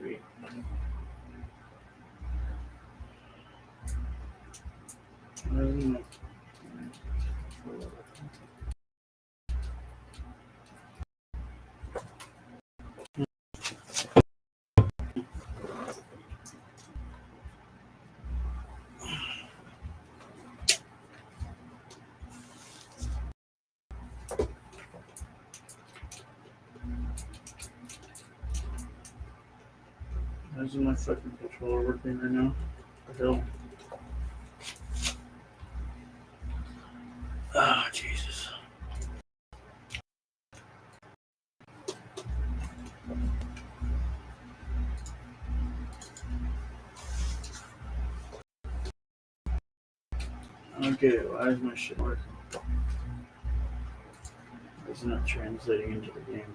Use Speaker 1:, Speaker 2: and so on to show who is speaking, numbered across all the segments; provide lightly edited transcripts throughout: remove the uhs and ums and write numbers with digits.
Speaker 1: 3. Why isn't my fucking controller working right now? What the hell? Ah, Jesus. Okay, why is my shit working? It's not translating into the game.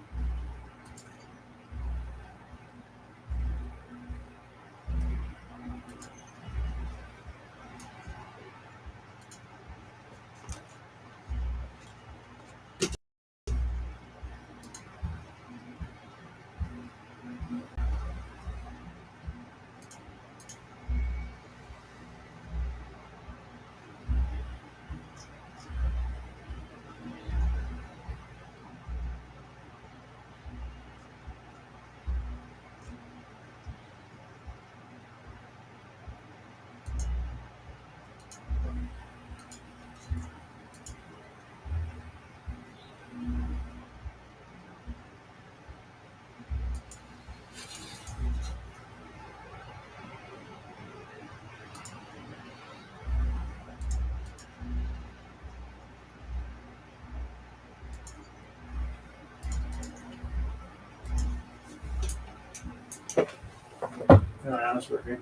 Speaker 1: No, now it's working.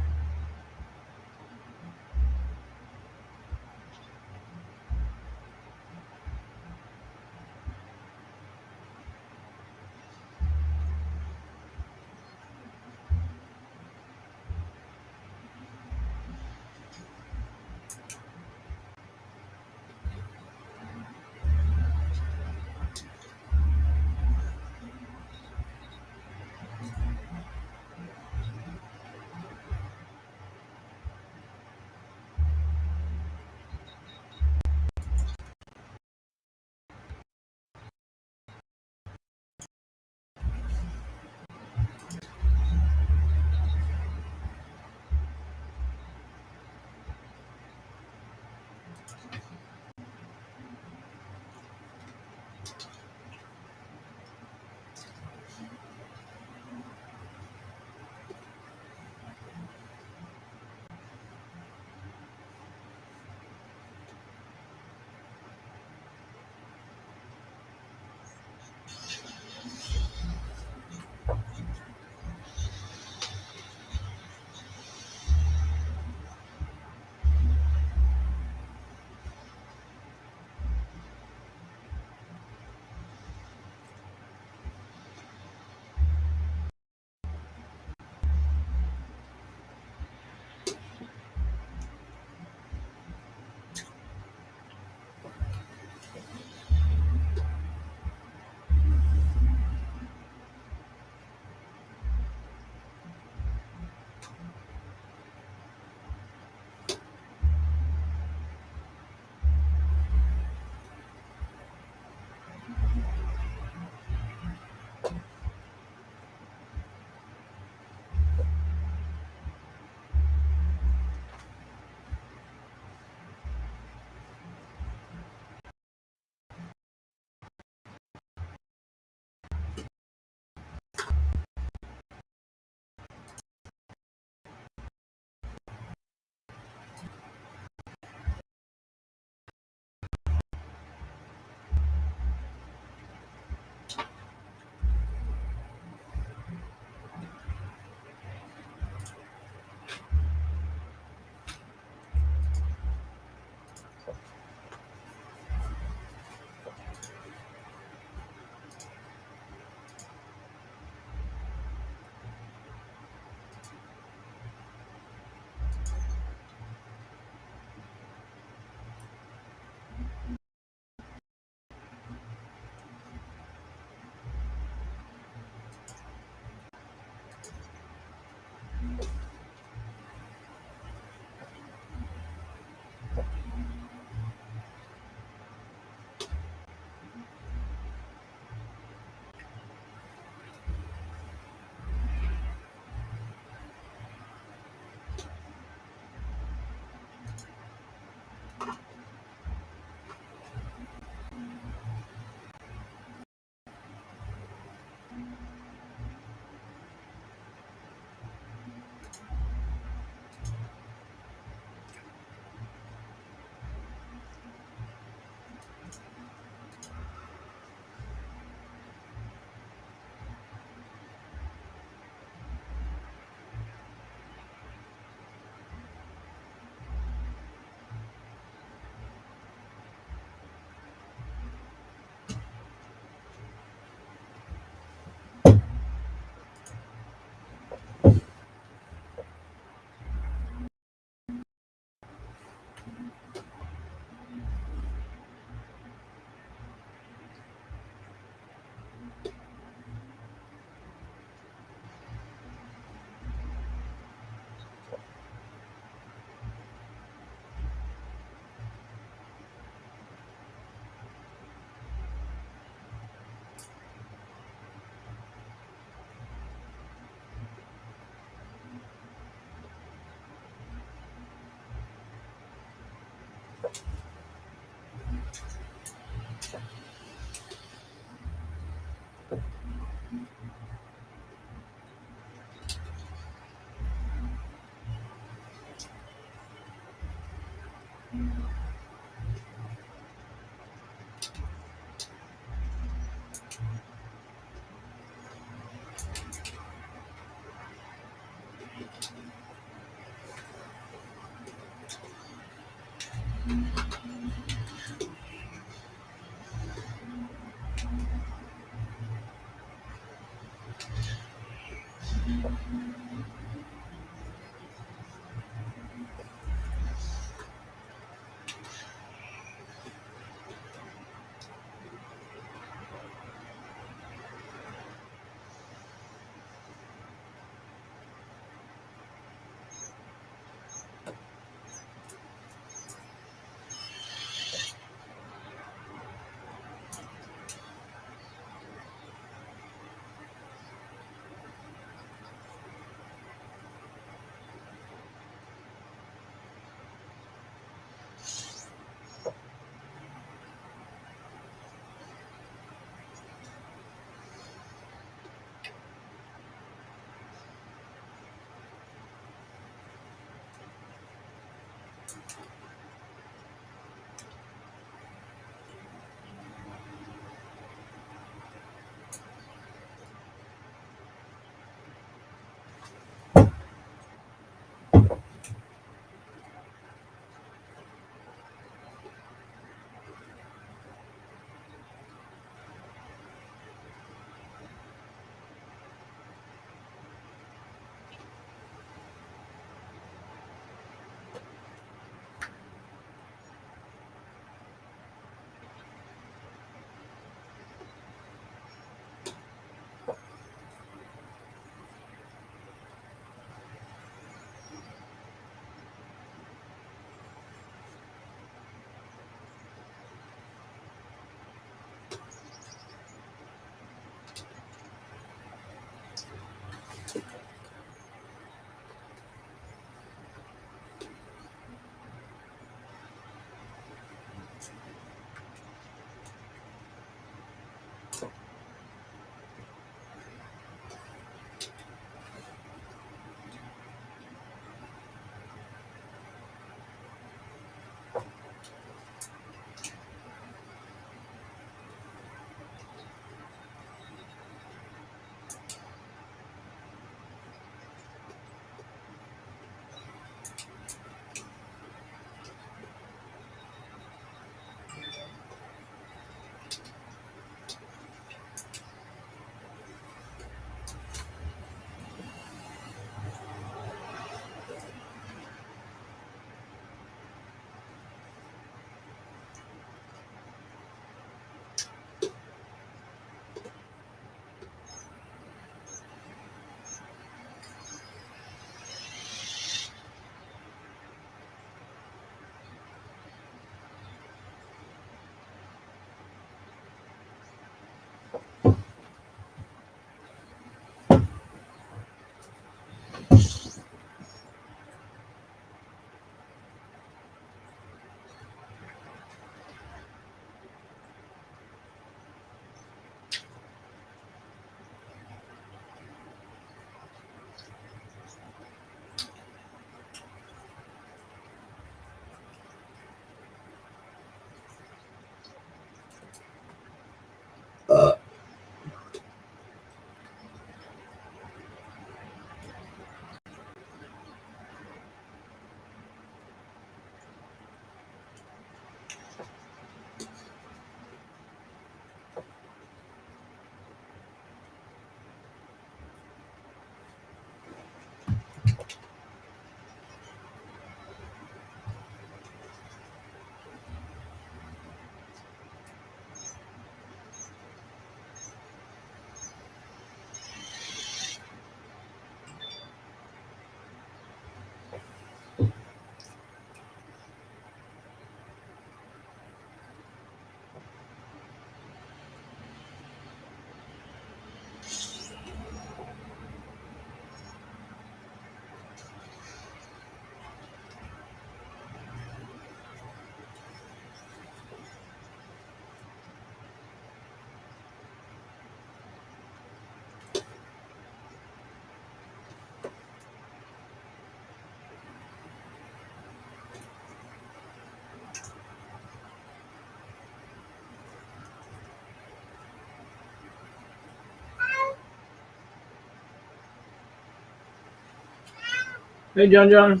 Speaker 1: Hey, John John.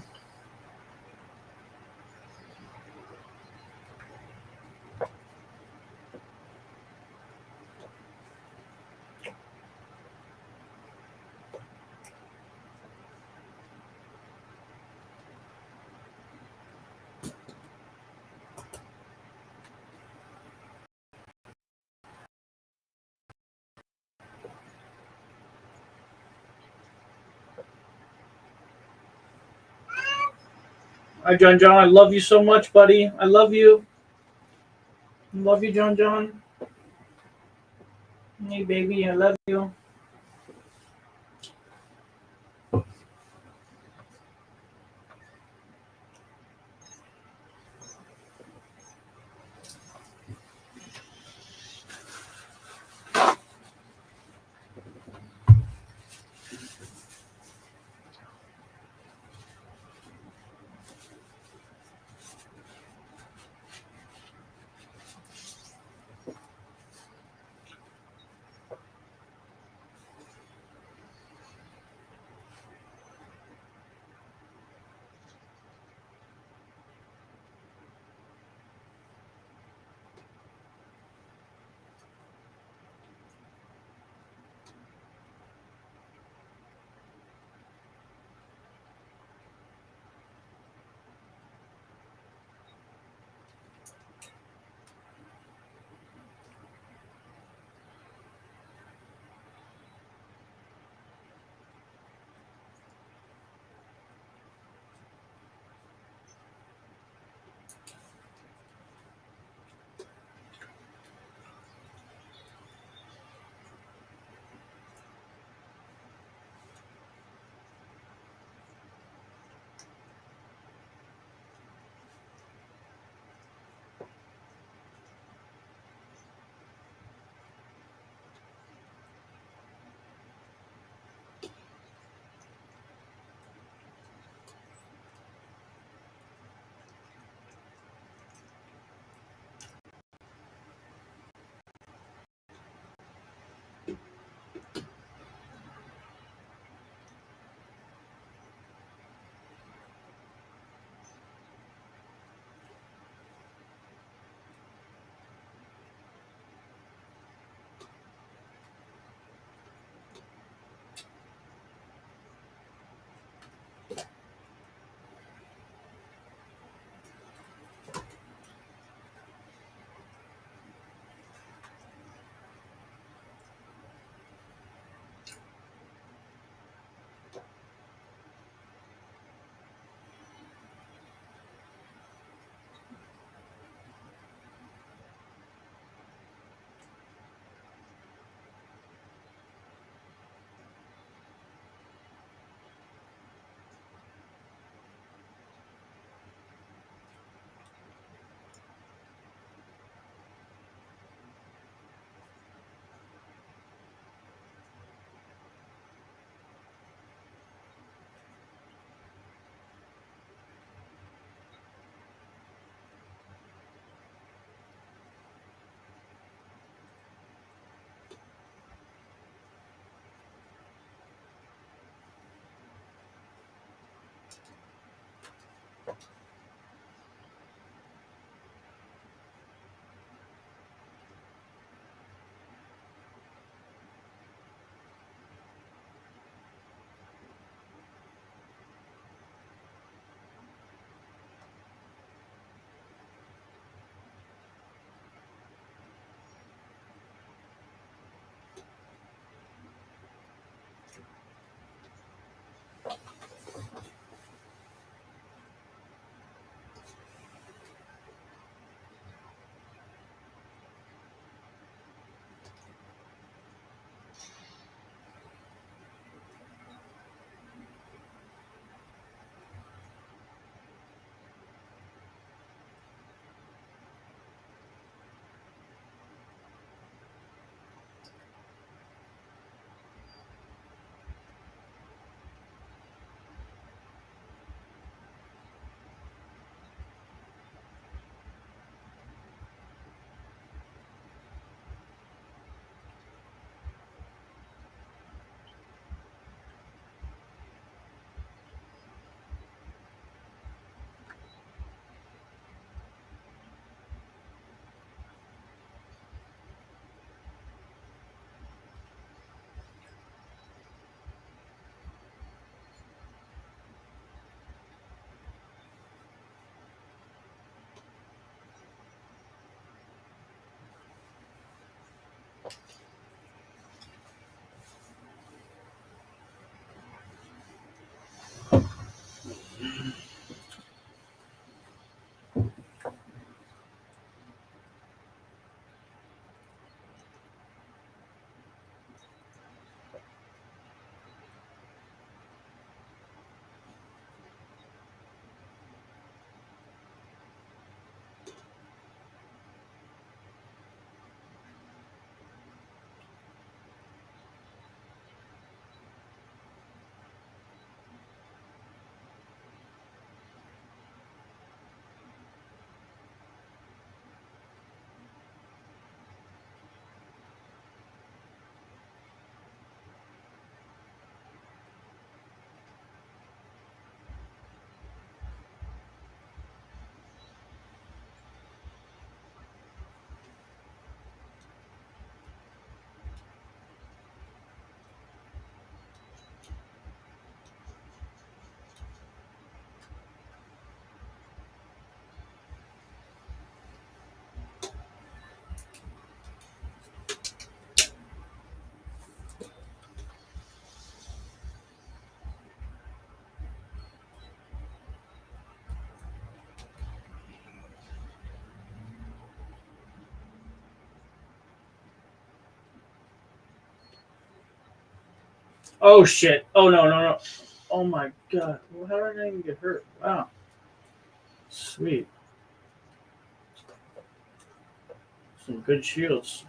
Speaker 1: Hi, John John. I love you so much, buddy. I love you. I love you, John John. Hey, baby. I love you. Oh shit! Oh no, no, no! Oh my god! Well, how did I even get hurt? Wow, sweet. Some good shields.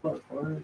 Speaker 1: Fuck, what?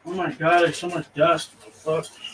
Speaker 1: Oh my god, there's so much dust. What the fuck?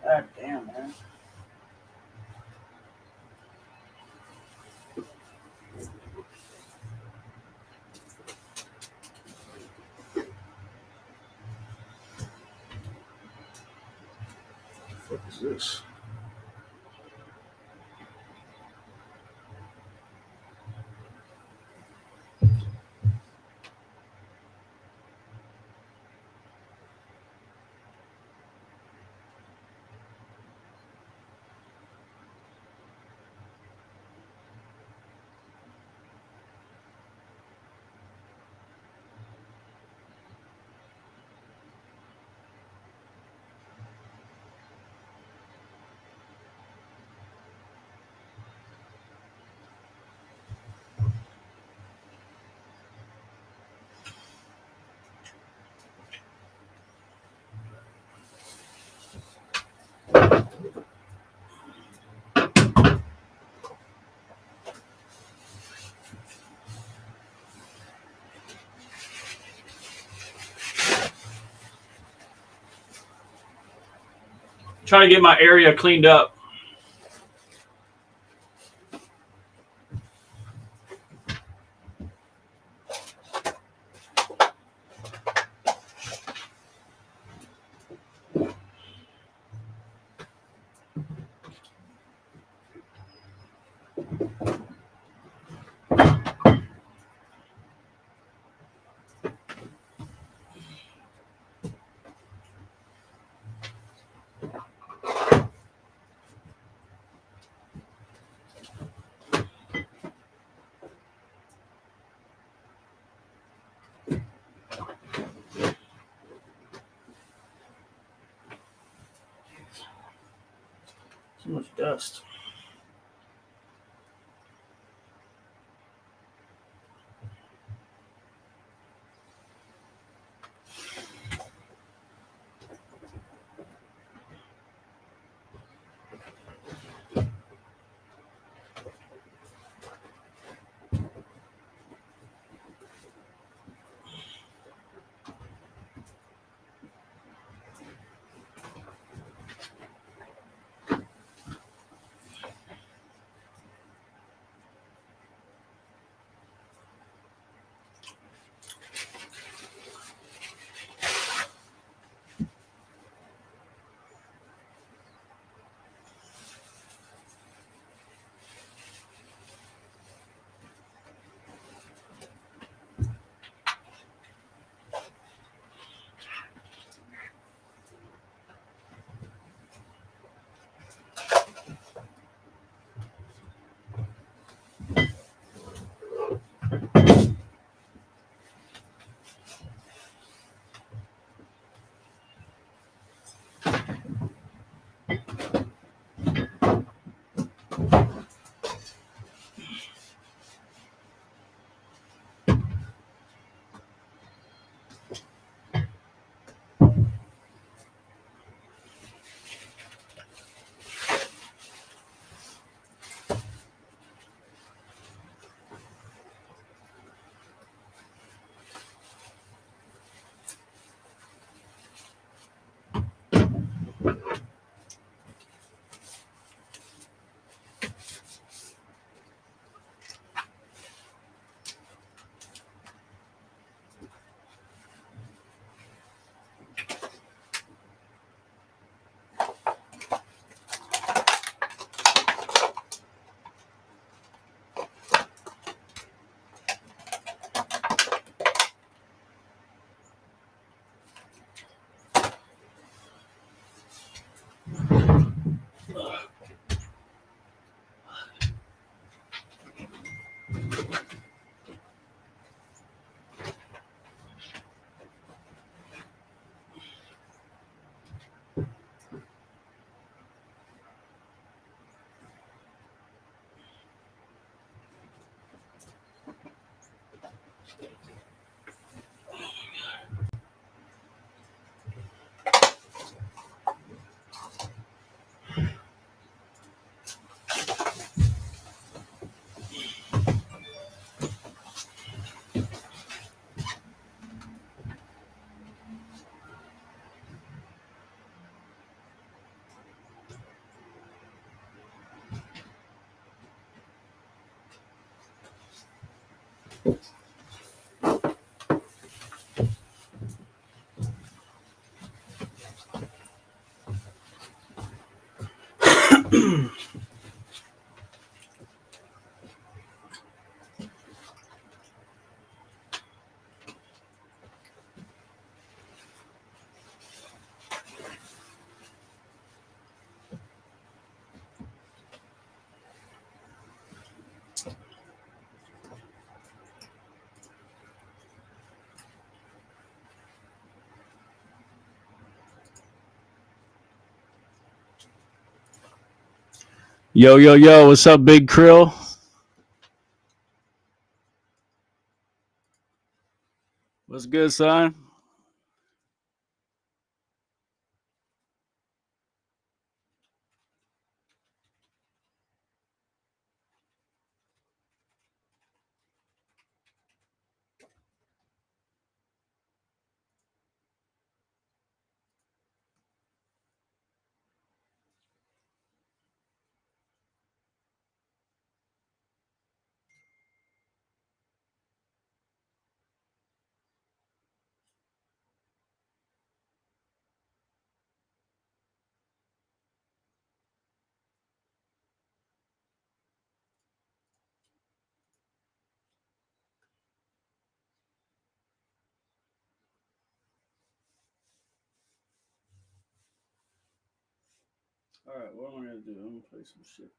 Speaker 1: God damn, man.
Speaker 2: What is this?
Speaker 1: Trying to get my area cleaned up. So much dust.
Speaker 2: Yo, yo, yo, what's up, Big Krill? What's good, son? All right, what am I going to do? I'm going to play some shit.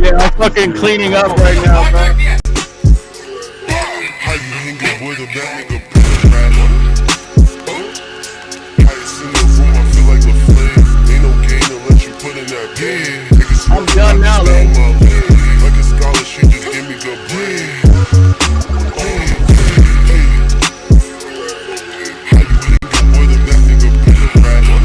Speaker 2: Yeah, I'm fucking cleaning up right now, bro.
Speaker 3: How you hanging with a bad nigga pin rattle? How you sitting in the room, I feel like a flame. Ain't no gain unless you put in that game.
Speaker 2: I'm done now, though.
Speaker 3: Like a scholarship, just give me good brain. How you hanging with a bad nigga pin rattle?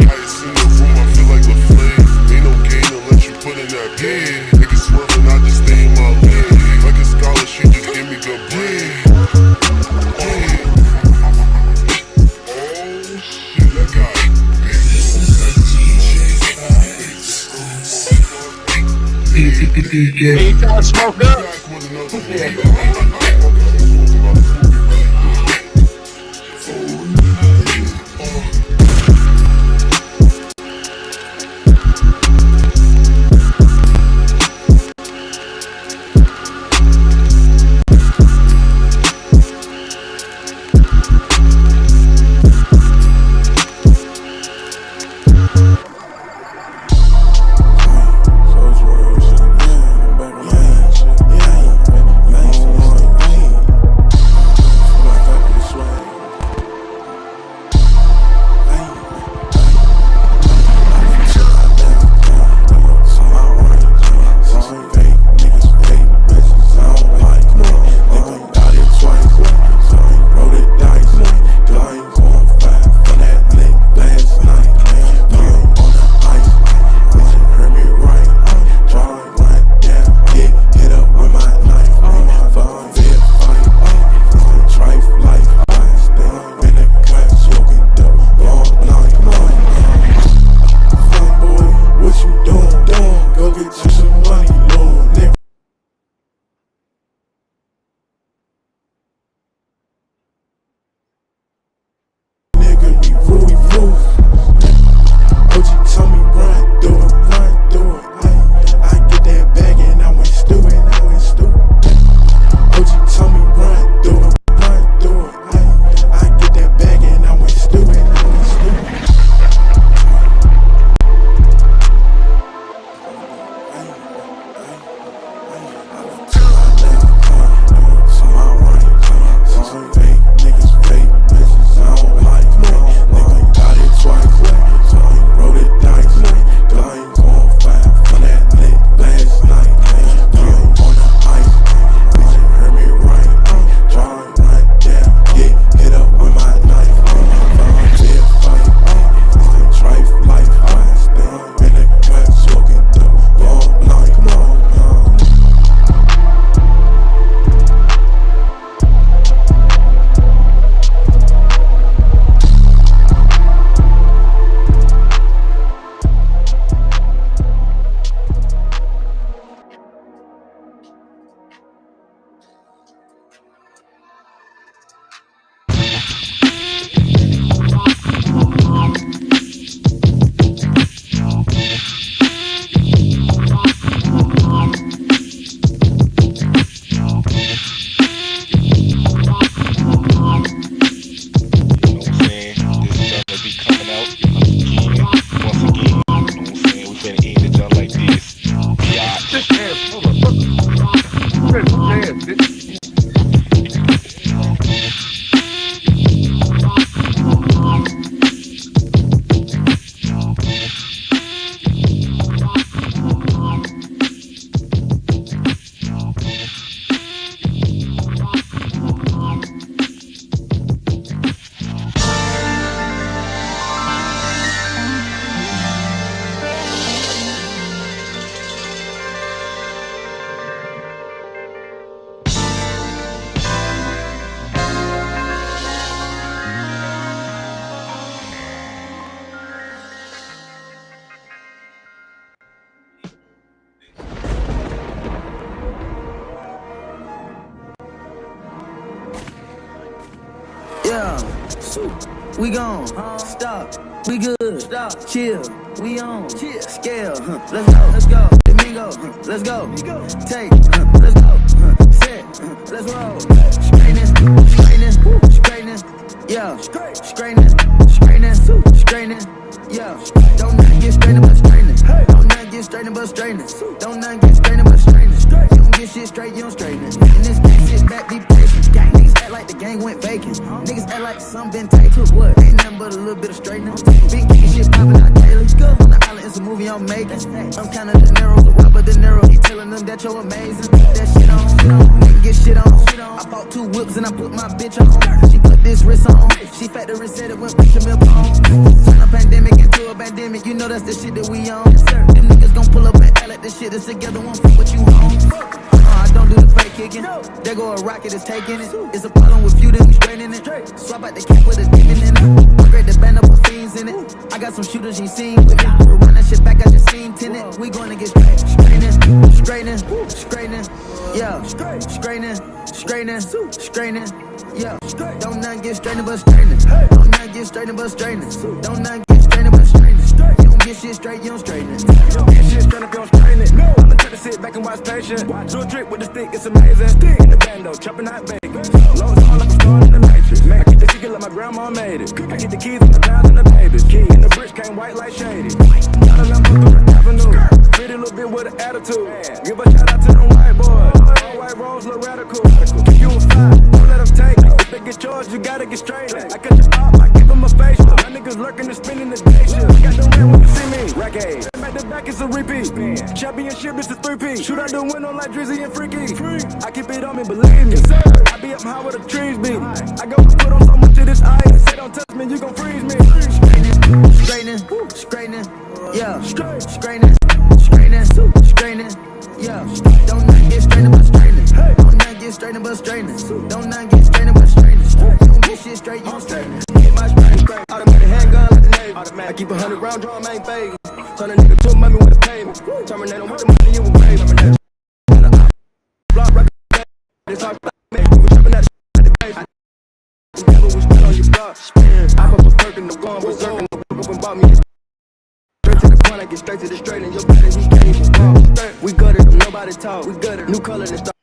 Speaker 3: How you sitting in the room, I feel like a flame. Ain't no gain unless you put in that game. Niggas swerving, I just stay in my lane. Like a scholarship, just give me good brain.
Speaker 2: Hey, you trying to smoke up?
Speaker 4: Yeah, we gone. Stop. We good. Stop. Chill. We on. Chill. Scale. Let's go. Let's go. Domingo. Let's go. Take. Let's go. Set. Let's roll. Straightening. Straightening. Straightening. Yeah. Straightening. Straightening. Straightening. Yeah. Don't not get straightening but straightening. Don't not get straightening but straightening. Don't not get straightening but straightening. You don't get shit straight, you don't straighten it. In this game, sit back, be patient. Gang niggas act like the gang went vacant. Niggas act like some been taken. Took what? Ain't nothing but a little bit of straightening. Been kicking shit popping out daily. On the island, it's a movie I'm making. I'm kinda De Niro, the Robert De Niro. He telling them that you're amazing. That shit on, nigga get shit on. I bought 2 whips and I put my bitch on. She put this wrist on. She factory said it went with your milk on. Turn a pandemic into a pandemic. You know that's the shit that we on. Them niggas gon' pull up and act like this shit is together. Won't fuck with you home. I don't do the fake kicking. There go a rocket is taking it. It's a problem with you, then we straightening it. Swap out the cap with a demon in it. Upgrade the band up with fiends in it. I got some shooters you ain't seen with me. We'll run that shit back, I just seen tenant. We gonna get straight. Straightening, straightening, straightening. Yeah, straightening, straightening, straightening. Yeah, don't not get straightening but straightening. Don't not get straightening but straightening. Don't not get straightening but straightening. You don't get shit straight, you don't straighten it.
Speaker 5: You don't get shit straight if you don't straighten it. I'm the type to sit back and watch patient. Do a trick with the stick, it's amazing. In the bando, chopping hot bacon. Low on like I'm starting in the matrix. Man, I get the ticket like my grandma made it. I get the keys and the pounds and the babies. Key and the bridge came white like shady. Got a Lambo through the avenue. Pretty little bit with an attitude. Give a shout out to them white boys. All white rolls look radical. Give you a 5, don't let them take it. If they get yours, you gotta get straight. I cut you off, I give them a facial. My niggas lurking and spinning the day shit. Got them red when you see me. Rack-A. Back to back, it's a repeat. Championship, this is 3P. Shoot out the window like Drizzy and Freaky. I keep it on me, believe me. I be up high where the trees be. I go and put on so much of this ice. Say don't touch me, you gon' freeze me.
Speaker 4: Straightening, straightening, yeah, straightening, straightening, straightening, yeah. Don't not get straightening but straightening. Don't not get straightening but straightening. Don't not get straightening but straightening. You don't get shit straight, you don't straighten it.
Speaker 5: Hit my straight, automatic handgun like the Navy. I keep 100 round drum, ain't fading. Turn a nigga to a mummy with a payment. Terminator with the money, you a grave. Block record, it's hard to make. We shopping at the base. Never was still on your block. I pop a perk and I'm going berserk. No up and bought me. Straight to the point, I get straight to the straight. And your body, he can't even walk. We gutted them, nobody talk. We gutted new color and stop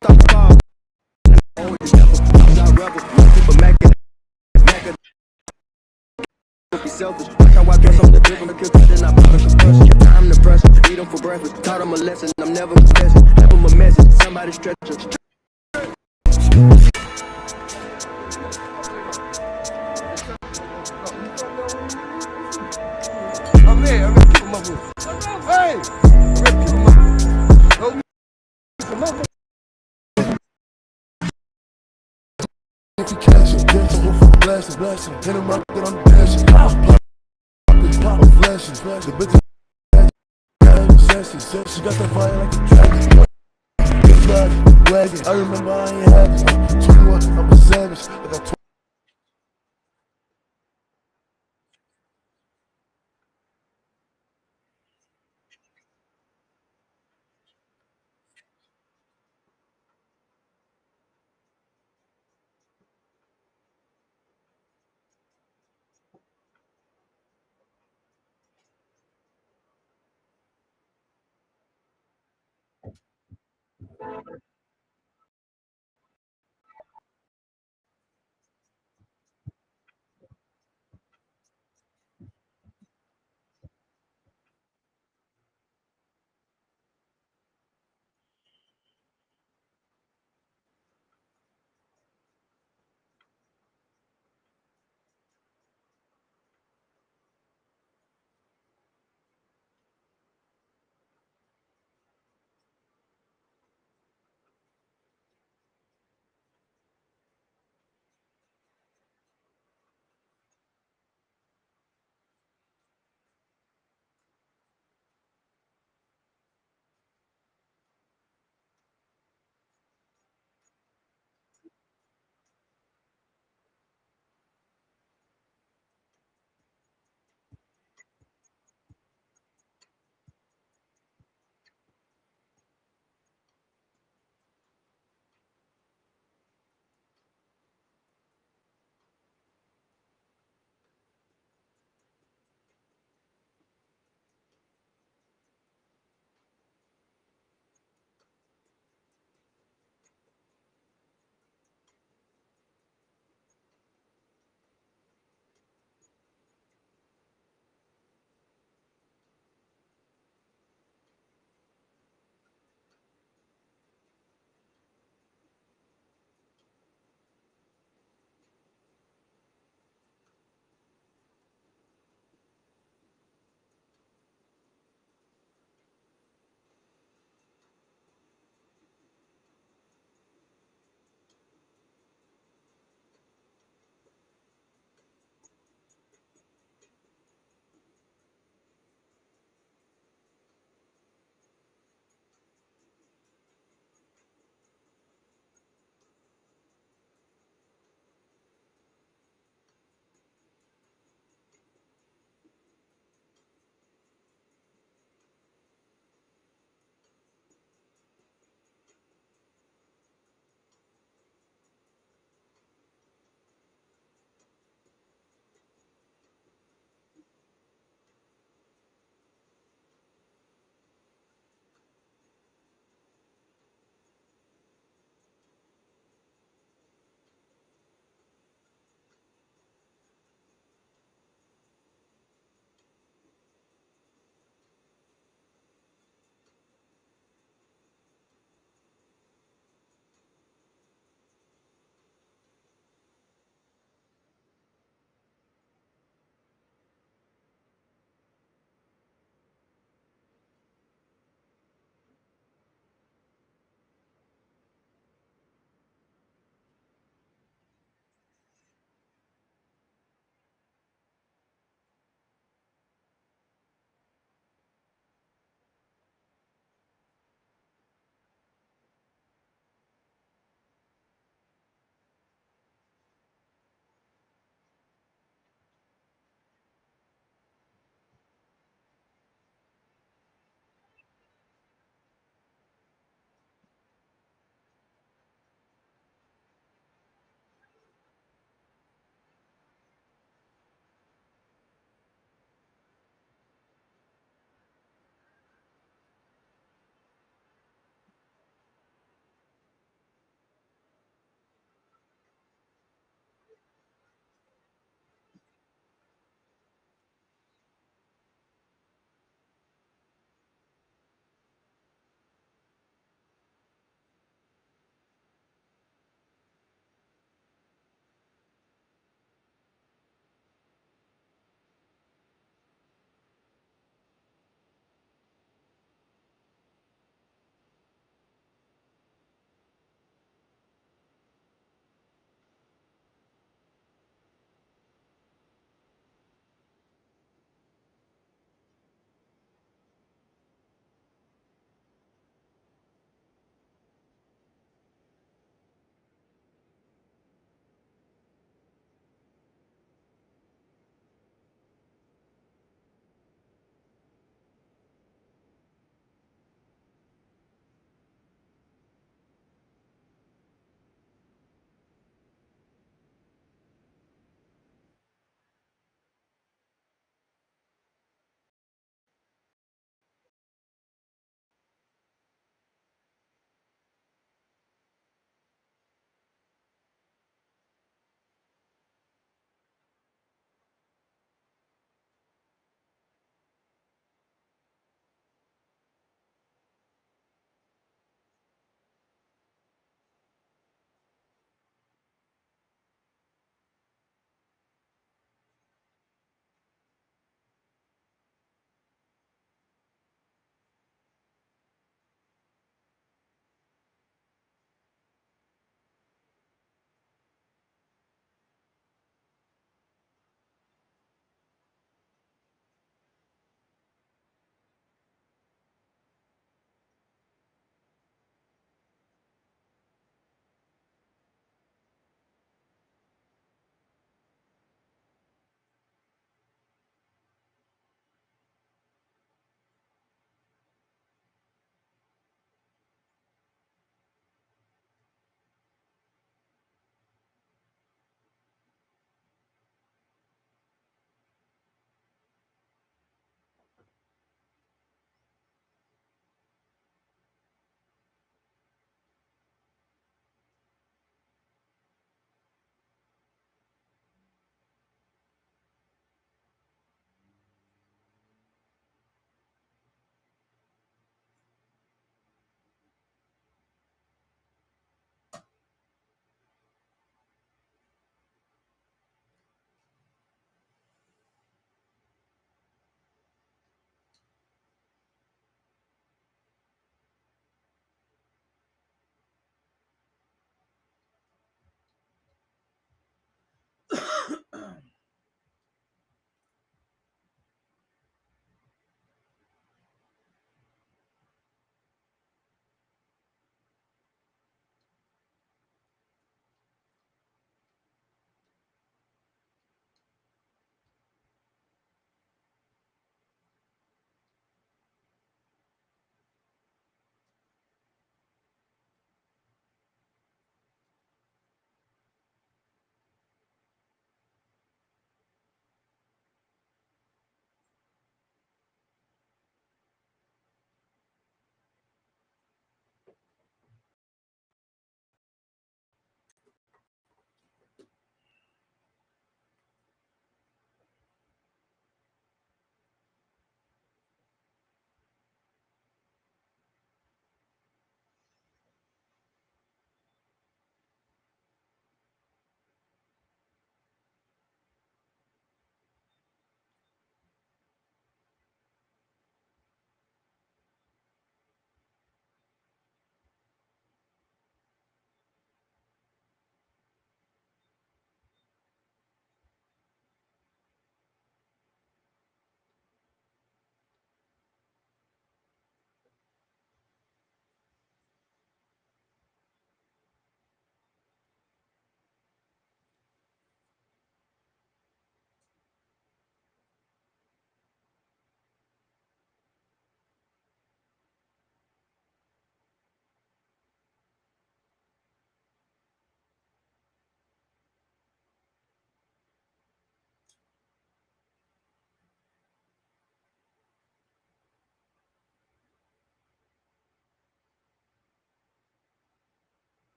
Speaker 5: the fall. Always the devil, outside rebel. People macking. Be selfish. Watch how I dress on the dribble. The kill then I bought a compression. Kept time to press. Eat them for breakfast. Taught them a lesson. I'm never confessing. Left them a message. Somebody stretch them. I'm here. I'm gonna keep him up with. Hey! I'm gonna keep him up. Go me.
Speaker 3: If you catch it, get to for blessing, blessing. Hit him up, then I'm dashing. I'm flashing. The bitch is sassy. She got that fire like a dragon. Get back, wagon. I remember I ain't happy. 21, I'm a savage. I got 20.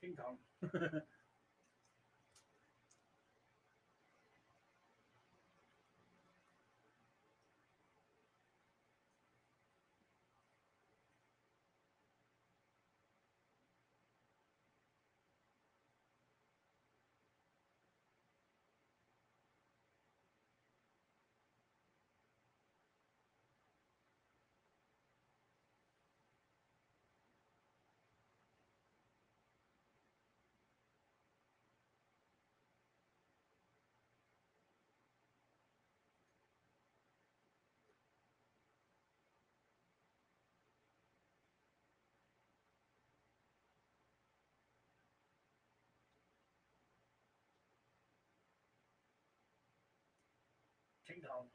Speaker 1: King Kong. King Kong.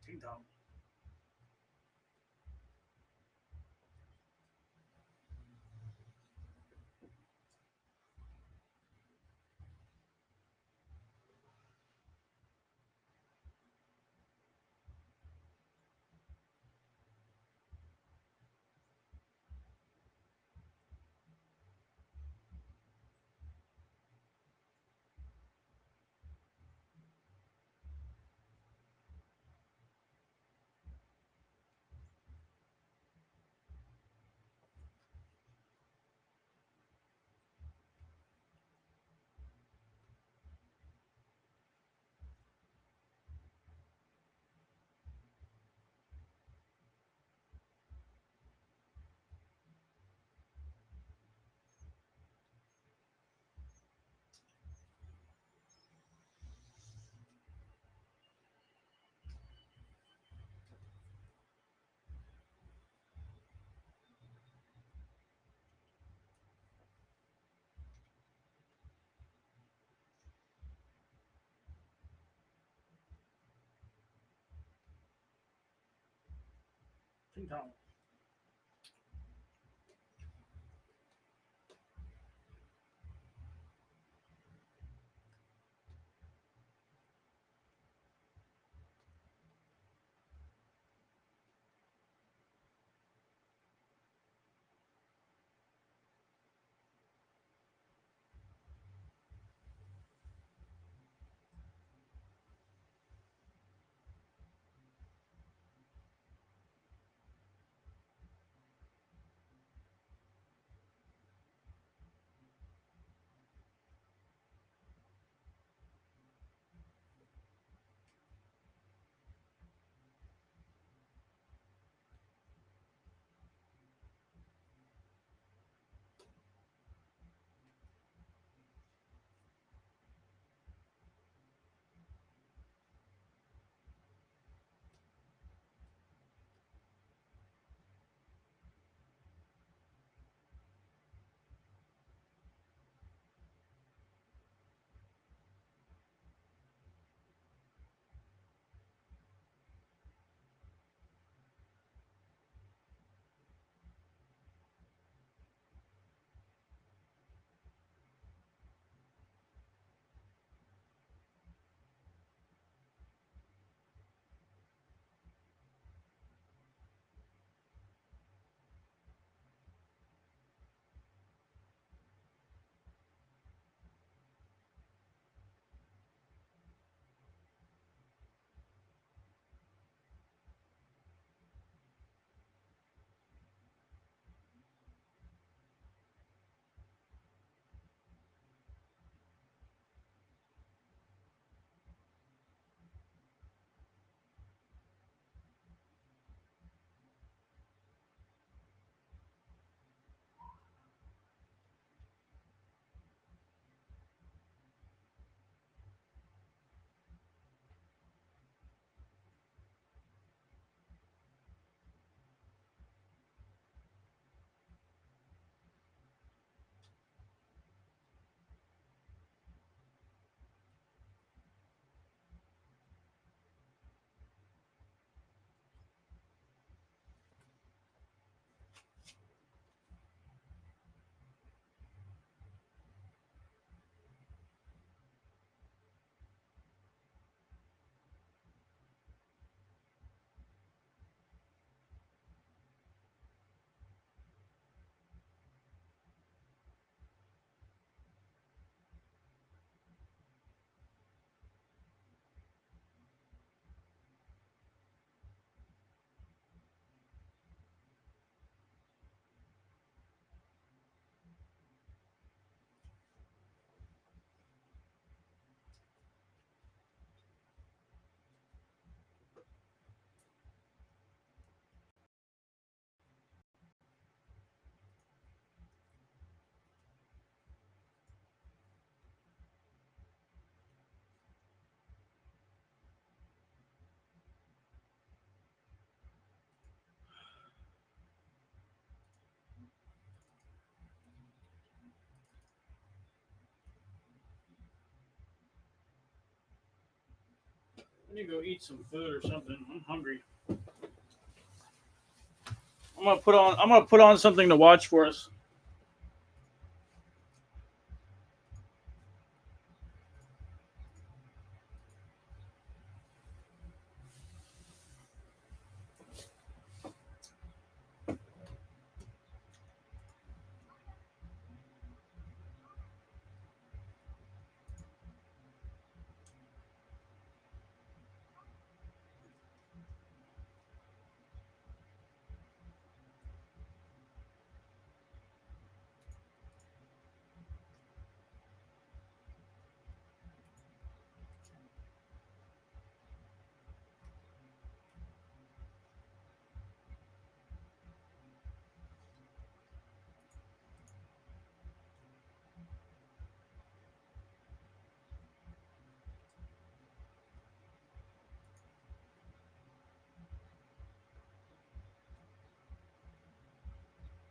Speaker 1: King Kong. King Kong. I need to go eat some food or something. I'm hungry. I'm gonna put on something to watch for us.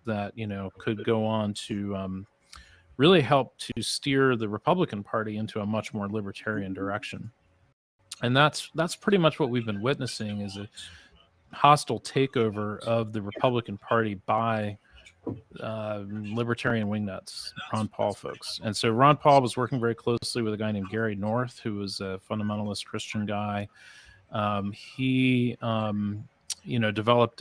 Speaker 6: That could go on to really help to steer the Republican Party into a much more libertarian direction. And that's pretty much what we've been witnessing, is a hostile takeover of the Republican Party by libertarian wingnuts, Ron Paul folks. And so Ron Paul was working very closely with a guy named Gary North, who was a fundamentalist Christian guy. He developed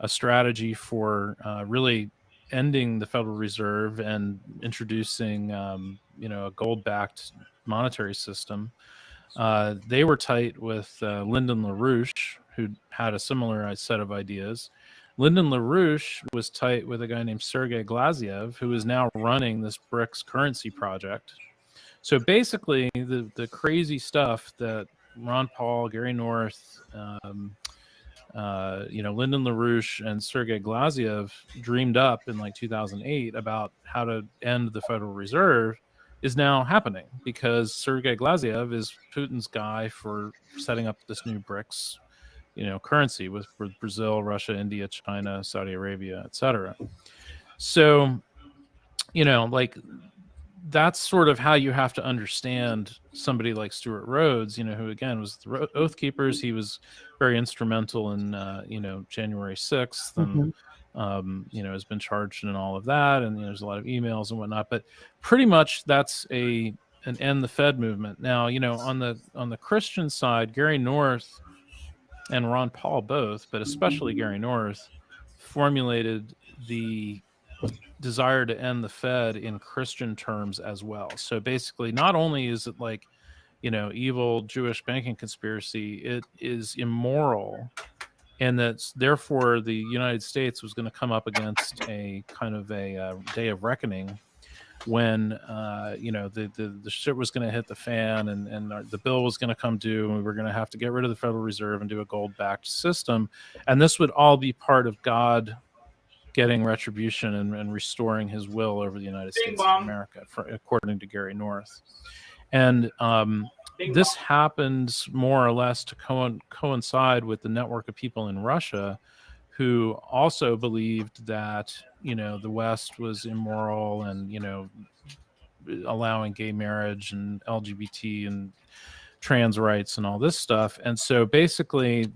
Speaker 6: a strategy for really ending the Federal Reserve and introducing a gold-backed monetary system. They were tight with Lyndon LaRouche, who had a similar set of ideas. Lyndon LaRouche was tight with a guy named Sergei Glaziev, who is now running this BRICS currency project. So basically, the crazy stuff that Ron Paul, Gary North, Lyndon LaRouche and Sergei Glaziev dreamed up in like 2008 about how to end the Federal Reserve is now happening, because Sergei Glaziev is Putin's guy for setting up this new BRICS, currency with Brazil, Russia, India, China, Saudi Arabia, etc. So, that's sort of how you have to understand somebody like Stuart Rhodes, who again was the Oath Keepers. He was very instrumental in, January 6th, and has been charged in all of that. And there's a lot of emails and whatnot. But pretty much that's an end the Fed movement. Now, on the Christian side, Gary North and Ron Paul both, but especially Gary North, formulated the desire to end the Fed in Christian terms as well. So basically, not only is it like, evil Jewish banking conspiracy, it is immoral, and that therefore the United States was going to come up against a kind of a day of reckoning when the shit was going to hit the fan, and the bill was going to come due, and we were going to have to get rid of the Federal Reserve and do a gold-backed system. And this would all be part of God getting retribution and restoring his will over the United States of America, according to Gary North. And this happens more or less to coincide with the network of people in Russia who also believed that, the West was immoral and, allowing gay marriage and LGBT and trans rights and all this stuff. And so basically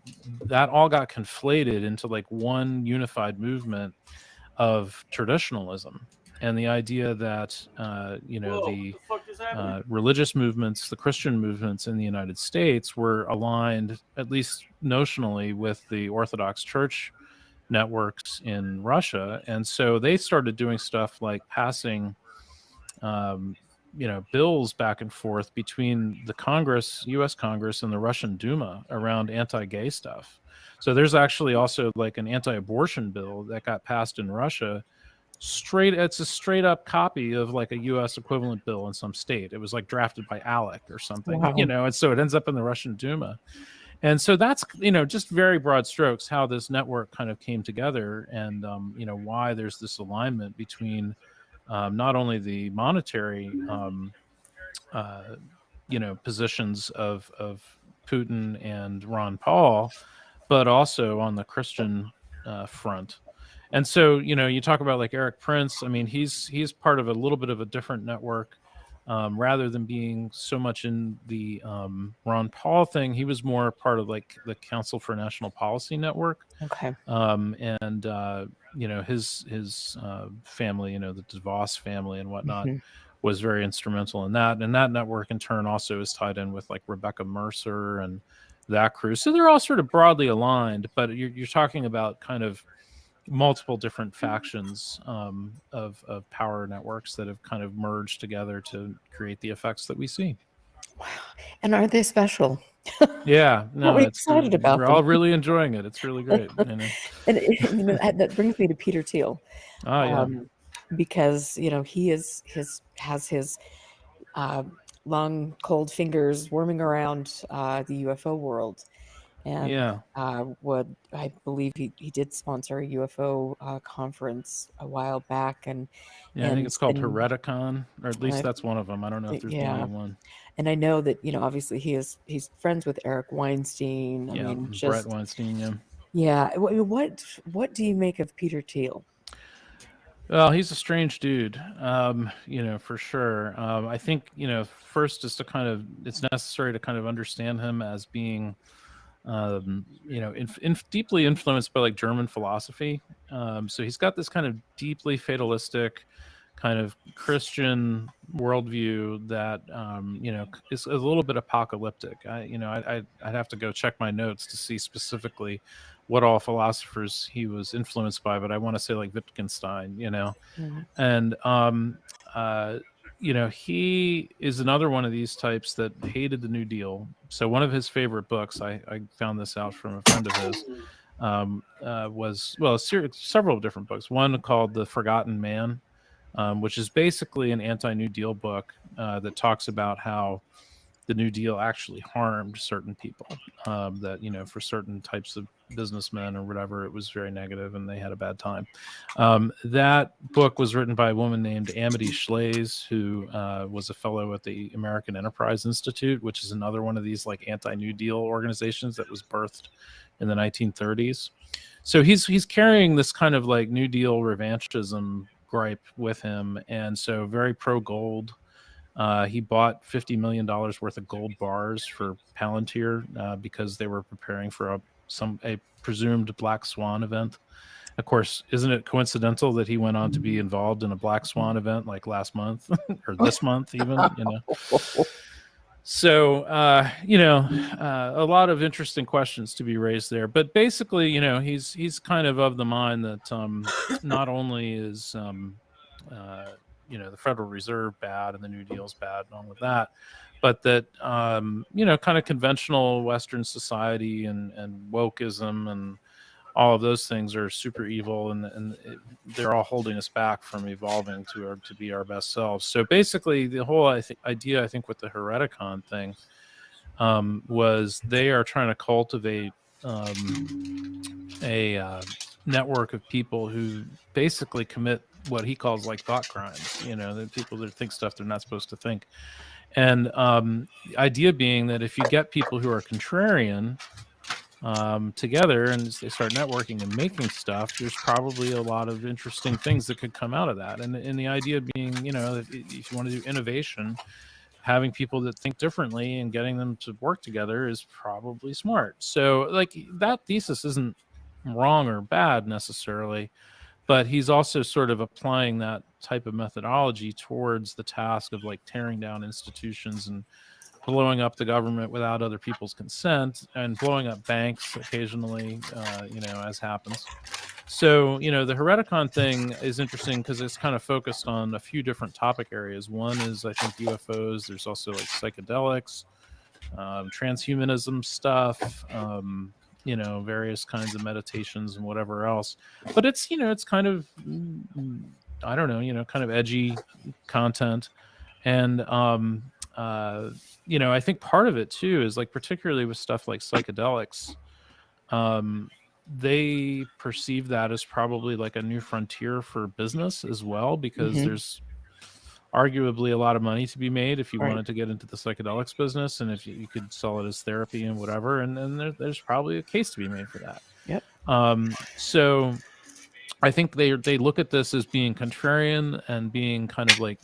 Speaker 6: that all got conflated into like one unified movement of traditionalism. And the idea that, the religious movements, the Christian movements in the United States were aligned, at least notionally, with the Orthodox Church networks in Russia. And so they started doing stuff like passing, bills back and forth between the Congress, U.S. Congress, and the Russian Duma around anti-gay stuff. So there's actually also like an anti-abortion bill that got passed in Russia. It's a straight up copy of like a U.S. equivalent bill in some state. It was like drafted by ALEC or something,
Speaker 1: Wow.
Speaker 6: And so it ends up in the Russian Duma. And so that's, just very broad strokes how this network kind of came together, and, why there's this alignment between not only the monetary, positions of Putin and Ron Paul, but also on the Christian front. And so, you talk about like Eric Prince. I mean, he's part of a little bit of a different network rather than being so much in the Ron Paul thing. He was more part of like the Council for National Policy Network.
Speaker 7: Okay.
Speaker 6: And his family, the DeVos family and whatnot, was very instrumental in that. And that network in turn also is tied in with like Rebecca Mercer and that crew. So they're all sort of broadly aligned, but you're talking about kind of multiple different factions of power networks that have kind of merged together to create the effects that we see.
Speaker 7: Wow. And are they special?
Speaker 6: Yeah, no,
Speaker 7: We're excited about
Speaker 6: we're
Speaker 7: them.
Speaker 6: all really enjoying it. It's really great.
Speaker 7: And that brings me to Peter Thiel.
Speaker 6: Oh yeah.
Speaker 7: Because he has his long cold fingers worming around the UFO world, and I believe he did sponsor a UFO conference a while back, and
Speaker 6: I think it's called Hereticon, or at least that's one of them. I don't know if there's more than one.
Speaker 7: And I know that obviously he's friends with Eric Weinstein. I mean,
Speaker 6: Brett Weinstein.
Speaker 7: What do you make of Peter Thiel?
Speaker 6: Well, he's a strange dude, for sure. I think, first is to it's necessary to kind of understand him as being, deeply influenced by like German philosophy. So he's got this kind of deeply fatalistic kind of Christian worldview that, is a little bit apocalyptic. I'd have to go check my notes to see specifically what all philosophers he was influenced by, but I want to say like Wittgenstein, and he is another one of these types that hated the New Deal. So one of his favorite books, I found this out from a friend of his, was several different books. One called The Forgotten Man, which is basically an anti-New Deal book that talks about how the New Deal actually harmed certain people, that, for certain types of businessmen or whatever, it was very negative and they had a bad time. That book was written by a woman named Amity Shlaes, who was a fellow at the American Enterprise Institute, which is another one of these like anti-New Deal organizations that was birthed in the 1930s. So he's carrying this kind of like New Deal revanchism gripe with him, and so very pro-gold. He bought $50 million worth of gold bars for Palantir because they were preparing for a presumed Black Swan event. Of course, isn't it coincidental that he went on to be involved in a Black Swan event like last month or this month even, So, a lot of interesting questions to be raised there. But basically, he's kind of the mind that not only is, the Federal Reserve bad and the New Deal's bad and all of that, but that, kind of conventional Western society and wokeism and all of those things are super evil, and they're all holding us back from evolving to be our best selves. So basically, the whole idea, I think, with the Hereticon thing was they are trying to cultivate a network of people who basically commit what he calls like thought crimes. The people that think stuff they're not supposed to think. And the idea being that if you get people who are contrarian together and they start networking and making stuff, there's probably a lot of interesting things that could come out of that. And the idea being, if you want to do innovation, having people that think differently and getting them to work together is probably smart. So like that thesis isn't wrong or bad necessarily, but he's also sort of applying that type of methodology towards the task of like tearing down institutions and blowing up the government without other people's consent, and blowing up banks occasionally, as happens. So, the Hereticon thing is interesting because it's kind of focused on a few different topic areas. One is, I think, UFOs. There's also like psychedelics, transhumanism stuff, various kinds of meditations and whatever else. But it's, it's kind of, I don't know, kind of edgy content. And, I think part of it too is like, particularly with stuff like psychedelics, they perceive that as probably like a new frontier for business as well, because there's arguably a lot of money to be made if you wanted to get into the psychedelics business, and if you could sell it as therapy and whatever, and there's probably a case to be made for that.
Speaker 7: Yep.
Speaker 6: So I think they look at this as being contrarian and being kind of like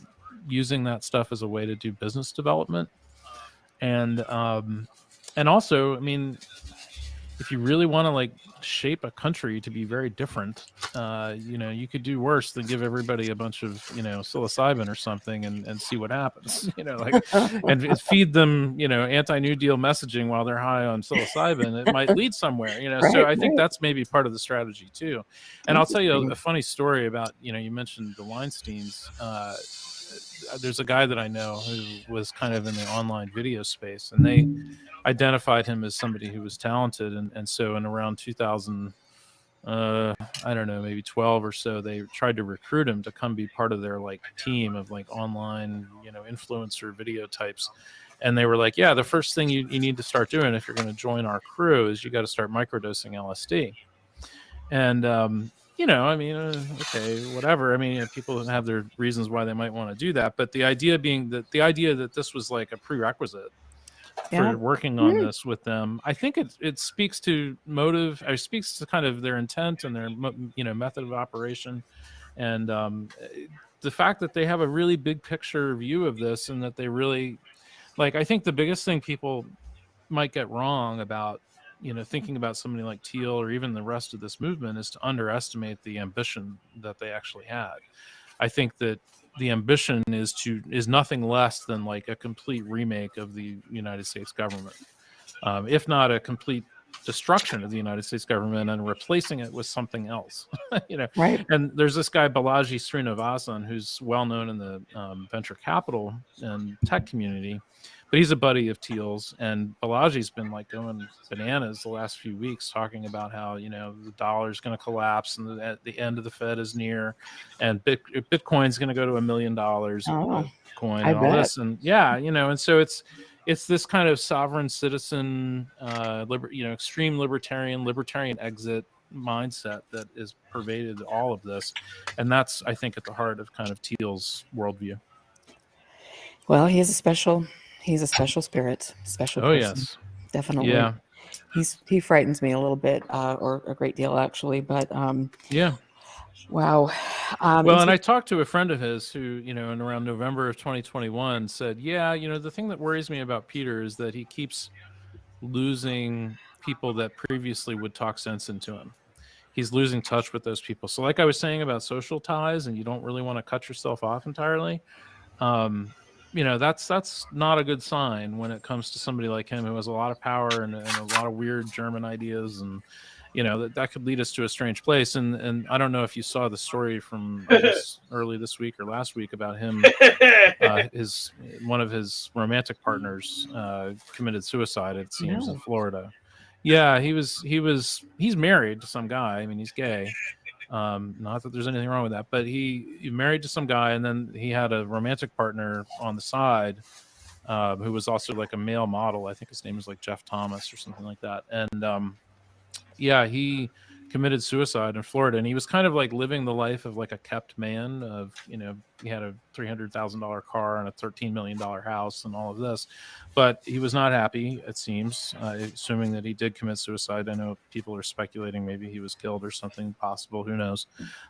Speaker 6: using that stuff as a way to do business development. And also, I mean, if you really want to like shape a country to be very different, you know, you could do worse than give everybody a bunch of, you know, psilocybin or something and see what happens, you know, like, and feed them, you know, anti-New Deal messaging while they're high on psilocybin. It might lead somewhere, you know. So I think that's maybe part of the strategy too. And I'll tell you a funny story about, you know, you mentioned the Weinsteins. There's a guy that I know who was kind of in the online video space, and they identified him as somebody who was talented. And so in around 2000, I don't know, maybe 12 or so, they tried to recruit him to come be part of their like team of like online, you know, influencer video types. And they were like, yeah, the first thing you need to start doing if you're going to join our crew is you got to start microdosing LSD. And, you know, I mean, okay, whatever. I mean, people have their reasons why they might want to do that. But the idea being that this was like a prerequisite for working on this with them, I think it speaks to motive. It speaks to kind of their intent and their, you know, method of operation. And the fact that they have a really big picture view of this, and that they really, like, I think the biggest thing people might get wrong about, you know, thinking about somebody like Thiel or even the rest of this movement is to underestimate the ambition that they actually had. I think that the ambition is nothing less than like a complete remake of the United States government, if not a complete destruction of the United States government and replacing it with something else. You know,
Speaker 7: right.
Speaker 6: And there's this guy Balaji Srinivasan who's well known in the venture capital and tech community, but he's a buddy of Thiel's, and Balaji's been like going bananas the last few weeks talking about how, you know, the dollar's going to collapse and the end of the Fed is near, and Bitcoin's going to go to $1 million coin and all this. And yeah, you know, and so it's this kind of sovereign citizen, you know, extreme libertarian exit mindset that is pervaded all of this. And that's, I think, at the heart of kind of Thiel's worldview.
Speaker 7: Well, he's a special spirit, special person.
Speaker 6: Yes,
Speaker 7: definitely.
Speaker 6: Yeah,
Speaker 7: he frightens me a little bit, or a great deal actually. But
Speaker 6: yeah.
Speaker 7: Wow.
Speaker 6: Well, and I talked to a friend of his who, you know, in around November of 2021 said, yeah, you know, the thing that worries me about Peter is that he keeps losing people that previously would talk sense into him. He's losing touch with those people. So like I was saying about social ties, and you don't really want to cut yourself off entirely. You know, that's not a good sign when it comes to somebody like him who has a lot of power and a lot of weird German ideas, and you know, that could lead us to a strange place. And I don't know if you saw the story from early this week or last week about him. One of his romantic partners committed suicide, it seems, in Florida. Yeah, he's married to some guy. I mean, he's gay. Not that there's anything wrong with that, but he married to some guy, and then he had a romantic partner on the side who was also like a male model. I think his name was like Jeff Thomas or something like that. And yeah, he committed suicide in Florida, and he was kind of like living the life of like a kept man. Of, you know, he had a $300,000 car and a $13 million house and all of this, but he was not happy, it seems, assuming that he did commit suicide. I know people are speculating maybe he was killed or something possible, who knows.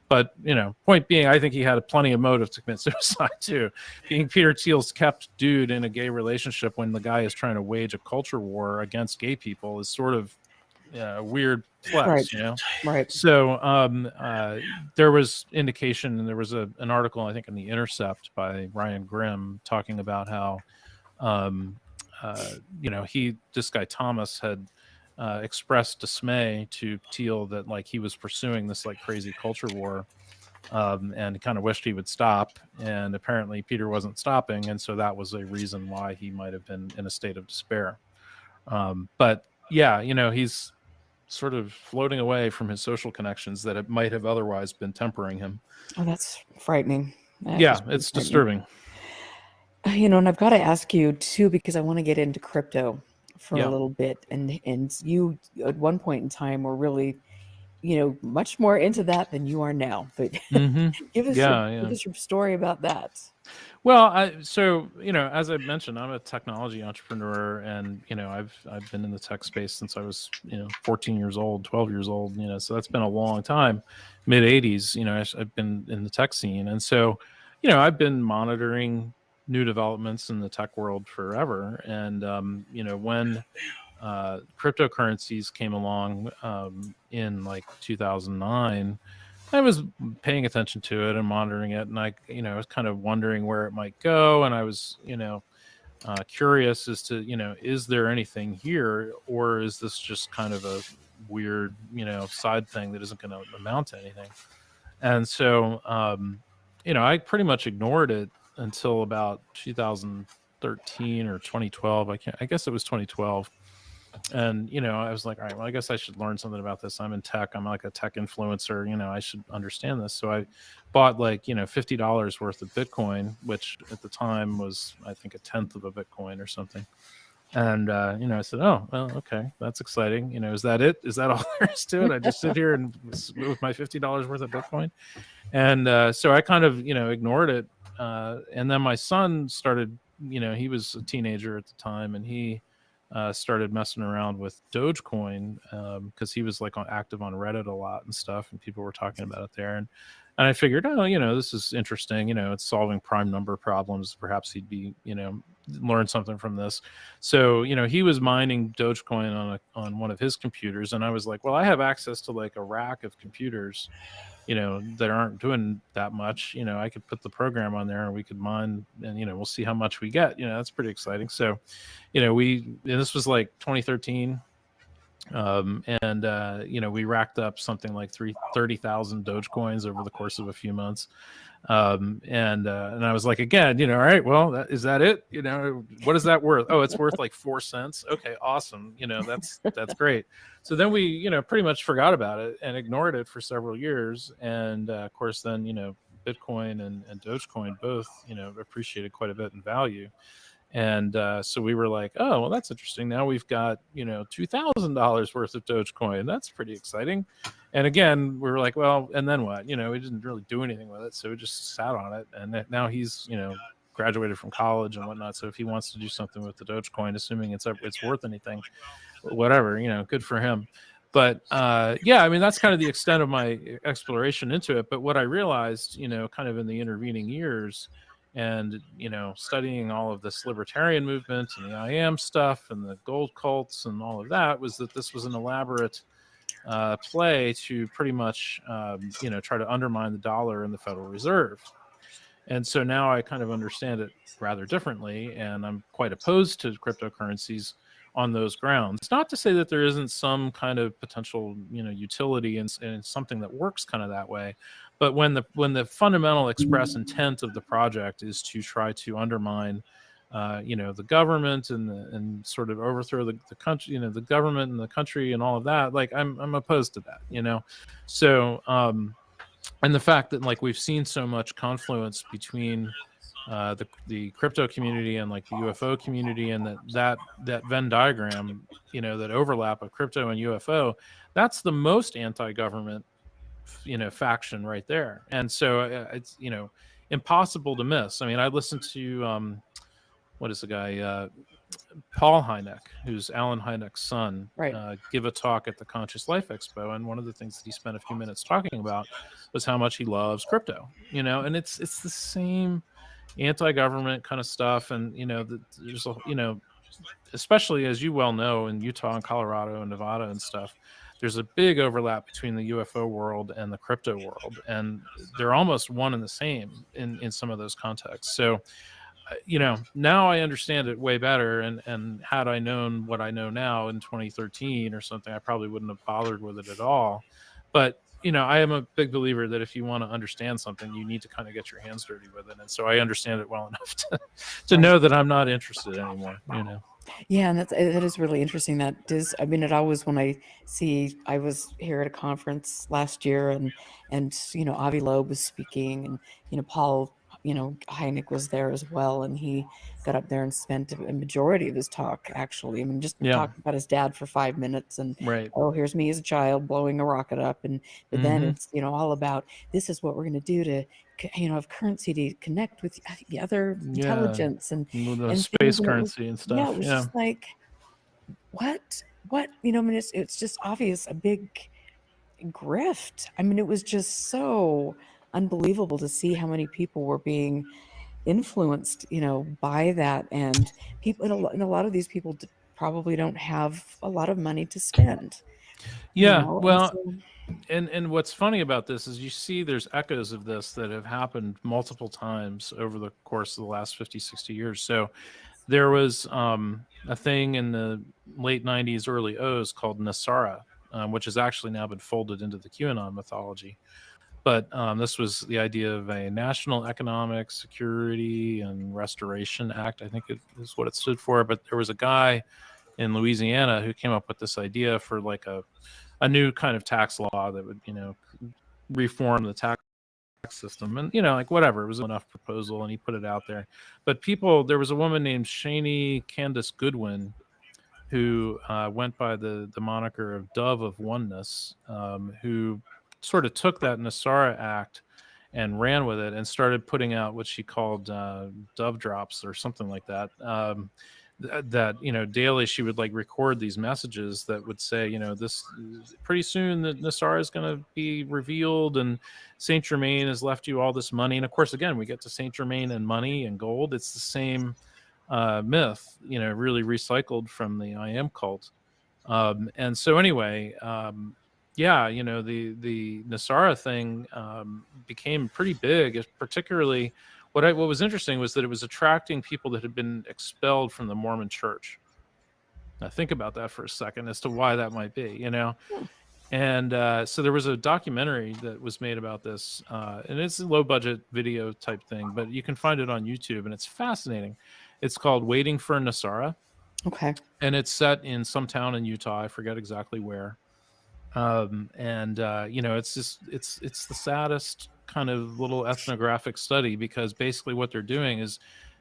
Speaker 6: But, you know, point being, I think he had plenty of motive to commit suicide too. Being Peter Thiel's kept dude in a gay relationship when the guy is trying to wage a culture war against gay people is sort of weird flex,
Speaker 7: right.
Speaker 6: You know,
Speaker 7: right.
Speaker 6: So there was indication, and there was an article, I think, in the Intercept by Ryan Grimm talking about how you know, this guy Thomas had expressed dismay to Thiel that like he was pursuing this like crazy culture war, and kind of wished he would stop, and apparently Peter wasn't stopping, and so that was a reason why he might have been in a state of despair. But yeah, you know, he's sort of floating away from his social connections that it might have otherwise been tempering him.
Speaker 7: Oh, that's frightening.
Speaker 6: Yeah, it's disturbing.
Speaker 7: You know, and I've got to ask you too, because I want to get into crypto for a little bit. And you at one point in time were really, you know, much more into that than you are now. But give us your story about that.
Speaker 6: Well, so, you know, as I mentioned, I'm a technology entrepreneur, and, you know, I've been in the tech space since I was, you know, 14 years old, 12 years old, you know, so that's been a long time, mid 80s, you know, I've been in the tech scene. And so, I've been monitoring new developments in the tech world forever. And, when cryptocurrencies came along in like 2009, I was paying attention to it and monitoring it. And I was kind of wondering where it might go. And I was, curious as to, is there anything here, or is this just kind of a weird, side thing that isn't going to amount to anything? And so, I pretty much ignored it until about 2013 or 2012. I guess it was 2012. And, I was like, all right, well, I guess I should learn something about this. I'm in tech. I'm like a tech influencer. I should understand this. So I bought like, $50 worth of Bitcoin, which at the time was, I think, 1/10 of a Bitcoin or something. And, I said, oh, well, okay, that's exciting. Is that it? Is that all there is to it? I just sit here and with my $50 worth of Bitcoin. And so I kind of, ignored it. And then my son started, he was a teenager at the time, and he started messing around with Dogecoin because he was like active on Reddit a lot and stuff, and people were talking about it there. And I figured, oh, this is interesting. It's solving prime number problems. Perhaps he'd be, learn something from this. So, he was mining Dogecoin on one of his computers, and I was like, well, I have access to like a rack of computers, that aren't doing that much. I could put the program on there and we could mine, and we'll see how much we get. That's pretty exciting. So, and this was like 2013. We racked up something like 30,000 Dogecoins over the course of a few months. And I was like, again, all right, well, is that it? What is that worth? Oh, it's worth like 4 cents. Okay, awesome. That's great. So then we, pretty much forgot about it and ignored it for several years. And of course, then, Bitcoin and Dogecoin both, appreciated quite a bit in value. And so we were like, oh, well, that's interesting. Now we've got, $2,000 worth of Dogecoin. That's pretty exciting. And again, we were like, well, and then what? We didn't really do anything with it. So we just sat on it. And now he's, graduated from college and whatnot. So if he wants to do something with the Dogecoin, assuming it's worth anything, whatever, good for him. But yeah, I mean, that's kind of the extent of my exploration into it. But what I realized, kind of in the intervening years, and studying all of this libertarian movement and the IAM stuff and the gold cults and all of that, was that this was an elaborate play to pretty much try to undermine the dollar and the Federal Reserve. And so now I kind of understand it rather differently, and I'm quite opposed to cryptocurrencies on those grounds. Not to say that there isn't some kind of potential utility and something that works kind of that way, but when the fundamental express intent of the project is to try to undermine the government and sort of overthrow the country, the government and the country and all of that, like I'm opposed to that. So and the fact that like we've seen so much confluence between the crypto community and like the UFO community, and that Venn diagram, that overlap of crypto and UFO, that's the most anti-government faction right there. And so it's impossible to miss. I mean, I listened to what is the guy, Paul Hynek, who's Alan Hynek's son,
Speaker 7: right,
Speaker 6: give a talk at the Conscious Life Expo, and one of the things that he spent a few minutes talking about was how much he loves crypto. And it's the same anti-government kind of stuff. And there's especially, as you well know, in Utah and Colorado and Nevada and stuff, there's a big overlap between the UFO world and the crypto world, and they're almost one and the same in some of those contexts. So now I understand it way better, and had I known what I know now in 2013 or something, I probably wouldn't have bothered with it at all. But I am a big believer that if you want to understand something, you need to kind of get your hands dirty with it. And so I understand it well enough to know that I'm not interested anymore,
Speaker 7: Yeah, and that is really interesting. That is, I mean, it always, when I was here at a conference last year, and Avi Loeb was speaking, and Paul Hynek was there as well, and he got up there and spent a majority of his talk, actually, I mean, just talking about his dad for 5 minutes, and oh, here's me as a child blowing a rocket up, and but then it's all about, this is what we're going to do to have currency to connect with the other intelligence and
Speaker 6: space currency and stuff.
Speaker 7: Yeah, it was just like, what I mean, it's just obvious, a big grift. I mean, it was just so unbelievable to see how many people were being influenced, by that. And people, and a lot of these people probably don't have a lot of money to spend.
Speaker 6: Yeah,
Speaker 7: And
Speaker 6: well,
Speaker 7: so,
Speaker 6: and what's funny about this is you see there's echoes of this that have happened multiple times over the course of the last 50, 60 years. So there was a thing in the late 90s, early O's called Nasara, which has actually now been folded into the QAnon mythology. But this was the idea of a National Economic Security and Restoration Act, I think it is what it stood for. But there was a guy in Louisiana who came up with this idea for like a new kind of tax law that would, reform the tax system. And, like whatever, it was enough proposal and he put it out there. But there was a woman named Shani Candace Goodwin who went by the moniker of Dove of Oneness, who sort of took that Nasara Act and ran with it and started putting out what she called dove drops or something like that. That daily she would like record these messages that would say, this pretty soon the Nasara is going to be revealed and Saint Germain has left you all this money. And of course, again, we get to Saint Germain and money and gold. It's the same myth, really recycled from the I Am cult. And so anyway, the Nasara thing became pretty big, particularly what was interesting was that it was attracting people that had been expelled from the Mormon church. Now think about that for a second as to why that might be, And so there was a documentary that was made about this, and it's a low budget video type thing, but you can find it on YouTube and it's fascinating. It's called Waiting for Nasara.
Speaker 7: okay.
Speaker 6: And it's set in some town in Utah. I forget exactly where. It's just, it's the saddest kind of little ethnographic study, because basically what they're doing is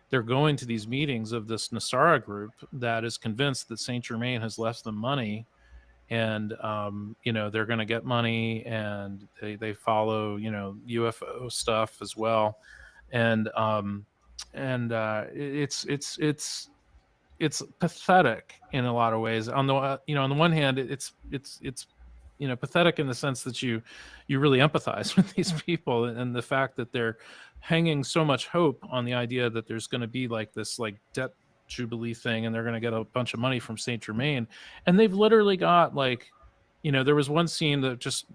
Speaker 6: they're going to these meetings of this Nasara group that is convinced that Saint Germain has left them money, and they're going to get money, and they follow UFO stuff as well, and it's pathetic in a lot of ways. On the one hand, it's pathetic in the sense that you really empathize with these people, and the fact that they're hanging so much hope on the idea that there's going to be like this like debt jubilee thing and they're going to get a bunch of money from Saint Germain, and they've literally got like, there was one scene that just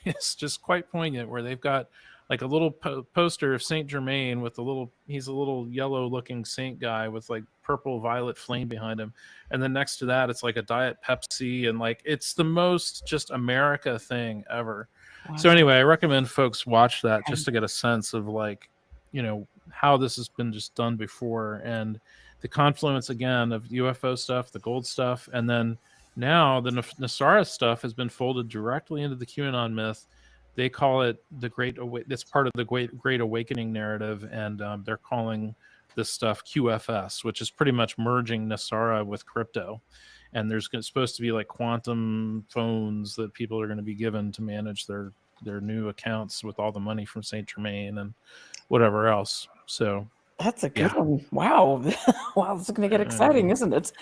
Speaker 6: it's just quite poignant where they've got like a little poster of Saint Germain with he's a little yellow looking saint guy with like purple violet flame behind him, and then next to that it's like a Diet Pepsi, and like it's the most just America thing ever. Wow. So anyway, I recommend folks watch that just to get a sense of like, how this has been just done before, and the confluence again of UFO stuff, the gold stuff, and then now the Nasara stuff has been folded directly into the QAnon myth. They call it it's part of the Great Awakening narrative, and they're calling this stuff QFS, which is pretty much merging Nasara with crypto. And there's supposed to be like quantum phones that people are going to be given to manage their new accounts with all the money from Saint Germain and whatever else. So
Speaker 7: that's a good one. Wow. Wow, this is going to get exciting, isn't it?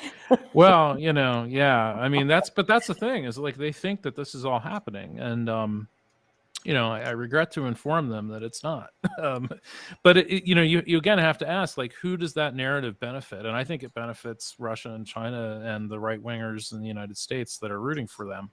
Speaker 6: Well, yeah. I mean, that's the thing is like they think that this is all happening, and I regret to inform them that it's not. But you again have to ask, like, who does that narrative benefit? And I think it benefits Russia and China and the right wingers in the United States that are rooting for them.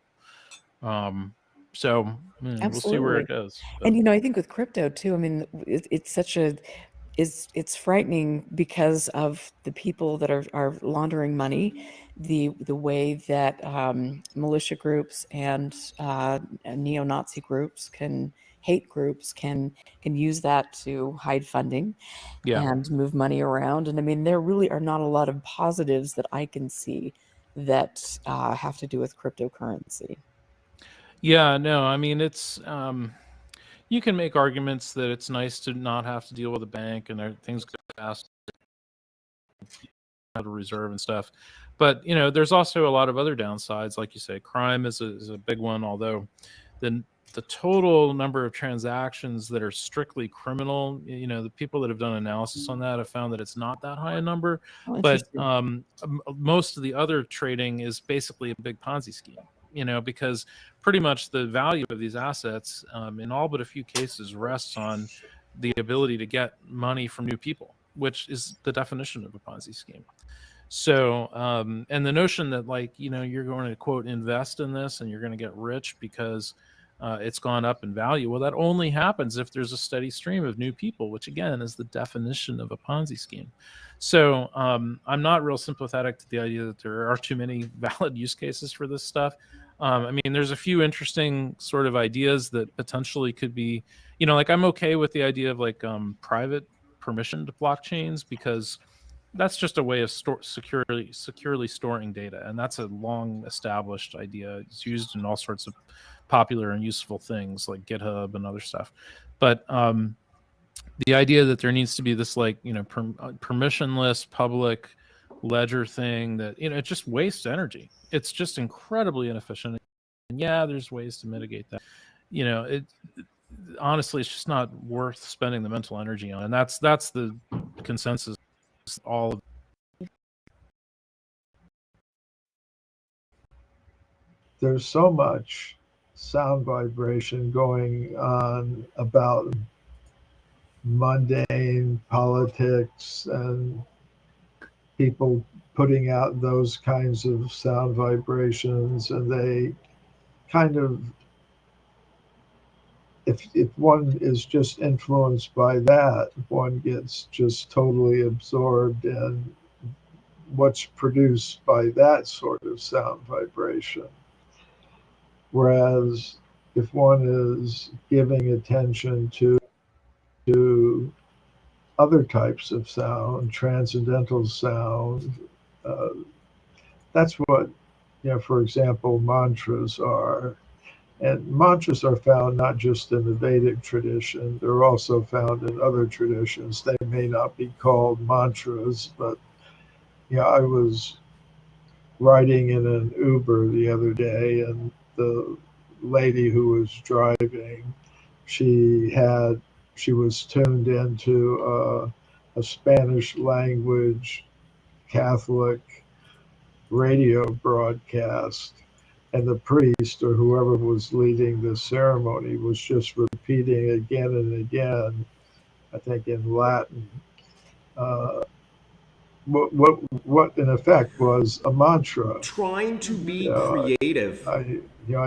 Speaker 6: So we'll see where it goes. But.
Speaker 7: And I think with crypto too, I mean, it's frightening because of the people that are laundering money, the way that militia groups and neo-Nazi groups hate groups can use that to hide funding and move money around. And I mean, there really are not a lot of positives that I can see that have to do with cryptocurrency.
Speaker 6: Yeah, no, I mean, it's you can make arguments that it's nice to not have to deal with a bank and things go fast, have a reserve and stuff. But there's also a lot of other downsides, like you say. Crime is a big one, although the total number of transactions that are strictly criminal, the people that have done analysis on that have found that it's not that high a number. But most of the other trading is basically a big Ponzi scheme. you know, because pretty much the value of these assets, in all but a few cases, rests on the ability to get money from new people, which is the definition of a Ponzi scheme. So, and the notion that, like, you know, you're going to, quote, invest in this and you're going to get rich because it's gone up in value. Well, that only happens if there's a steady stream of new people, which again is the definition of a Ponzi scheme. So I'm not real sympathetic to the idea that there are too many valid use cases for this stuff. I mean, there's a few interesting sort of ideas that potentially could be, you know, like I'm okay with the idea of like private permissioned blockchains, because that's just a way of securely storing data, and that's a long established idea. It's used in all sorts of popular and useful things like GitHub and other stuff. But the idea that there needs to be this, like, you know, permissionless public ledger thing, that, you know, it just wastes energy. It's just incredibly inefficient. And yeah, there's ways to mitigate that. You know, honestly, it's just not worth spending the mental energy on. And that's the consensus. All of
Speaker 8: there's so much sound vibration going on about mundane politics and people putting out those kinds of sound vibrations, and they kind of, if one is just influenced by that, one gets just totally absorbed in what's produced by that sort of sound vibration. Whereas if one is giving attention to other types of sound, transcendental sound, that's what, you know, for example, mantras are. And mantras are found not just in the Vedic tradition, they're also found in other traditions. They may not be called mantras, but, you know, I was riding in an Uber the other day, and the lady who was driving, she was tuned into a Spanish language Catholic radio broadcast, and the priest or whoever was leading the ceremony was just repeating again and again, I think in Latin, what in effect was a mantra.
Speaker 9: Trying to be creative.
Speaker 8: I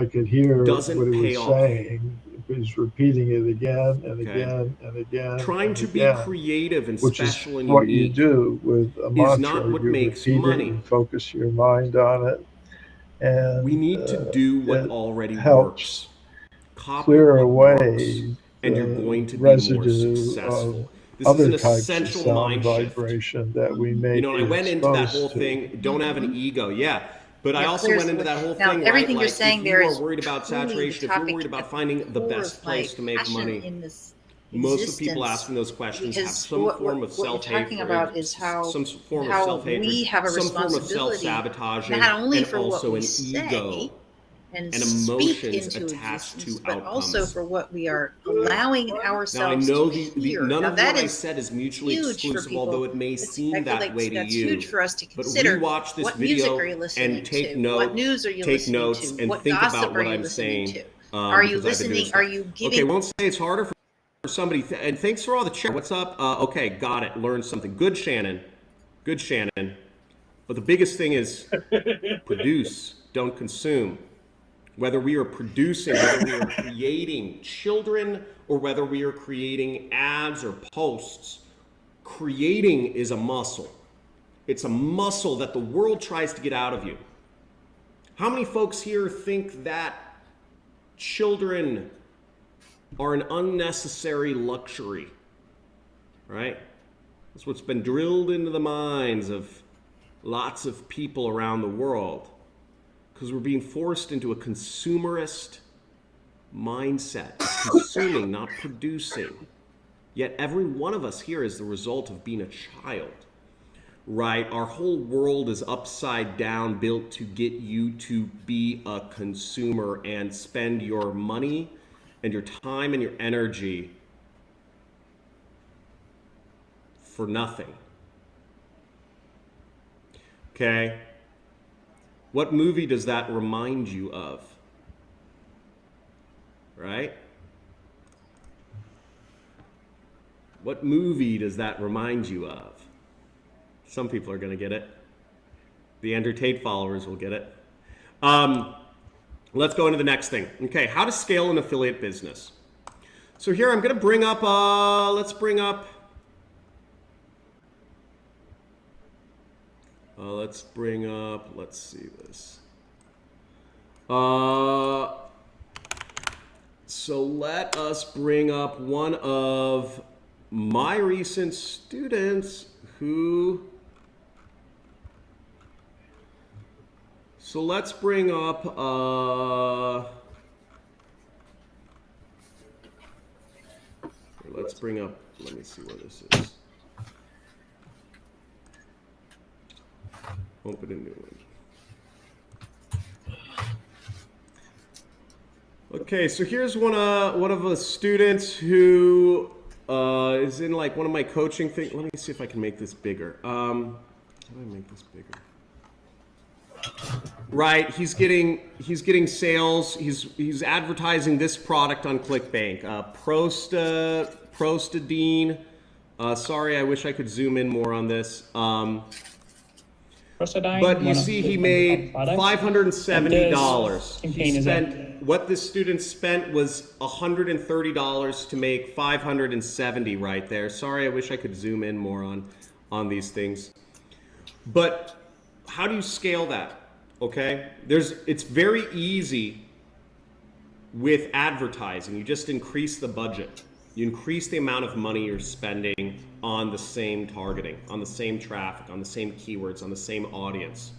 Speaker 8: could hear what he was saying. He was repeating it again and again and again.
Speaker 9: Trying to be creative and special and unique,
Speaker 8: what you do with a mantra.
Speaker 9: Is not what makes money.
Speaker 8: You focus your mind on it, and
Speaker 9: we need to do what already works.
Speaker 8: Clear away
Speaker 9: and you're going to be more successful. This is an essential mind
Speaker 8: vibration that we may,
Speaker 9: you know, I went into that whole thing, don't have an ego, but I also went into that whole thing,
Speaker 10: everything
Speaker 9: right?
Speaker 10: you're saying
Speaker 9: if
Speaker 10: there
Speaker 9: you
Speaker 10: is
Speaker 9: are worried about saturation, if you're worried about finding the best place to make money, most of the people asking those questions have some form of self-hate.
Speaker 10: Talking about is
Speaker 9: some form of self-hatred,
Speaker 10: we have a
Speaker 9: some form of
Speaker 10: responsibility,
Speaker 9: self-sabotaging,
Speaker 10: not only
Speaker 9: and
Speaker 10: for
Speaker 9: also
Speaker 10: what we
Speaker 9: an
Speaker 10: say
Speaker 9: ego
Speaker 10: and
Speaker 9: emotions attached to
Speaker 10: but
Speaker 9: outcomes.
Speaker 10: also for what we are allowing ourselves
Speaker 9: now, I know
Speaker 10: to hear.
Speaker 9: none
Speaker 10: now,
Speaker 9: of
Speaker 10: that
Speaker 9: what I
Speaker 10: is
Speaker 9: said is mutually exclusive,
Speaker 10: people.
Speaker 9: although it may seem that way to
Speaker 10: that's
Speaker 9: you.
Speaker 10: huge for us to consider.
Speaker 9: But rewatch this
Speaker 10: what
Speaker 9: video
Speaker 10: music are you listening
Speaker 9: and take
Speaker 10: to?
Speaker 9: notes.
Speaker 10: What news are you
Speaker 9: take
Speaker 10: listening
Speaker 9: notes
Speaker 10: to?
Speaker 9: and
Speaker 10: what
Speaker 9: think
Speaker 10: gossip
Speaker 9: about what
Speaker 10: are you
Speaker 9: I'm
Speaker 10: listening
Speaker 9: saying.
Speaker 10: To? Are you listening? Are you giving?
Speaker 9: Okay, won't say it's harder for somebody. And thanks for all the chat. What's up? Okay, got it. Learned something. Good, Shannon. Good, Shannon. But the biggest thing is produce, don't consume. Whether we are producing, whether we are creating children, or whether we are creating ads or posts, creating is a muscle. It's a muscle that the world tries to get out of you. How many folks here think that children are an unnecessary luxury? Right? That's what's been drilled into the minds of lots of people around the world. Because we're being forced into a consumerist mindset, consuming, not producing. Yet every one of us here is the result of being a child, right? Our whole world is upside down, built to get you to be a consumer and spend your money and your time and your energy for nothing. Okay? What movie does that remind you of? Right? What movie does that remind you of? Some people are going to get it. The Andrew Tate followers will get it. Let's go into the next thing. Okay, how to scale an affiliate business. So here I'm going to bring up, let's see this. So let us bring up one of my recent students who, so let's bring up, let me see where this is. Open a new one. Okay, so here's one of the students who is in like one of my coaching things. Let me see if I can make this bigger. How do I make this bigger? Right, he's getting sales. He's advertising this product on ClickBank. Prostadine. Sorry, I wish I could zoom in more on this. But you see, he made $570. He spent, what this student spent was $130 to make $570 right there. Sorry, I wish I could zoom in more on these things. But how do you scale that? Okay, it's very easy with advertising. You just increase the budget. You increase the amount of money you're spending on the same targeting, on the same traffic, on the same keywords, on the same audience.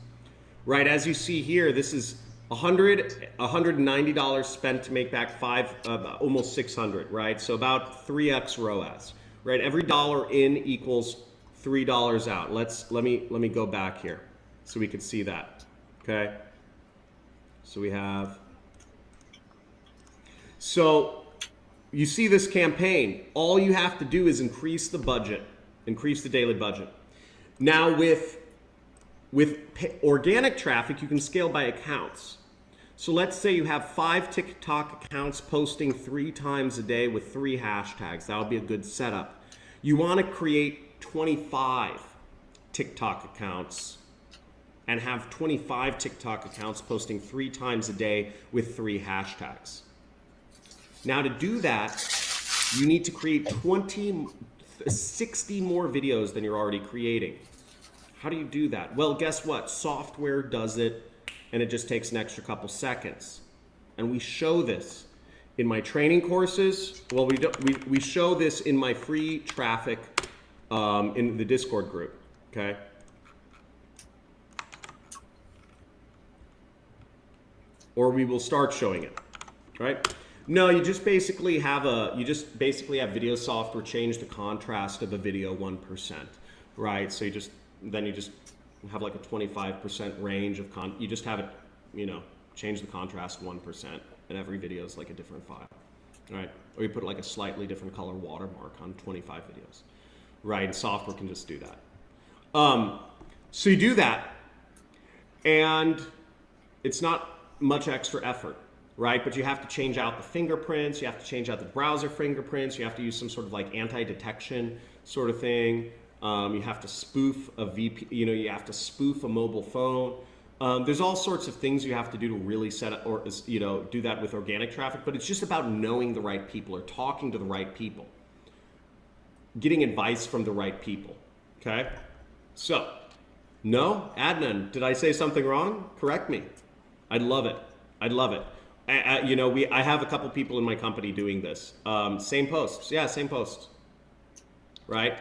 Speaker 9: Right, as you see here, this is $190 spent to make back almost 600, right? So about 3x ROAS, right? Every dollar in equals $3 out. Let me go back here so we can see that. Okay, so we have, so you see this campaign, all you have to do is increase the budget, increase the daily budget. Now with organic traffic, you can scale by accounts. So let's say you have 5 TikTok accounts posting 3 times a day with 3 hashtags. That would be a good setup. You want to create 25 TikTok accounts and have 25 TikTok accounts posting 3 times a day with 3 hashtags. Now to do that, you need to create 60 more videos than you're already creating. How do you do that? Well, guess what? Software does it, and it just takes an extra couple seconds. And we show this in my training courses. Well, we show this in my free traffic in the Discord group, okay? Or we will start showing it, right? No, you just basically have video software change the contrast of a video 1%, right? So you just have like a 25% range of you just have it, change the contrast 1%, and every video is like a different file, right? Or you put like a slightly different color watermark on 25 videos, right? And software can just do that. So you do that, and it's not much extra effort, right? But you have to change out the fingerprints, you have to change out the browser fingerprints, you have to use some sort of like anti-detection sort of thing. You have to spoof a you have to spoof a mobile phone. There's all sorts of things you have to do to really set up, or do that with organic traffic, but it's just about knowing the right people or talking to the right people, getting advice from the right people, okay? So, no, Adnan, did I say something wrong? Correct me. I'd love it. I'd love it. I have a couple people in my company doing this. Same posts. Yeah, same posts. Right?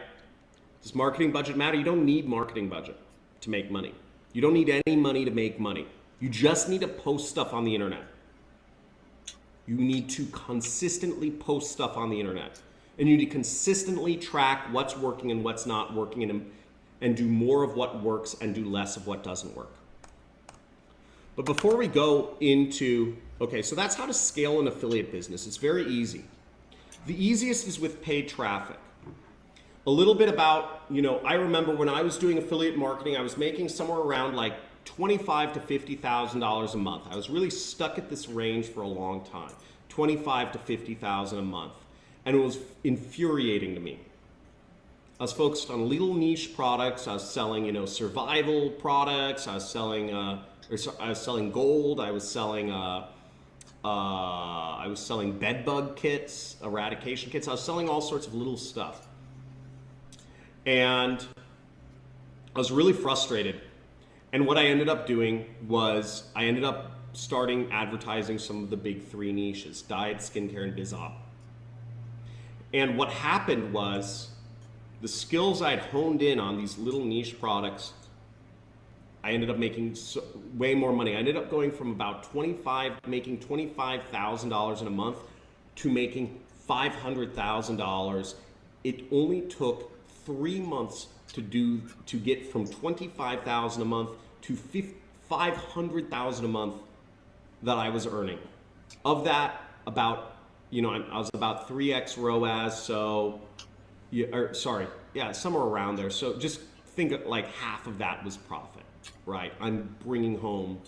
Speaker 9: Does marketing budget matter? You don't need marketing budget to make money. You don't need any money to make money. You just need to post stuff on the internet. You need to consistently post stuff on the internet. And you need to consistently track what's working and what's not working, and do more of what works and do less of what doesn't work. But before we go into, okay, so that's how to scale an affiliate business. It's very easy. The easiest is with paid traffic. A little bit about, I remember when I was doing affiliate marketing, I was making somewhere around like $25,000 to $50,000 a month. I was really stuck at this range for a long time, $25,000 to $50,000 a month, and it was infuriating to me. I was focused on little niche products. I was selling, survival products. I was selling, gold. I was selling bed bug kits, eradication kits. I was selling all sorts of little stuff, and I was really frustrated. And what I ended up doing was I ended up starting advertising some of the big three niches: diet, skincare, and biz op. And what happened was, the skills I'd honed in on these little niche products, I ended up making way more money. I ended up going from making $25,000 in a month to making $500,000. It only took 3 months to get from $25,000 a month to $500,000 a month that I was earning. Of that, I was about 3x ROAS, so somewhere around there. So just think of like half of that was profit, right? I'm bringing home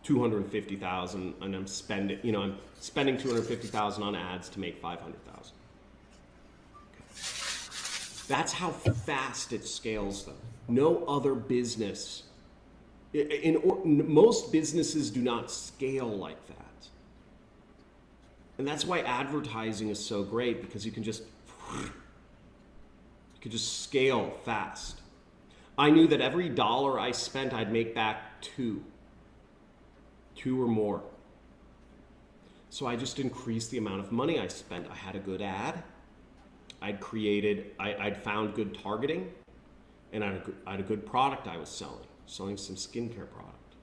Speaker 9: $250,000, and I'm spending $250,000 on ads to make $500,000. That's how fast it scales, though. No other business, most businesses do not scale like that. And that's why advertising is so great, because you can just scale fast. I knew that every dollar I spent, I'd make back two or more. So I just increased the amount of money I spent. I had a good ad. I'd found good targeting, and I had a good product I was selling some skincare product,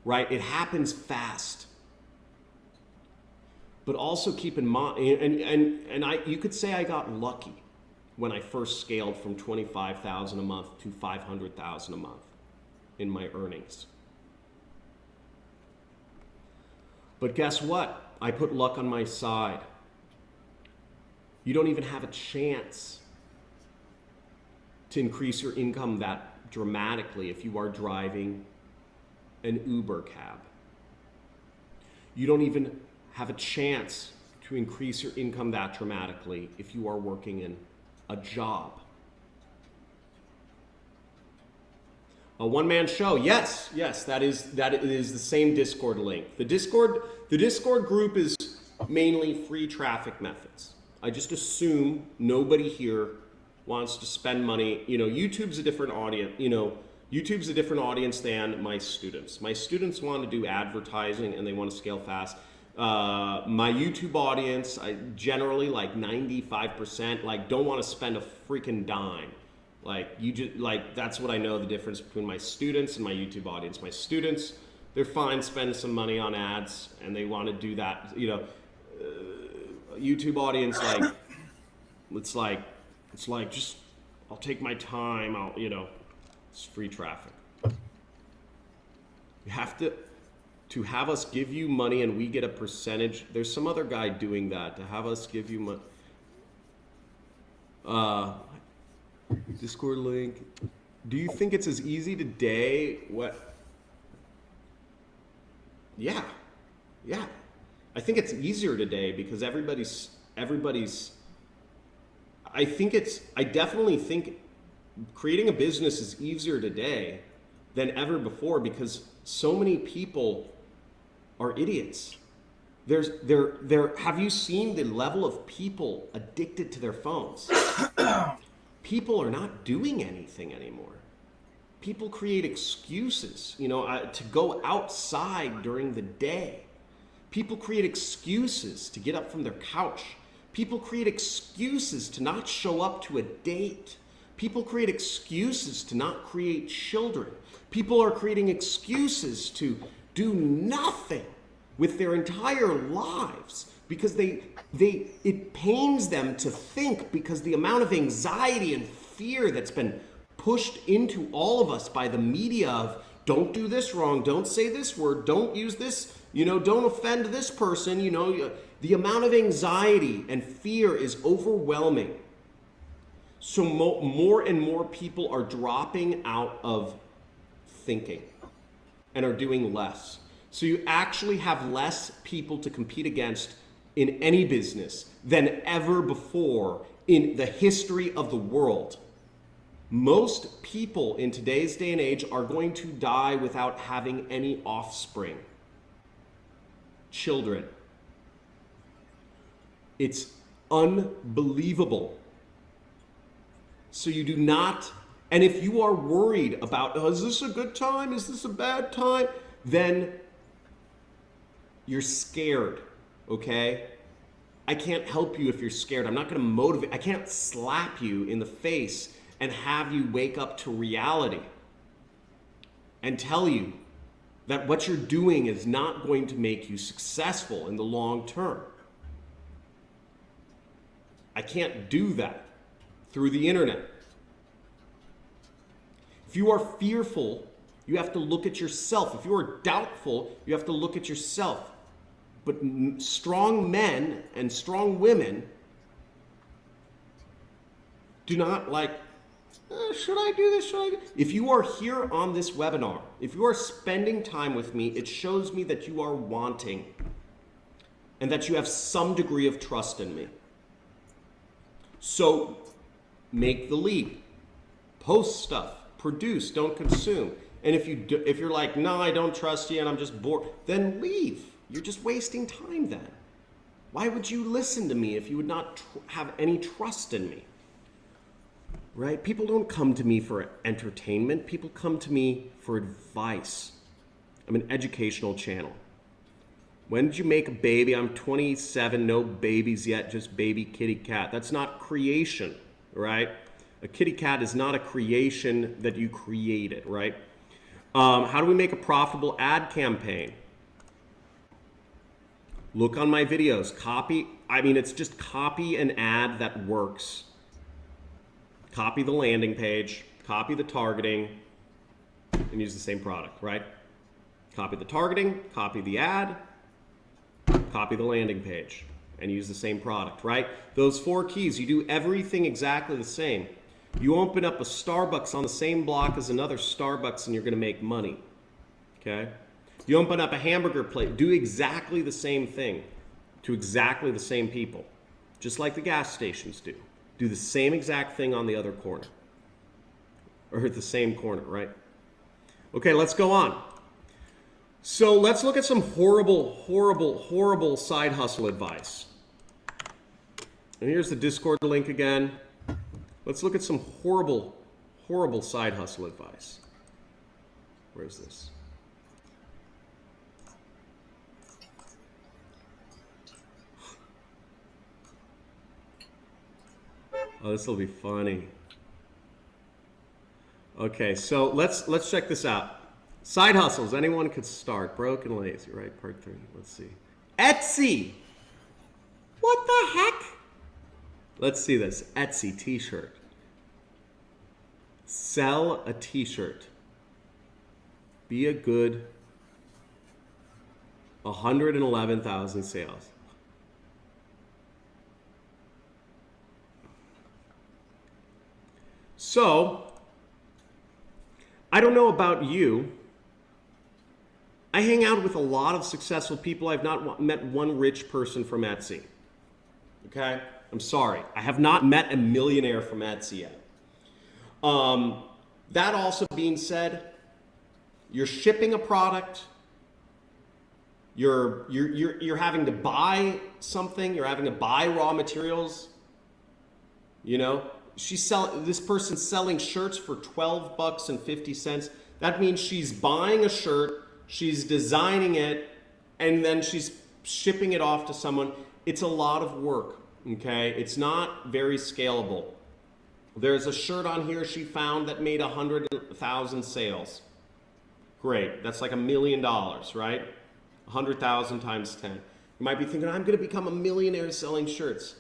Speaker 9: right? It happens fast. But also keep in mind, you could say I got lucky when I first scaled from $25,000 a month to $500,000 a month in my earnings. But guess what? I put luck on my side. You don't even have a chance to increase your income that dramatically if you are driving an Uber cab. You don't even have a chance to increase your income that dramatically if you are working in a job. A one-man show, yes, that is the same Discord link. The Discord group is mainly free traffic methods. I just assume nobody here wants to spend money. YouTube's a different audience. YouTube's a different audience than my students. My students want to do advertising and they want to scale fast. My YouTube audience, I generally like 95%, don't want to spend a freaking dime. That's what I know the difference between my students and my YouTube audience. My students, they're fine spending some money on ads and they want to do that. YouTube audience, it's like just, I'll take my time. It's free traffic. You have to have us give you money and we get a percentage. There's some other guy doing that, to have us give you money. Discord link. Do you think it's as easy today? What? Yeah. I think it's easier today because everybody's, I definitely think creating a business is easier today than ever before because so many people are idiots. Have you seen the level of people addicted to their phones? People are not doing anything anymore. People create excuses, to go outside during the day. People create excuses to get up from their couch. People create excuses to not show up to a date. People create excuses to not create children. People are creating excuses to do nothing with their entire lives because it pains them to think, because the amount of anxiety and fear that's been pushed into all of us by the media of don't do this wrong, don't say this word, don't use this, don't offend this person, the amount of anxiety and fear is overwhelming. So more and more people are dropping out of thinking and are doing less. So you actually have less people to compete against in any business than ever before in the history of the world. Most people in today's day and age are going to die without having any offspring. Children. It's unbelievable. So you do not, and if you are worried about, oh, is this a good time? Is this a bad time? Then you're scared, okay? I can't help you if you're scared. I'm not gonna motivate, I can't slap you in the face and have you wake up to reality and tell you that what you're doing is not going to make you successful in the long term. I can't do that through the internet. If you are fearful, you have to look at yourself. If you are doubtful, you have to look at yourself. But strong men and strong women do not like, should I do this? Should I do? If you are here on this webinar, if you are spending time with me, it shows me that you are wanting and that you have some degree of trust in me. So make the leap, post stuff, produce, don't consume. And if you're like, no, I don't trust you and I'm just bored, then leave. You're just wasting time then. Why would you listen to me if you would not have any trust in me? Right? People don't come to me for entertainment. People come to me for advice. I'm an educational channel. When did you make a baby? I'm 27, no babies yet, just baby kitty cat. That's not creation, right? A kitty cat is not a creation that you created, right? How do we make a profitable ad campaign? Look on my videos, it's just copy an ad that works. Copy the landing page, copy the targeting, and use the same product, right? Copy the targeting, copy the ad, copy the landing page, and use the same product, right? Those 4 keys, you do everything exactly the same. You open up a Starbucks on the same block as another Starbucks and you're gonna make money, okay? You open up a hamburger place, do exactly the same thing to exactly the same people, just like the gas stations do. Do the same exact thing on the other corner, or at the same corner, right? Okay, let's go on. So let's look at some horrible, horrible, horrible side hustle advice. And here's the Discord link again. Let's look at some horrible, horrible side hustle advice. Where's this? Oh, this will be funny. Okay, so let's check this out. Side hustles, anyone could start. Broke and lazy, right? Part 3. Let's see. Etsy. What the heck? Let's see this. Etsy t-shirt. Sell a t-shirt. Be a good 111,000 sales. So, I don't know about you. I hang out with a lot of successful people. I've not met one rich person from Etsy. Okay? I'm sorry. I have not met a millionaire from Etsy yet. That also being said, you're shipping a product. You're having to buy something. You're having to buy raw materials. You know? This person's selling shirts for $12.50. That means she's buying a shirt, she's designing it, and then she's shipping it off to someone. It's a lot of work, okay? It's not very scalable. There's a shirt on here she found that made 100,000 sales. Great, that's like $1 million, right? 100,000 times 10. You might be thinking, I'm gonna become a millionaire selling shirts.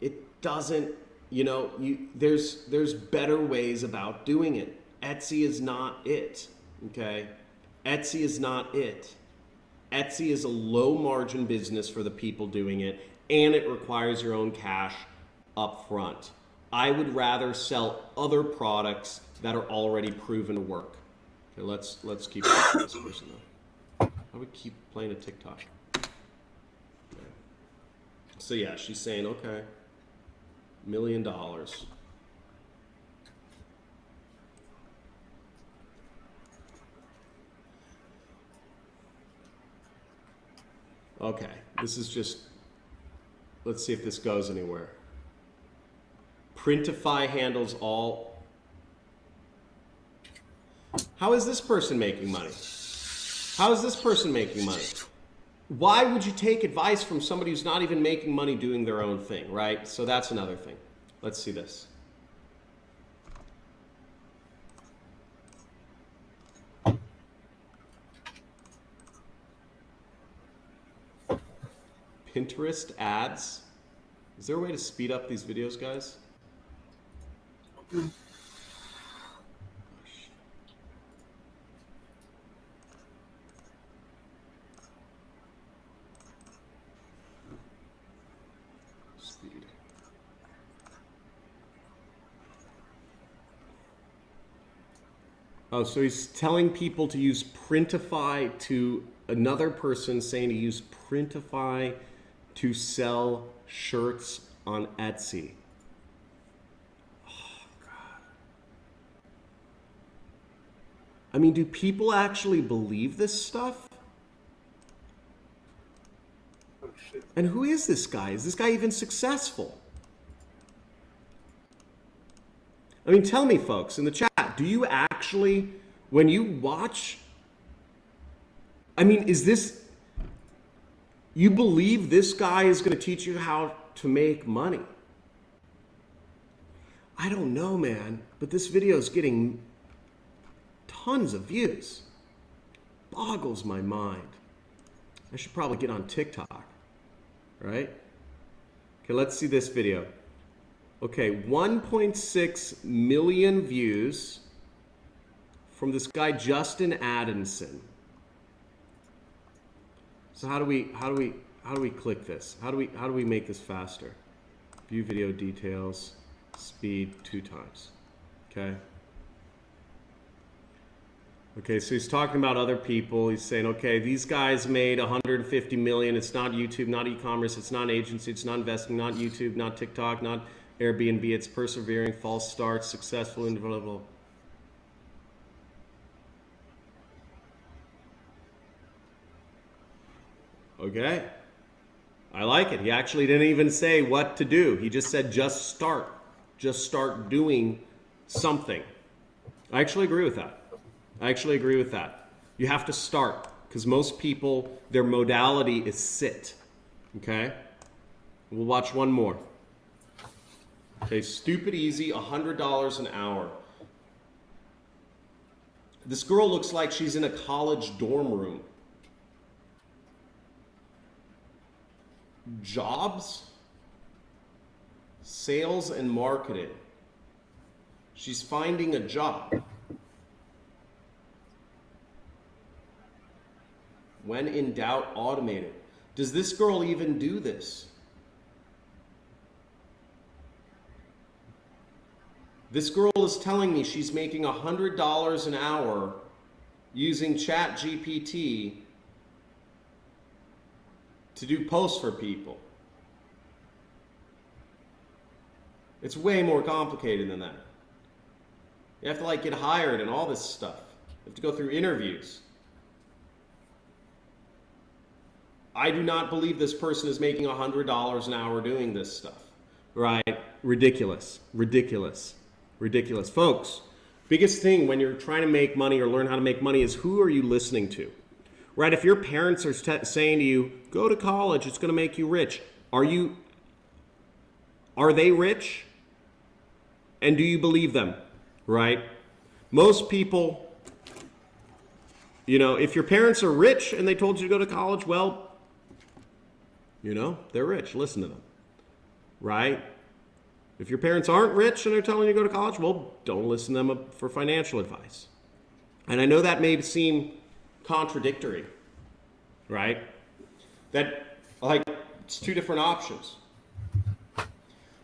Speaker 9: It doesn't. You know, there's better ways about doing it. Etsy is not it, okay? Etsy is not it. Etsy is a low margin business for the people doing it, and it requires your own cash up front. I would rather sell other products that are already proven to work. Okay, let's keep watching this person though. How do we keep playing a TikTok? Okay. So yeah, she's saying, okay, $1 million. Okay, this is just, let's see if this goes anywhere. Printify handles all. How is this person making money? How is this person making money? Why would you take advice from somebody who's not even making money doing their own thing, right? So that's another thing. Let's see this. Pinterest ads. Is there a way to speed up these videos, guys? Speed. Oh, so he's telling people to use Printify to another person saying to use Printify to sell shirts on Etsy. Oh, God. I mean, do people actually believe this stuff?
Speaker 1: Oh, shit.
Speaker 9: And who is this guy? Is this guy even successful? I mean, tell me, folks, in the chat, do you actually, when you watch, I mean, is this, you believe this guy is going to teach you how to make money? I don't know, man, but this video is getting tons of views. Boggles my mind. I should probably get on TikTok, right? Okay, let's see this video. Okay, 1.6 million views from this guy Justin Adamson. So how do we click this? How do we make this faster? View video details, speed 2 times. Okay. Okay, so he's talking about other people. He's saying, okay, these guys made 150 million. It's not YouTube, not e-commerce, it's not agency, it's not investing, not YouTube, not TikTok, not Airbnb, it's persevering, false starts, successful, and blah, blah, blah. Okay, I like it. He actually didn't even say what to do. He just said, just start doing something. I actually agree with that. You have to start, because most people, their modality is sit. Okay, we'll watch one more. Okay, stupid easy, $100 an hour. This girl looks like she's in a college dorm room. Jobs, sales and marketing. She's finding a job. When in doubt, automate it. Does this girl even do this? This girl is telling me she's making $100 an hour using ChatGPT to do posts for people. It's way more complicated than that. You have to like get hired and all this stuff. You have to go through interviews. I do not believe this person is making $100 an hour doing this stuff. Right? Ridiculous. Ridiculous. Ridiculous. Folks, biggest thing when you're trying to make money or learn how to make money is who are you listening to? Right? If your parents are saying to you, go to college, it's going to make you rich. Are they rich? And do you believe them? Right? Most people, you know, if your parents are rich and they told you to go to college, well, you know, they're rich. Listen to them. Right? If your parents aren't rich and they're telling you to go to college, well, don't listen to them for financial advice. And I know that may seem contradictory, right? That, like, it's two different options.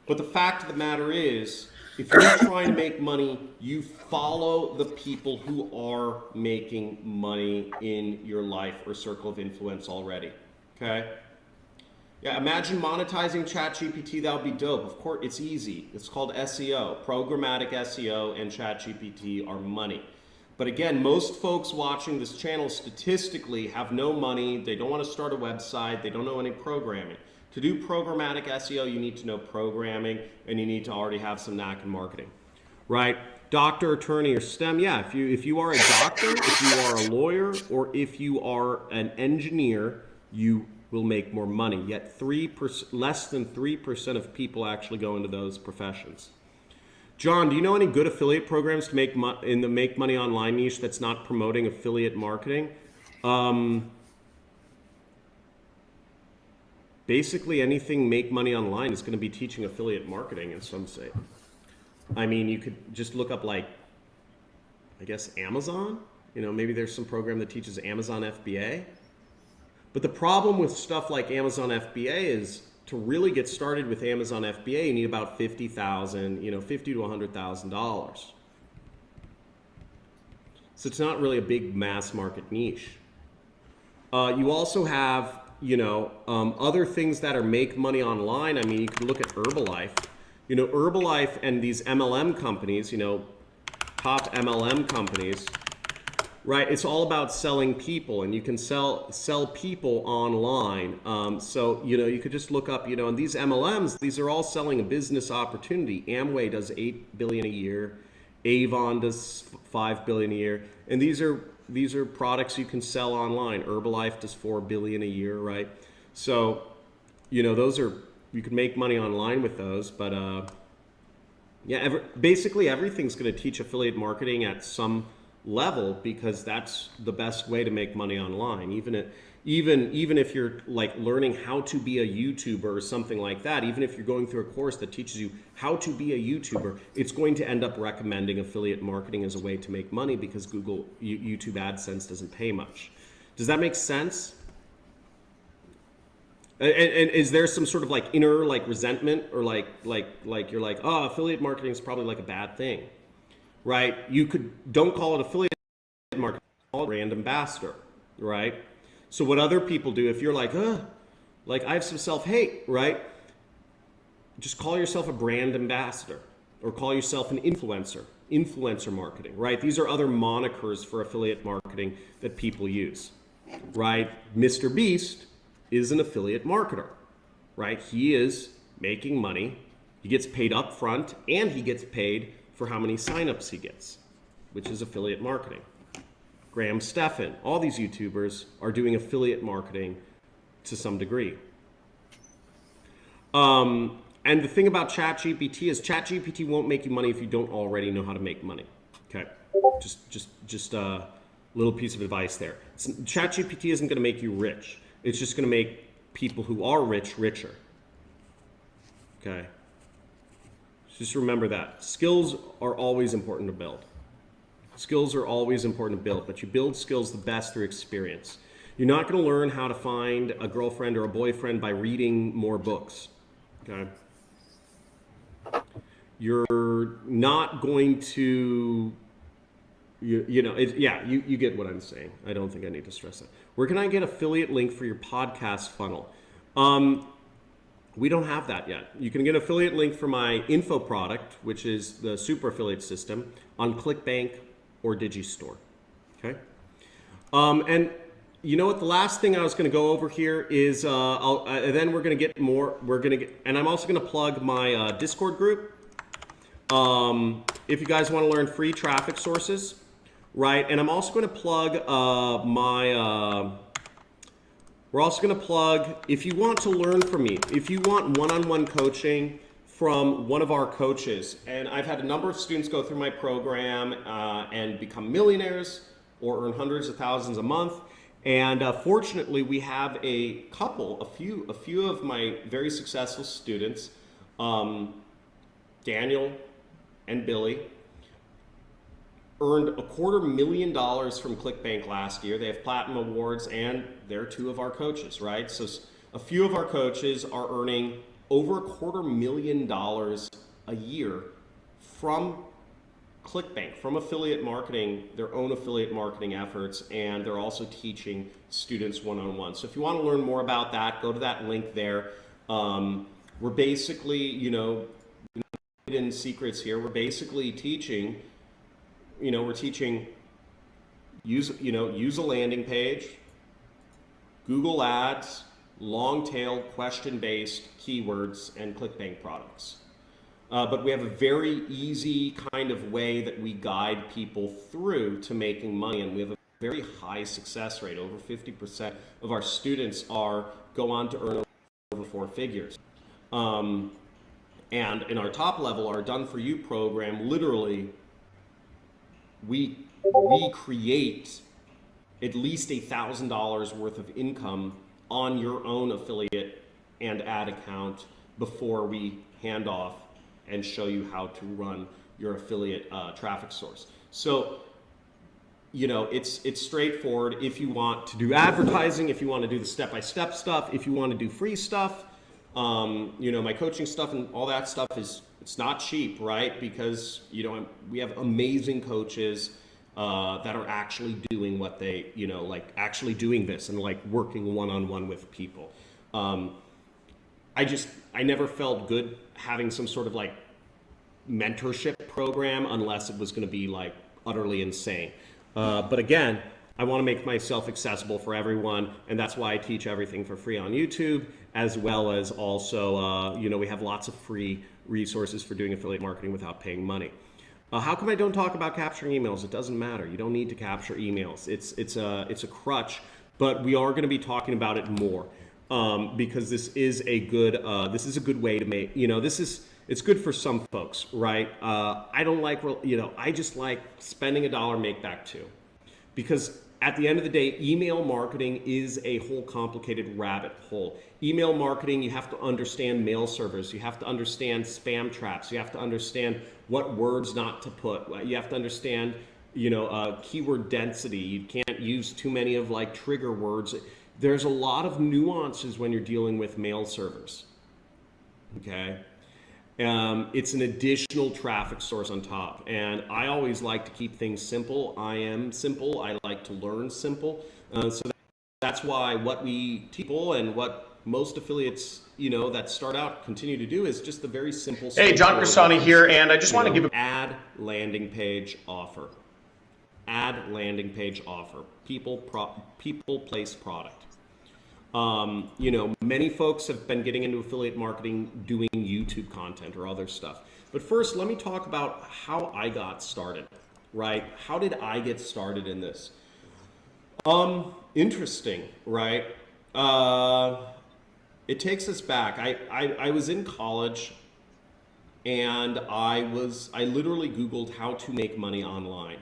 Speaker 9: But the fact of the matter is, If you're trying to make money, you follow the people who are making money in your life or circle of influence already, okay? Yeah, imagine monetizing ChatGPT. That would be dope. Of course, it's easy. It's called SEO. Programmatic SEO and ChatGPT are money. But again, most folks watching this channel statistically have no money. They don't want to start a website. They don't know any programming. To do programmatic SEO, you need to know programming, and you need to already have some knack in marketing, right? Doctor, attorney, or STEM, yeah, if you are a doctor, if you are a lawyer, or if you are an engineer, you will make more money. Yet less than 3% of people actually go into those professions. John, do you know any good affiliate programs to make in the make money online niche that's not promoting affiliate marketing? Basically, anything make money online is going to be teaching affiliate marketing in some say. I mean, you could just look up, like, I guess Amazon. You know, maybe there's some program that teaches Amazon FBA. But the problem with stuff like Amazon FBA is, to really get started with Amazon FBA, you need about $50,000, you know, $50,000 to $100,000. So it's not really a big mass market niche. You also have, you know, other things that are make money online. I mean, you can look at Herbalife. You know, Herbalife and these MLM companies, you know, top MLM companies, right? It's all about selling people, and you can sell people online. So, you know, you could just look up, you know, and these MLMs, these are all selling a business opportunity. Amway does $8 billion a year. Avon does $5 billion a year. And these are products you can sell online. Herbalife does $4 billion a year, right? So, you know, those are, you can make money online with those, but yeah, basically everything's going to teach affiliate marketing at some level, because that's the best way to make money online. Even if you're like learning how to be a YouTuber or something like that, even if you're going through a course that teaches you how to be a YouTuber, it's going to end up recommending affiliate marketing as a way to make money, because YouTube AdSense doesn't pay much. Does that make sense? And is there some sort of like inner like resentment, or like you're like, oh, affiliate marketing is probably like a bad thing, right? Don't call it affiliate marketing, call it brand ambassador, right? So what other people do, if you're like, like I have some self-hate, right? Just call yourself a brand ambassador, or call yourself an influencer marketing, right? These are other monikers for affiliate marketing that people use, right? Mr. Beast is an affiliate marketer, right? He is making money. He gets paid up front, and he gets paid for how many signups he gets, which is affiliate marketing. Graham Stephan, all these YouTubers are doing affiliate marketing to some degree. And the thing about ChatGPT is ChatGPT won't make you money if you don't already know how to make money. Okay, just a little piece of advice there. ChatGPT isn't going to make you rich. It's just going to make people who are rich richer. Okay. Just remember that. Skills are always important to build. Skills are always important to build, but you build skills the best through experience. You're not going to learn how to find a girlfriend or a boyfriend by reading more books. Okay. You're not going to, you know, you get what I'm saying. I don't think I need to stress that. Where can I get affiliate link for your podcast funnel? We don't have that yet. You can get an affiliate link for my info product, which is the super affiliate system, on ClickBank or Digistore. Okay. And you know what? The last thing I was going to go over here is then we're going to get more. And I'm also going to plug my Discord group. If you guys want to learn free traffic sources, right? And I'm also going to plug we're also going to plug, if you want to learn from me, if you want one-on-one coaching from one of our coaches, and I've had a number of students go through my program and become millionaires or earn hundreds of thousands a month. And fortunately, we have a few of my very successful students, Daniel and Billy, earned $250,000 from ClickBank last year. They have platinum awards, and they're two of our coaches, right? So a few of our coaches are earning over $250,000 a year from ClickBank, from affiliate marketing, their own affiliate marketing efforts, and they're also teaching students one-on-one. So if you want to learn more about that, go to that link there. We're basically, you know, hidden secrets here. We're basically teaching, you know, we're teaching use a landing page, Google Ads, long-tail question-based keywords, and ClickBank products. But we have a very easy kind of way that we guide people through to making money, and we have a very high success rate. Over 50% of our students go on to earn over 4 figures. And in our top level, our Done For You program, literally, we create at least $1,000 worth of income on your own affiliate and ad account before we hand off and show you how to run your affiliate traffic source. So, you know, it's straightforward. If you want to do advertising, if you want to do the step-by-step stuff, if you want to do free stuff, you know, my coaching stuff and all that stuff it's not cheap, right? Because, you know, we have amazing coaches that are actually doing what they, you know, like actually doing this and like working one-on-one with people. I never felt good having some sort of like mentorship program unless it was going to be like utterly insane. But again, I want to make myself accessible for everyone, and that's why I teach everything for free on YouTube, as well as also, you know, we have lots of free resources for doing affiliate marketing without paying money. How come I don't talk about capturing emails? It doesn't matter. You don't need to capture emails. It's a crutch, but we are going to be talking about it more. Because this is a good way to make, you know, it's good for some folks, right? I don't like, you know, I just like spending $1, make back 2, because at the end of the day, email marketing is a whole complicated rabbit hole. Email marketing, you have to understand mail servers, you have to understand spam traps, you have to understand what words not to put, you have to understand, you know, keyword density. You can't use too many of like trigger words. There's a lot of nuances when you're dealing with mail servers, okay? It's an additional traffic source on top, and I always like to keep things simple. I am simple. I like to learn simple. So that's why what we teach people and what most affiliates, you know, that start out continue to do is just the very simple.
Speaker 11: Hey, John Cristani here, and I just want to give a
Speaker 9: ad landing page offer. Ad landing page offer. People place product. You know, many folks have been getting into affiliate marketing doing YouTube content or other stuff. But first, let me talk about how I got started, right? How did I get started in this? Interesting, right? It takes us back. I was in college, and I literally Googled how to make money online.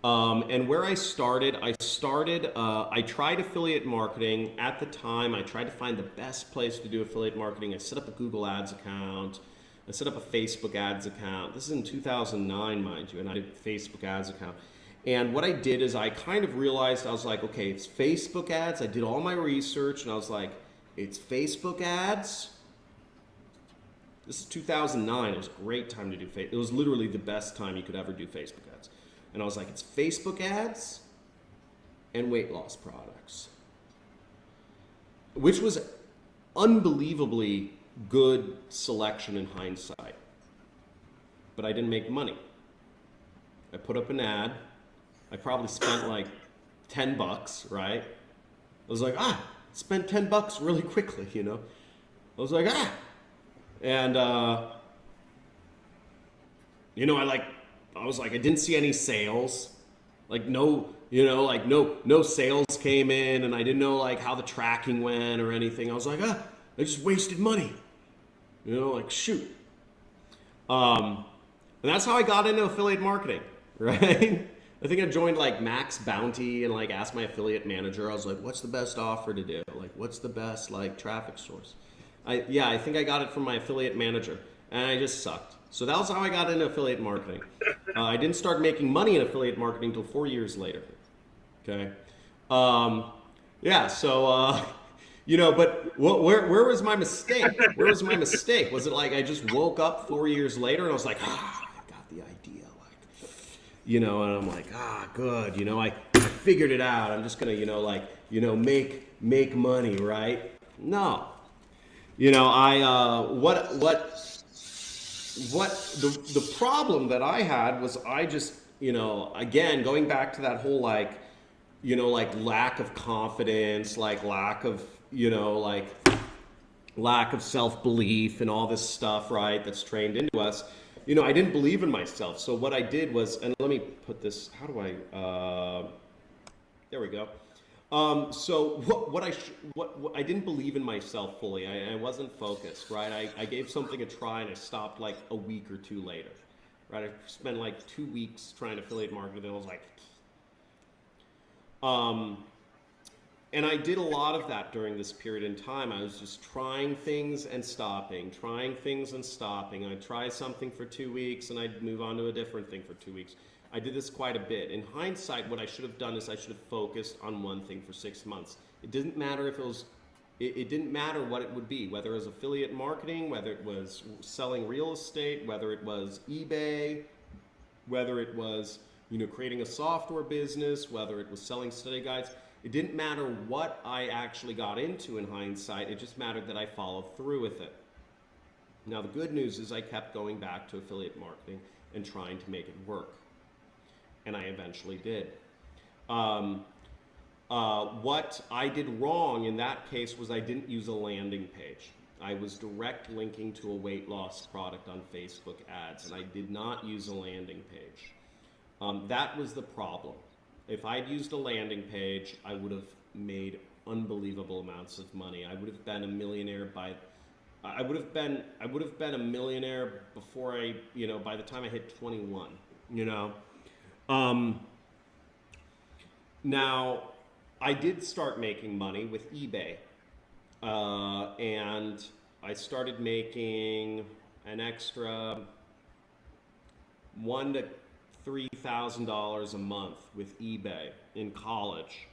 Speaker 9: And where I tried affiliate marketing. At the time, I tried to find the best place to do affiliate marketing. I set up a Google Ads account. I set up a Facebook Ads account. This is in 2009, mind you, and I did a Facebook Ads account. And what I did is I kind of realized, I was like, okay, it's Facebook Ads. I did all my research, and I was like, it's Facebook Ads. This is 2009. It was a great time to do Facebook. It was literally the best time you could ever do Facebook Ads. And I was like, it's Facebook Ads and weight loss products, which was unbelievably good selection in hindsight. But I didn't make money. I put up an ad. I probably spent like $10, right? I was like, spent $10 really quickly, you know? I was like, And, you know, I was like, I didn't see any sales, like no sales came in, and I didn't know like how the tracking went or anything. I was like, I just wasted money, you know, like shoot. And that's how I got into affiliate marketing, right? I think I joined like Max Bounty and like asked my affiliate manager, I was like, what's the best offer to do? Like, what's the best like traffic source? I think I got it from my affiliate manager, and I just sucked. So that was how I got into affiliate marketing. I didn't start making money in affiliate marketing until 4 years later. Okay. You know, but where was my mistake? Where was my mistake? Was it like I just woke up 4 years later and I was like, I you know, and I'm like, ah, good, you know, I figured it out. I'm just gonna, you know, like, you know, make money, right? No, you know, the problem that I had was I just, you know, again, going back to that whole like, you know, like lack of confidence, like lack of, you know, like lack of self-belief and all this stuff, right, that's trained into us. You know, I didn't believe in myself. So what I did was, and let me put this, how do I, there we go. So what I didn't believe in myself fully. I wasn't focused, right? I gave something a try and I stopped like a week or two later, right? I spent like 2 weeks trying affiliate marketing. And I was like, and I did a lot of that during this period in time. I was just trying things and stopping, trying things and stopping. I'd try something for 2 weeks and I'd move on to a different thing for 2 weeks. I did this quite a bit. In hindsight, what I should have done is I should have focused on one thing for 6 months. It didn't matter if it was, it didn't matter what it would be, whether it was affiliate marketing, whether it was selling real estate, whether it was eBay, whether it was, you know, creating a software business, whether it was selling study guides. It didn't matter what I actually got into in hindsight. It just mattered that I followed through with it. Now, the good news is I kept going back to affiliate marketing and trying to make it work. And I eventually did. What I did wrong in that case was I didn't use a landing page. I was direct linking to a weight loss product on Facebook ads, and I did not use a landing page. That was the problem. If I'd used a landing page, I would have made unbelievable amounts of money. I would have been a millionaire I would have been a millionaire before I, you know, by the time I hit 21, you know. Now, I did start making money with eBay, and I started making an extra $1,000 to $3,000 a month with eBay in college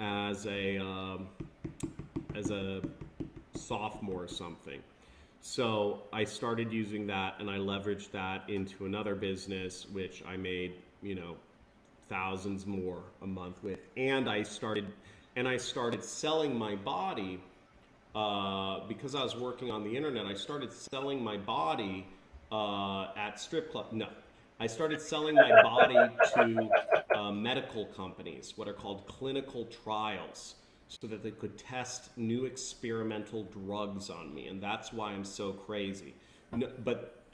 Speaker 9: as a sophomore or something. So I started using that and I leveraged that into another business, which I made, you know, thousands more a month with. And I started selling my body, because I was working on the internet. I started selling my body at strip club. No, I started selling my body to medical companies, what are called clinical trials, so that they could test new experimental drugs on me. And that's why I'm so crazy. No, but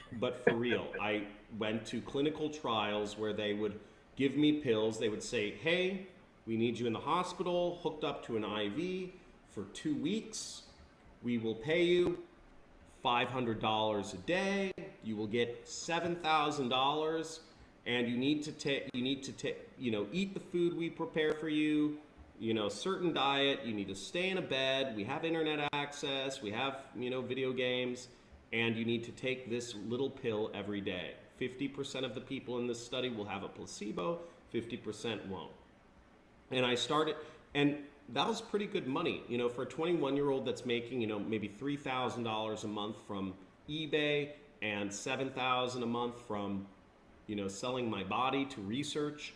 Speaker 9: for real, I went to clinical trials where they would give me pills. They would say, hey, we need you in the hospital, hooked up to an IV for 2 weeks. We will pay you $500 a day. You will get $7,000, and you need to you know, eat the food we prepare for you. You know, certain diet. You need to stay in a bed. We have internet access. We have, you know, video games, and you need to take this little pill every day. 50% of the people in this study will have a placebo. 50% won't. And I started, and that was pretty good money, you know, for a 21-year-old that's making, you know, maybe $3,000 a month from eBay and $7,000 a month from, you know, selling my body to research.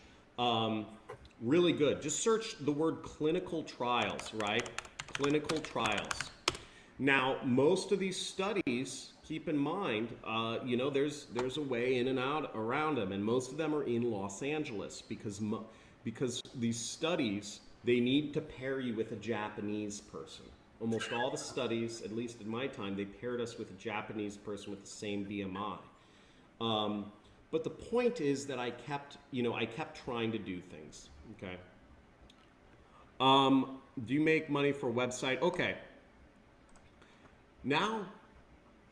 Speaker 9: Really good. Just search the word clinical trials, right? Clinical trials. Now, most of these studies, keep in mind, you know, there's a way in and out around them, and most of them are in Los Angeles because these studies, they need to pair you with a Japanese person. Almost all the studies, at least in my time, they paired us with a Japanese person with the same BMI. But the point is that I kept trying to do things, okay? Do you make money for a website? Okay. Now,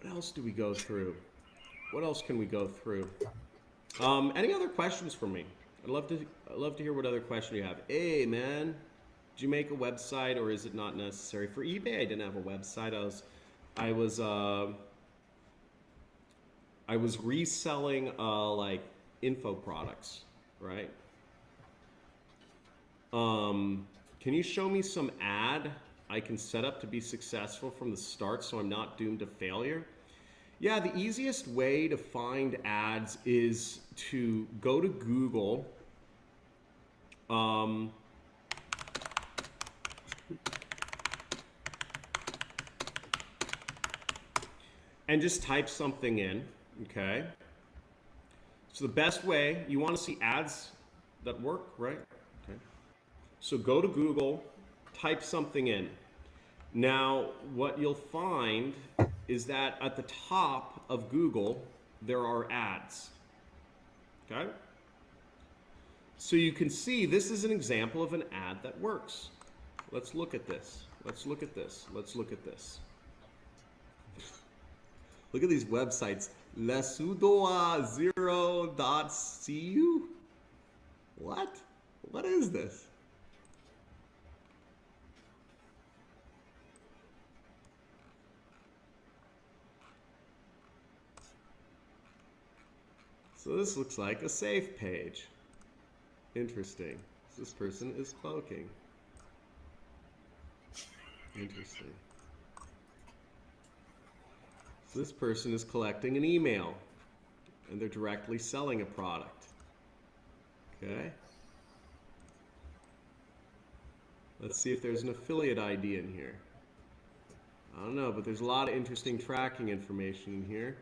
Speaker 9: what else do we go through? What else can we go through? Any other questions for me? I'd love to hear what other question you have. Hey, man, did you make a website, or is it not necessary? For eBay, I didn't have a website. I was reselling like info products, right? Can you show me some ad I can set up to be successful from the start so I'm not doomed to failure? Yeah, the easiest way to find ads is to go to Google. And just type something in, okay? So the best way, you want to see ads that work, right? Okay. So go to Google, type something in. Now, what you'll find is that at the top of Google, there are ads, okay? So you can see this is an example of an ad that works. Let's look at this. Let's look at this. Let's look at this. Look at these websites. lesudoa0.cu? What? What is this? So this looks like a safe page. Interesting. This person is cloaking. Interesting. So this person is collecting an email and they're directly selling a product. Okay. Let's see if there's an affiliate ID in here. I don't know, but there's a lot of interesting tracking information in here.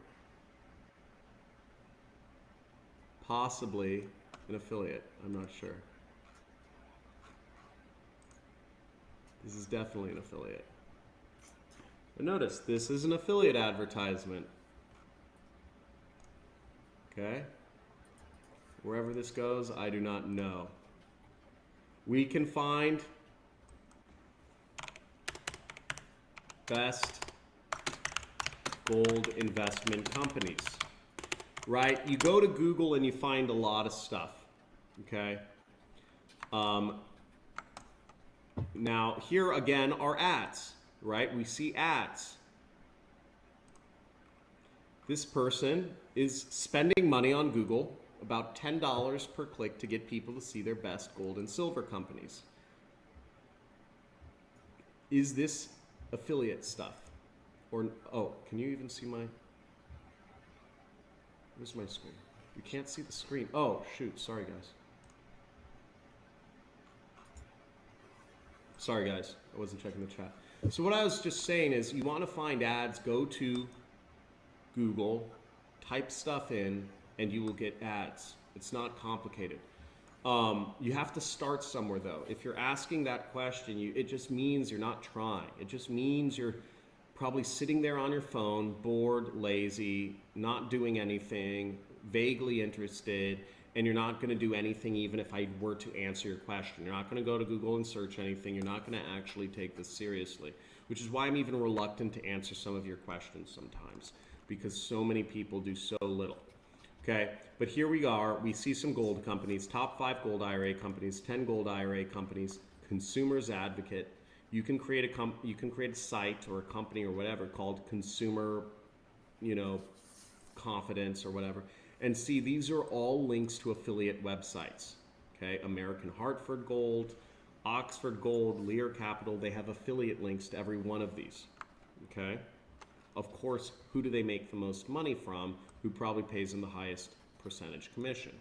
Speaker 9: Possibly an affiliate, I'm not sure. This is definitely an affiliate. But notice, this is an affiliate advertisement. Okay? Wherever this goes, I do not know. We can find best gold investment companies. Right? You go to Google and you find a lot of stuff. Okay? Now, here again are ads. Right? We see ads. This person is spending money on Google, about $10 per click to get people to see their best gold and silver companies. Is this affiliate stuff? Or, oh, can you even see my, where's my screen? You can't see the screen. Oh, shoot, sorry guys. Sorry guys, I wasn't checking the chat. So what I was just saying is you want to find ads, go to Google, type stuff in, and you will get ads. It's not complicated. You have to start somewhere though. If you're asking that question, it just means you're not trying. It just means you're probably sitting there on your phone, bored, lazy, not doing anything, vaguely interested, and you're not going to do anything even if I were to answer your question. You're not going to go to Google and search anything. You're not going to actually take this seriously, which is why I'm even reluctant to answer some of your questions sometimes, because so many people do so little. Okay, but here we are. We see some gold companies, top 5 gold IRA companies, 10 gold IRA companies, Consumers Advocate. You can create a site or a company or whatever called Consumer, Confidence or whatever. And see, these are all links to affiliate websites. Okay, American Hartford Gold, Oxford Gold, Lear Capital, they have affiliate links to every one of these. Okay, of course, who do they make the most money from? Who probably pays them the highest percentage commission,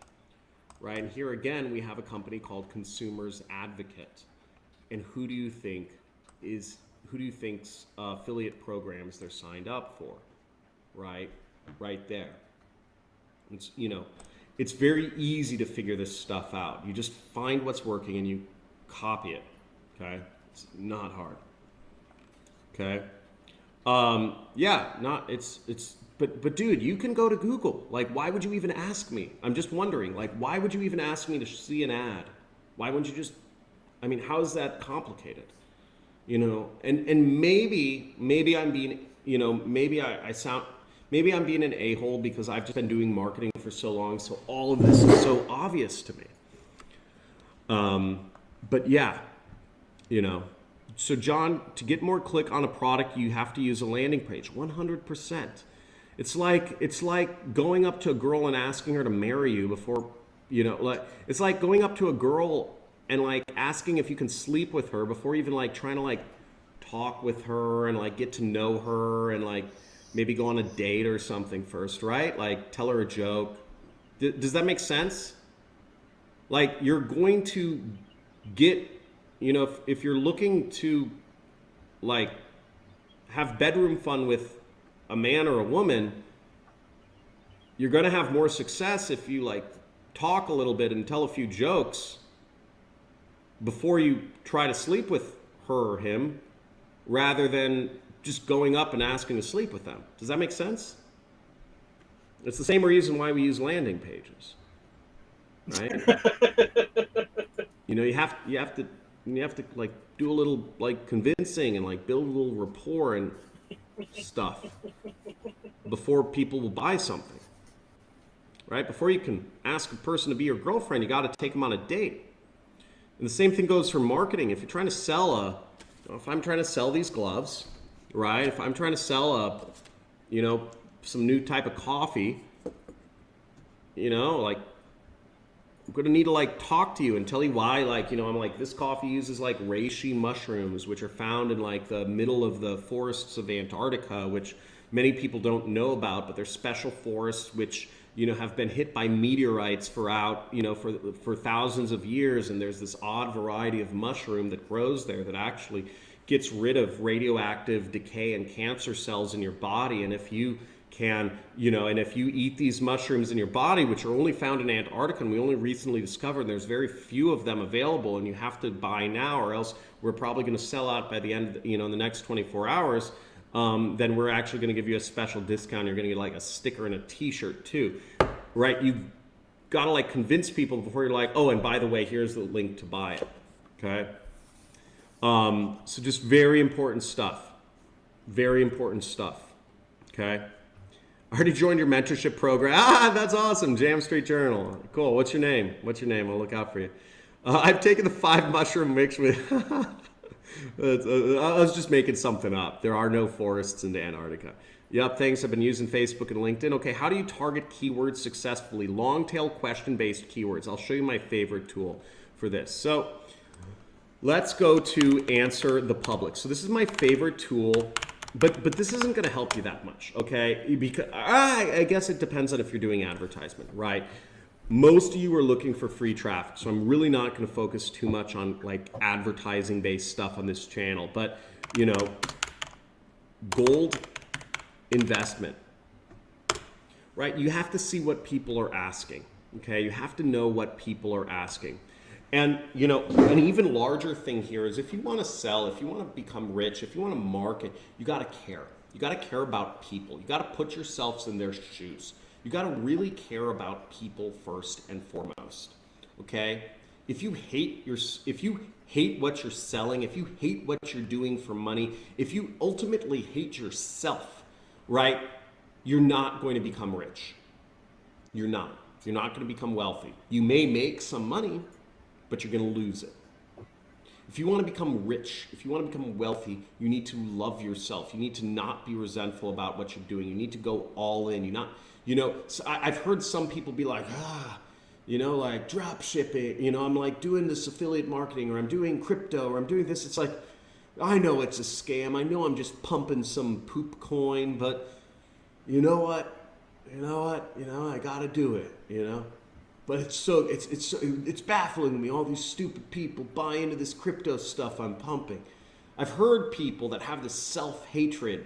Speaker 9: right? And here again, we have a company called Consumers Advocate. And who do you think affiliate programs they're signed up for, right? Right there. It's, it's very easy to figure this stuff out. You just find what's working and you copy it, okay? It's not hard, okay? But dude, you can go to Google. Like, why would you even ask me? I'm just wondering, like, why would you even ask me to see an ad? Why wouldn't you just, how is that complicated? And maybe I'm being, maybe I'm being an a-hole because I've just been doing marketing for so long, so all of this is so obvious to me. But yeah, so John, to get more click on a product, you have to use a landing page, 100%. It's like going up to a girl and asking her to marry you before, it's like going up to a girl and like asking if you can sleep with her before even like trying to like talk with her and like get to know her and like maybe go on a date or something first, right? Like tell her a joke. Does that make sense? Like you're going to get, you know, if you're looking to like have bedroom fun with a man or a woman, you're going to have more success if you like talk a little bit and tell a few jokes before you try to sleep with her or him, rather than just going up and asking to sleep with them. Does that make sense? It's the same reason why we use landing pages, right? You know, you have to like do a little like convincing and like build a little rapport and stuff before people will buy something, right? Before you can ask a person to be your girlfriend, you got to take them on a date. And the same thing goes for marketing. If you're trying to sell if I'm trying to sell these gloves, right? If I'm trying to sell you know, some new type of coffee, you know, like I'm going to need to like talk to you and tell you why, like, you know, I'm like, this coffee uses like reishi mushrooms, which are found in like the middle of the forests of Antarctica, which many people don't know about, but they're special forests which, you know, have been hit by meteorites for thousands of years. And there's this odd variety of mushroom that grows there that actually gets rid of radioactive decay and cancer cells in your body. And if you can, you know, and if you eat these mushrooms in your body, which are only found in Antarctica, and we only recently discovered there's very few of them available, and you have to buy now, or else we're probably going to sell out by the end of, you know, in the next 24 hours, then we're actually going to give you a special discount. You're going to get like a sticker and a t-shirt too, right? You've got to like convince people before you're like, oh, and by the way, here's the link to buy it, okay? So just very important stuff, okay? I already joined your mentorship program. Ah, that's awesome. Jam Street Journal. Cool. What's your name? I'll look out for you. I've taken the 5 mushroom mix with... I was just making something up. There are no forests in Antarctica. Yep, thanks. I've been using Facebook and LinkedIn. Okay, how do you target keywords successfully? Long tail question-based keywords. I'll show you my favorite tool for this. So let's go to answer the public. So this is my favorite tool. But this isn't going to help you that much, okay? Because I guess it depends on if you're doing advertisement, right? Most of you are looking for free traffic, so I'm really not going to focus too much on like advertising-based stuff on this channel. But you know, gold investment, right? You have to see what people are asking, okay? You have to know what people are asking. And, you know, an even larger thing here is if you want to sell, if you want to become rich, if you want to market, you got to care. You got to care about people. You got to put yourselves in their shoes. You got to really care about people first and foremost. Okay? If you hate what you're selling, if you hate what you're doing for money, if you ultimately hate yourself, right? You're not going to become rich. You're not. You're not going to become wealthy. You may make some money, but you're going to lose it. If you want to become rich, if you want to become wealthy, you need to love yourself. You need to not be resentful about what you're doing. You need to go all in. So I've heard some people be like, like drop shipping, I'm like doing this affiliate marketing, or I'm doing crypto, or I'm doing this. It's like, I know it's a scam. I know I'm just pumping some poop coin, but you know what? I got to do it, But it's baffling to me. All these stupid people buy into this crypto stuff I'm pumping. I've heard people that have this self-hatred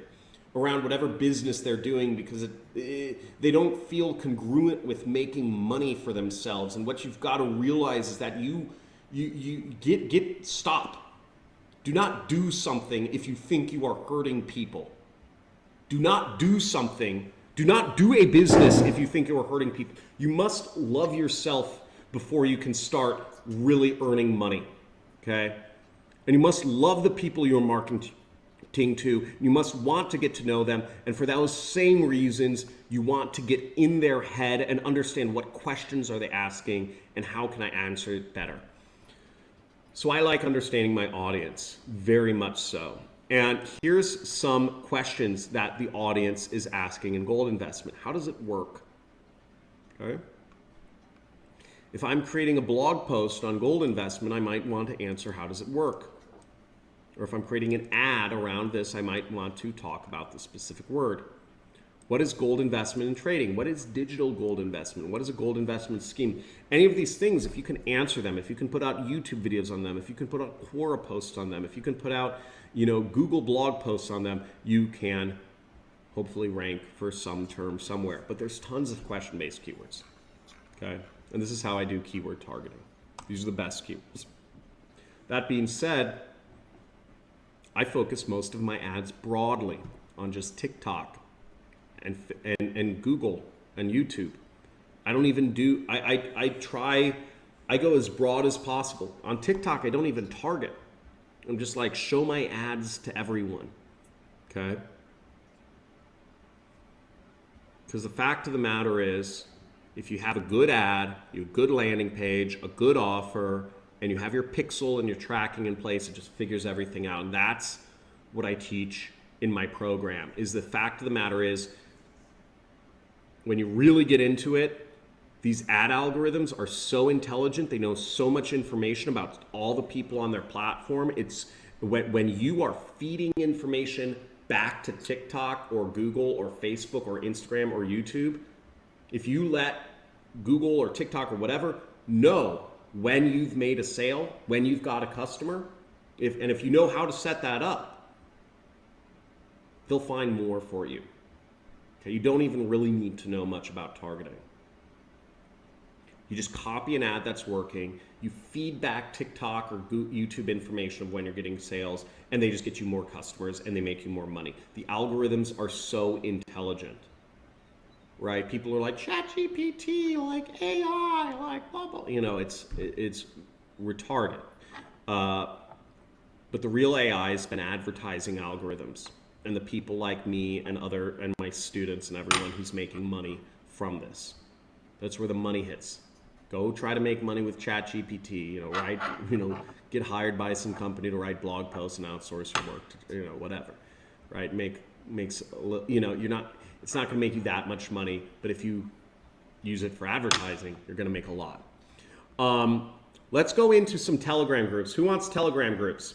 Speaker 9: around whatever business they're doing because they don't feel congruent with making money for themselves. And what you've got to realize is that you stop. Do not do something if you think you are hurting people. Do not do something. Do not do a business if you think you are hurting people. You must love yourself before you can start really earning money, okay? And you must love the people you're marketing to. You must want to get to know them. And for those same reasons, you want to get in their head and understand what questions are they asking and how can I answer it better. So I like understanding my audience, very much so. And here's some questions that the audience is asking in gold investment. How does it work? Okay. If I'm creating a blog post on gold investment, I might want to answer, how does it work? Or if I'm creating an ad around this, I might want to talk about the specific word. What is gold investment in trading? What is digital gold investment? What is a gold investment scheme? Any of these things, if you can answer them, if you can put out YouTube videos on them, if you can put out Quora posts on them, if you can put out, you know, Google blog posts on them, you can hopefully rank for some term somewhere. But there's tons of question-based keywords, okay? And this is how I do keyword targeting. These are the best keywords. That being said, I focus most of my ads broadly on just TikTok and Google and YouTube. I don't even do, I go as broad as possible. On TikTok, I don't even target. I'm just like, show my ads to everyone, okay? Because the fact of the matter is, if you have a good ad, you have a good landing page, a good offer, and you have your pixel and your tracking in place, it just figures everything out. And that's what I teach in my program, is the fact of the matter is, when you really get into it, these ad algorithms are so intelligent. They know so much information about all the people on their platform. It's when you are feeding information back to TikTok or Google or Facebook or Instagram or YouTube, if you let Google or TikTok or whatever know when you've made a sale, when you've got a customer, if you know how to set that up, they'll find more for you. Okay, you don't even really need to know much about targeting. You just copy an ad that's working, you feed back TikTok or YouTube information of when you're getting sales, and they just get you more customers and they make you more money. The algorithms are so intelligent, right? People are like, ChatGPT, like AI, like blah, blah. You know, it's retarded. But the real AI has been advertising algorithms, and the people like me and my students and everyone who's making money from this. That's where the money hits. Go try to make money with ChatGPT, get hired by some company to write blog posts and outsource your work to, whatever, right? It's not gonna make you that much money, but if you use it for advertising, you're gonna make a lot. Let's go into some Telegram groups. Who wants Telegram groups?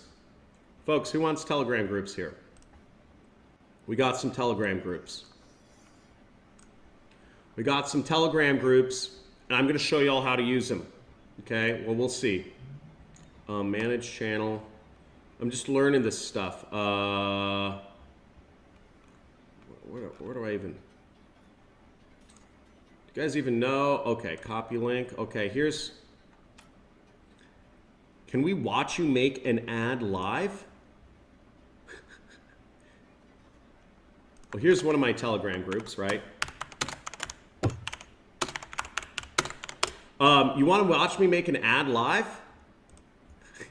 Speaker 9: Folks, who wants Telegram groups here? We got some Telegram groups. We got some Telegram groups, and I'm going to show you all how to use them. Okay, well, we'll see. Manage channel. I'm just learning this stuff. Where do I even? Do you guys even know? Okay, copy link. Okay, here's. Can we watch you make an ad live? Well, here's one of my Telegram groups, right? You want to watch me make an ad live?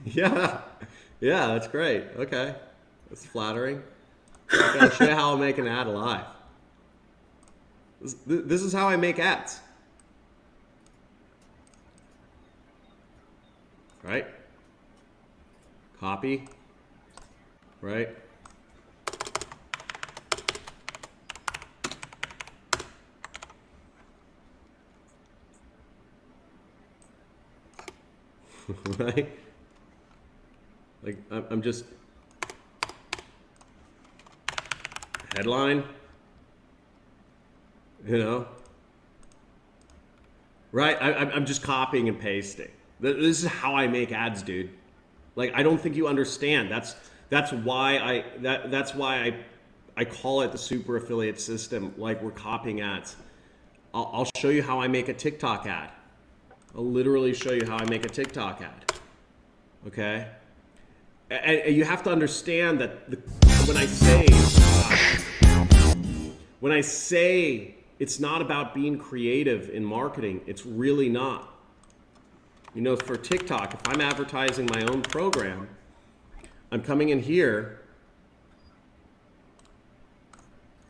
Speaker 9: Yeah, that's great. Okay, that's flattering. Okay, I'll show you how I'll make an ad live. This is how I make ads. Right? Copy. Right? Right? Like, I'm just headline, right? I'm just copying and pasting. This is how I make ads, dude. Like, I don't think you understand. That's why I call it the super affiliate system. Like, we're copying ads. I'll show you how I make a TikTok ad. I'll literally show you how I make a TikTok ad. Okay? And you have to understand that when I say it's not about being creative in marketing, it's really not. For TikTok, if I'm advertising my own program, I'm coming in here,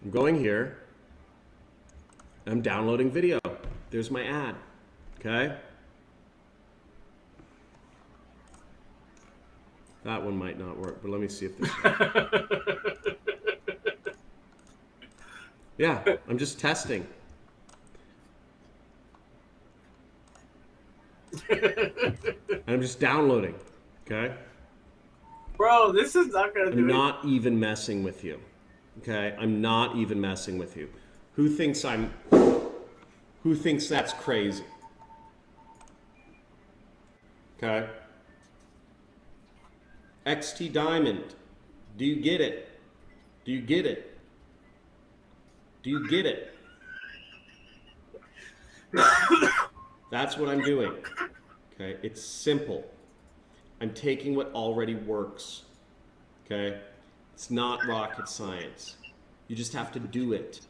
Speaker 9: I'm going here, I'm downloading video. There's my ad, okay? That one might not work, but let me see if this Yeah, I'm just testing. I'm just downloading, okay?
Speaker 1: Bro, this is not gonna do it.
Speaker 9: I'm not even messing with you, okay? I'm not even messing with you. Who thinks that's crazy? Okay. XT Diamond, do you get it? Do you get it? Do you get it? That's what I'm doing. Okay, it's simple. I'm taking what already works. Okay, it's not rocket science. You just have to do it.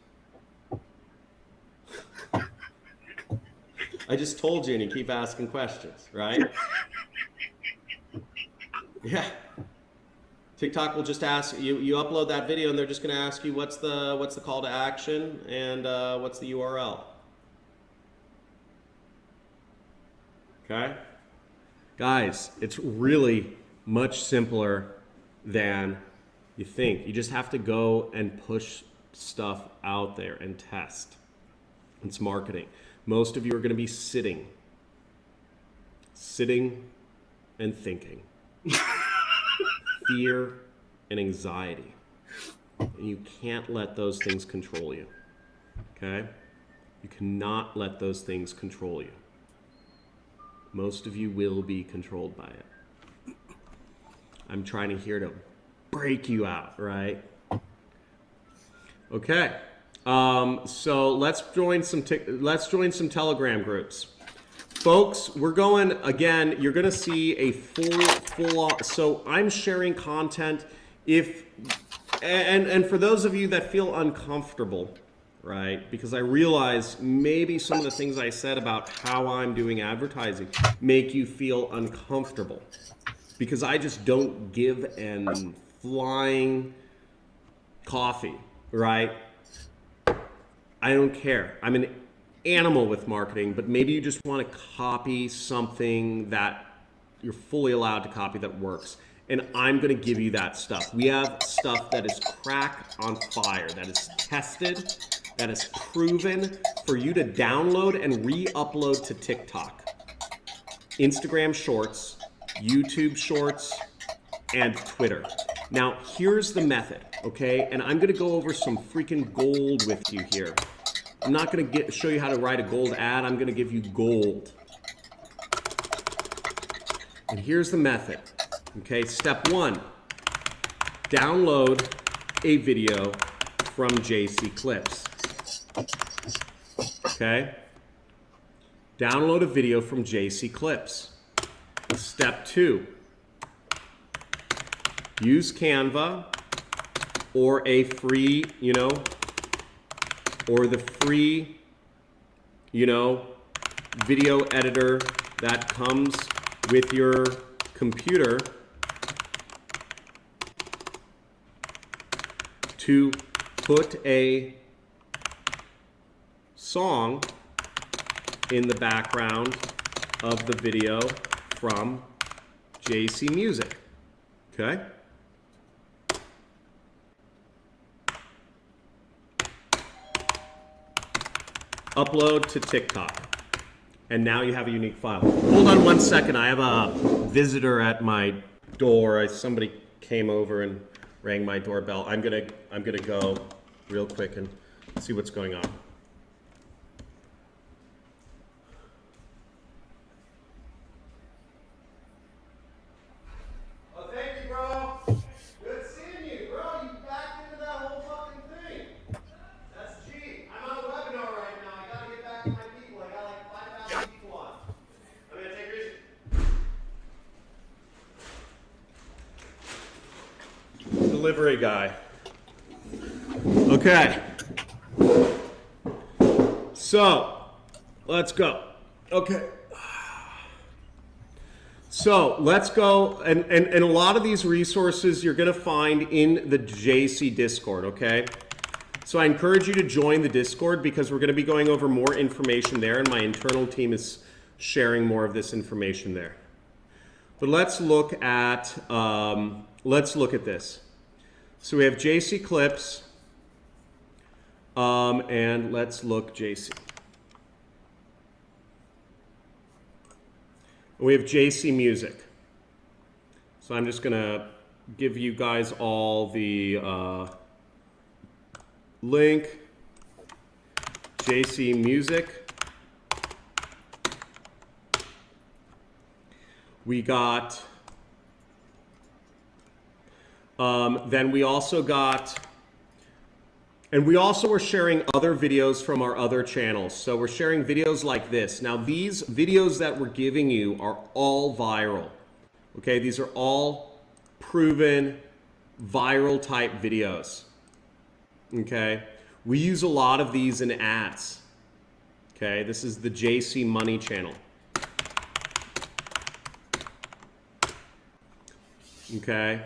Speaker 9: I just told you, and you keep asking questions, right? Yeah. TikTok will just ask you. You upload that video, and they're just going to ask you what's the call to action and what's the URL. Okay, guys, it's really much simpler than you think. You just have to go and push stuff out there and test. It's marketing. Most of you are going to be sitting and thinking. Fear and anxiety. And you can't let those things control you. Okay? You cannot let those things control you. Most of you will be controlled by it. I'm trying to break you out, right? Okay. So let's join some Telegram groups. Folks, we're going again. You're going to see a full. So I'm sharing content. And for those of you that feel uncomfortable, right? Because I realize maybe some of the things I said about how I'm doing advertising make you feel uncomfortable, because I just don't give an flying coffee, right? I don't care. I'm an animal with marketing, but maybe you just want to copy something that you're fully allowed to copy that works. And I'm going to give you that stuff. We have stuff that is crack on fire, that is tested, that is proven for you to download and re-upload to TikTok, Instagram Shorts, YouTube Shorts, and Twitter. Now, here's the method, okay? And I'm going to go over some freaking gold with you here. I'm not going to show you how to write a gold ad. I'm going to give you gold. And here's the method, okay? Step 1, download a video from JC Clips, okay? Download a video from JC Clips. Step 2, use Canva or a free, or the free, video editor that comes with your computer to put a song in the background of the video from JC Music, okay? Upload to TikTok. And now you have a unique file. Hold on one second. I have a visitor at my door. Somebody came over and rang my doorbell. I'm gonna go real quick and see what's going on. Oh, thank you, bro. Good seeing you, bro. You backed into that whole fucking thing. That's G. I'm on a webinar right now. I gotta get back to my people. I got like 5,000 people on. I'm gonna take it easy. Delivery guy. Okay. So, let's go. Okay. So let's go, and a lot of these resources you're going to find in the JC Discord, okay? So I encourage you to join the Discord because we're going to be going over more information there, and my internal team is sharing more of this information there. But let's look at this. So we have JC Clips, and let's look JC. We have JC Music. So I'm just gonna give you guys all the link. JC Music. We got, then we also got, and we also are sharing other videos from our other channels. So we're sharing videos like this. Now these videos that we're giving you are all viral. Okay, these are all proven viral type videos. Okay, we use a lot of these in ads. Okay, this is the JC Money channel. Okay.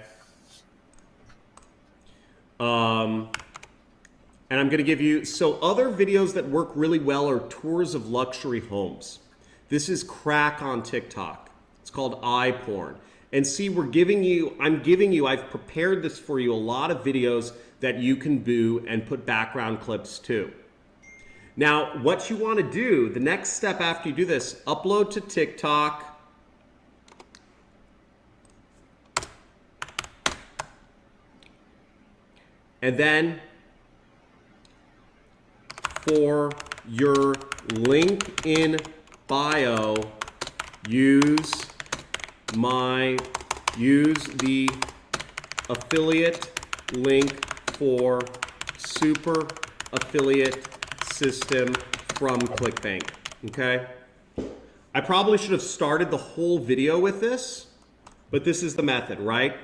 Speaker 9: And I'm going to give you, so other videos that work really well are tours of luxury homes. This is crack on TikTok. It's called eye porn. And see, I've prepared this for you, a lot of videos that you can do and put background clips to. Now, what you want to do, the next step after you do this, upload to TikTok. And then for your link in bio, use the affiliate link for super affiliate system from ClickBank. Okay? I probably should have started the whole video with this, but this is the method, right?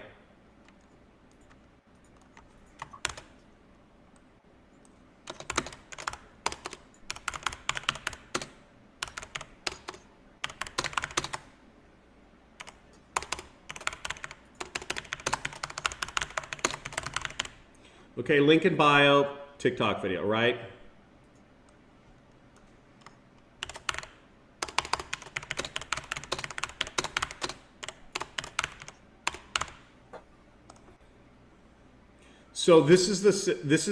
Speaker 9: Okay, link in bio, TikTok video, right? So this is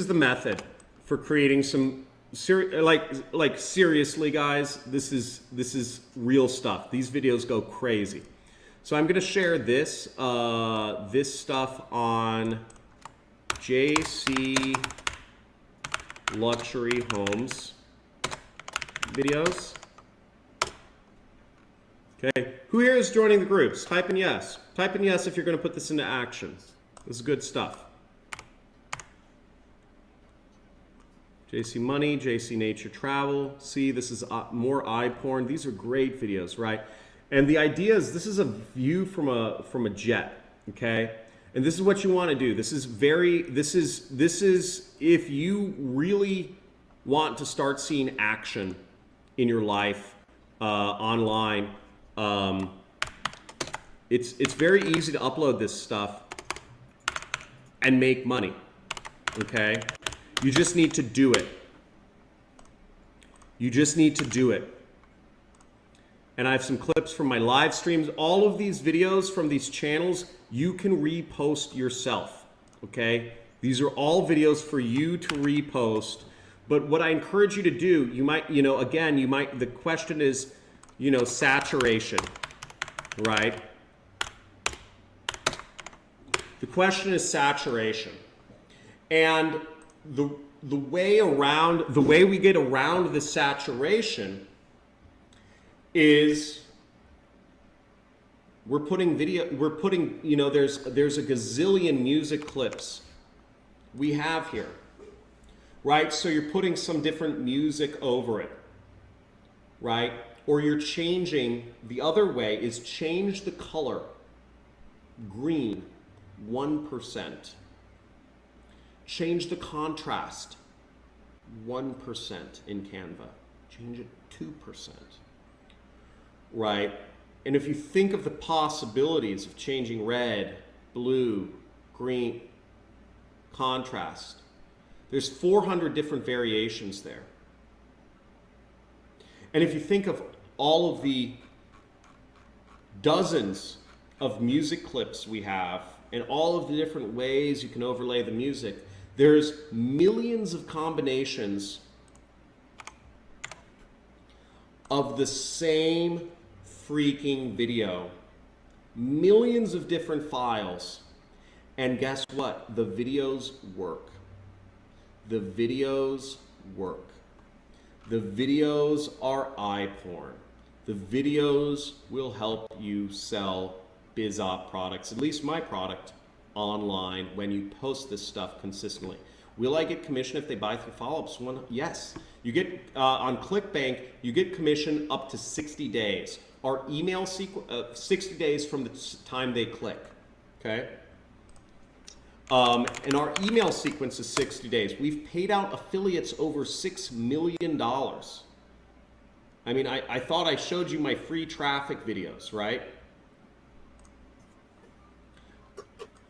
Speaker 9: the method for creating some seriously, guys. This is real stuff. These videos go crazy. So I'm going to share this this stuff on JC Luxury Homes videos. Okay, who here is joining the groups? Type in yes. Type in yes if you're going to put this into action. This is good stuff. JC Money, JC Nature Travel. See, this is more eye porn. These are great videos, right? And the idea is this is a view from a jet, okay? And this is what you want to do. This is if you really want to start seeing action in your life online, it's very easy to upload this stuff and make money, okay? You just need to do it. You just need to do it. And I have some clips from my live streams. All of these videos from these channels, you can repost yourself, okay? These are all videos for you to repost. But what I encourage you to do, the question is, saturation, right? The question is saturation. And the way we get around the saturation is there's a gazillion music clips we have here, right? So you're putting some different music over it, right? Or you're changing, the other way is change the color, green, 1%. Change the contrast, 1% in Canva. Change it 2%, right? And if you think of the possibilities of changing red, blue, green, contrast, there's 400 different variations there. And if you think of all of the dozens of music clips we have and all of the different ways you can overlay the music, there's millions of combinations of the same freaking video, millions of different files, and guess what? The videos work. The videos work. The videos are eye porn. The videos will help you sell BizOp products, at least my product, online when you post this stuff consistently. Will I get commission if they buy through follow-ups? Yes. You get, on ClickBank, you get commission up to 60 days. Our email sequence, 60 days from the time they click, okay? And our email sequence is 60 days. We've paid out affiliates over $6 million. I mean, I thought I showed you my free traffic videos, right?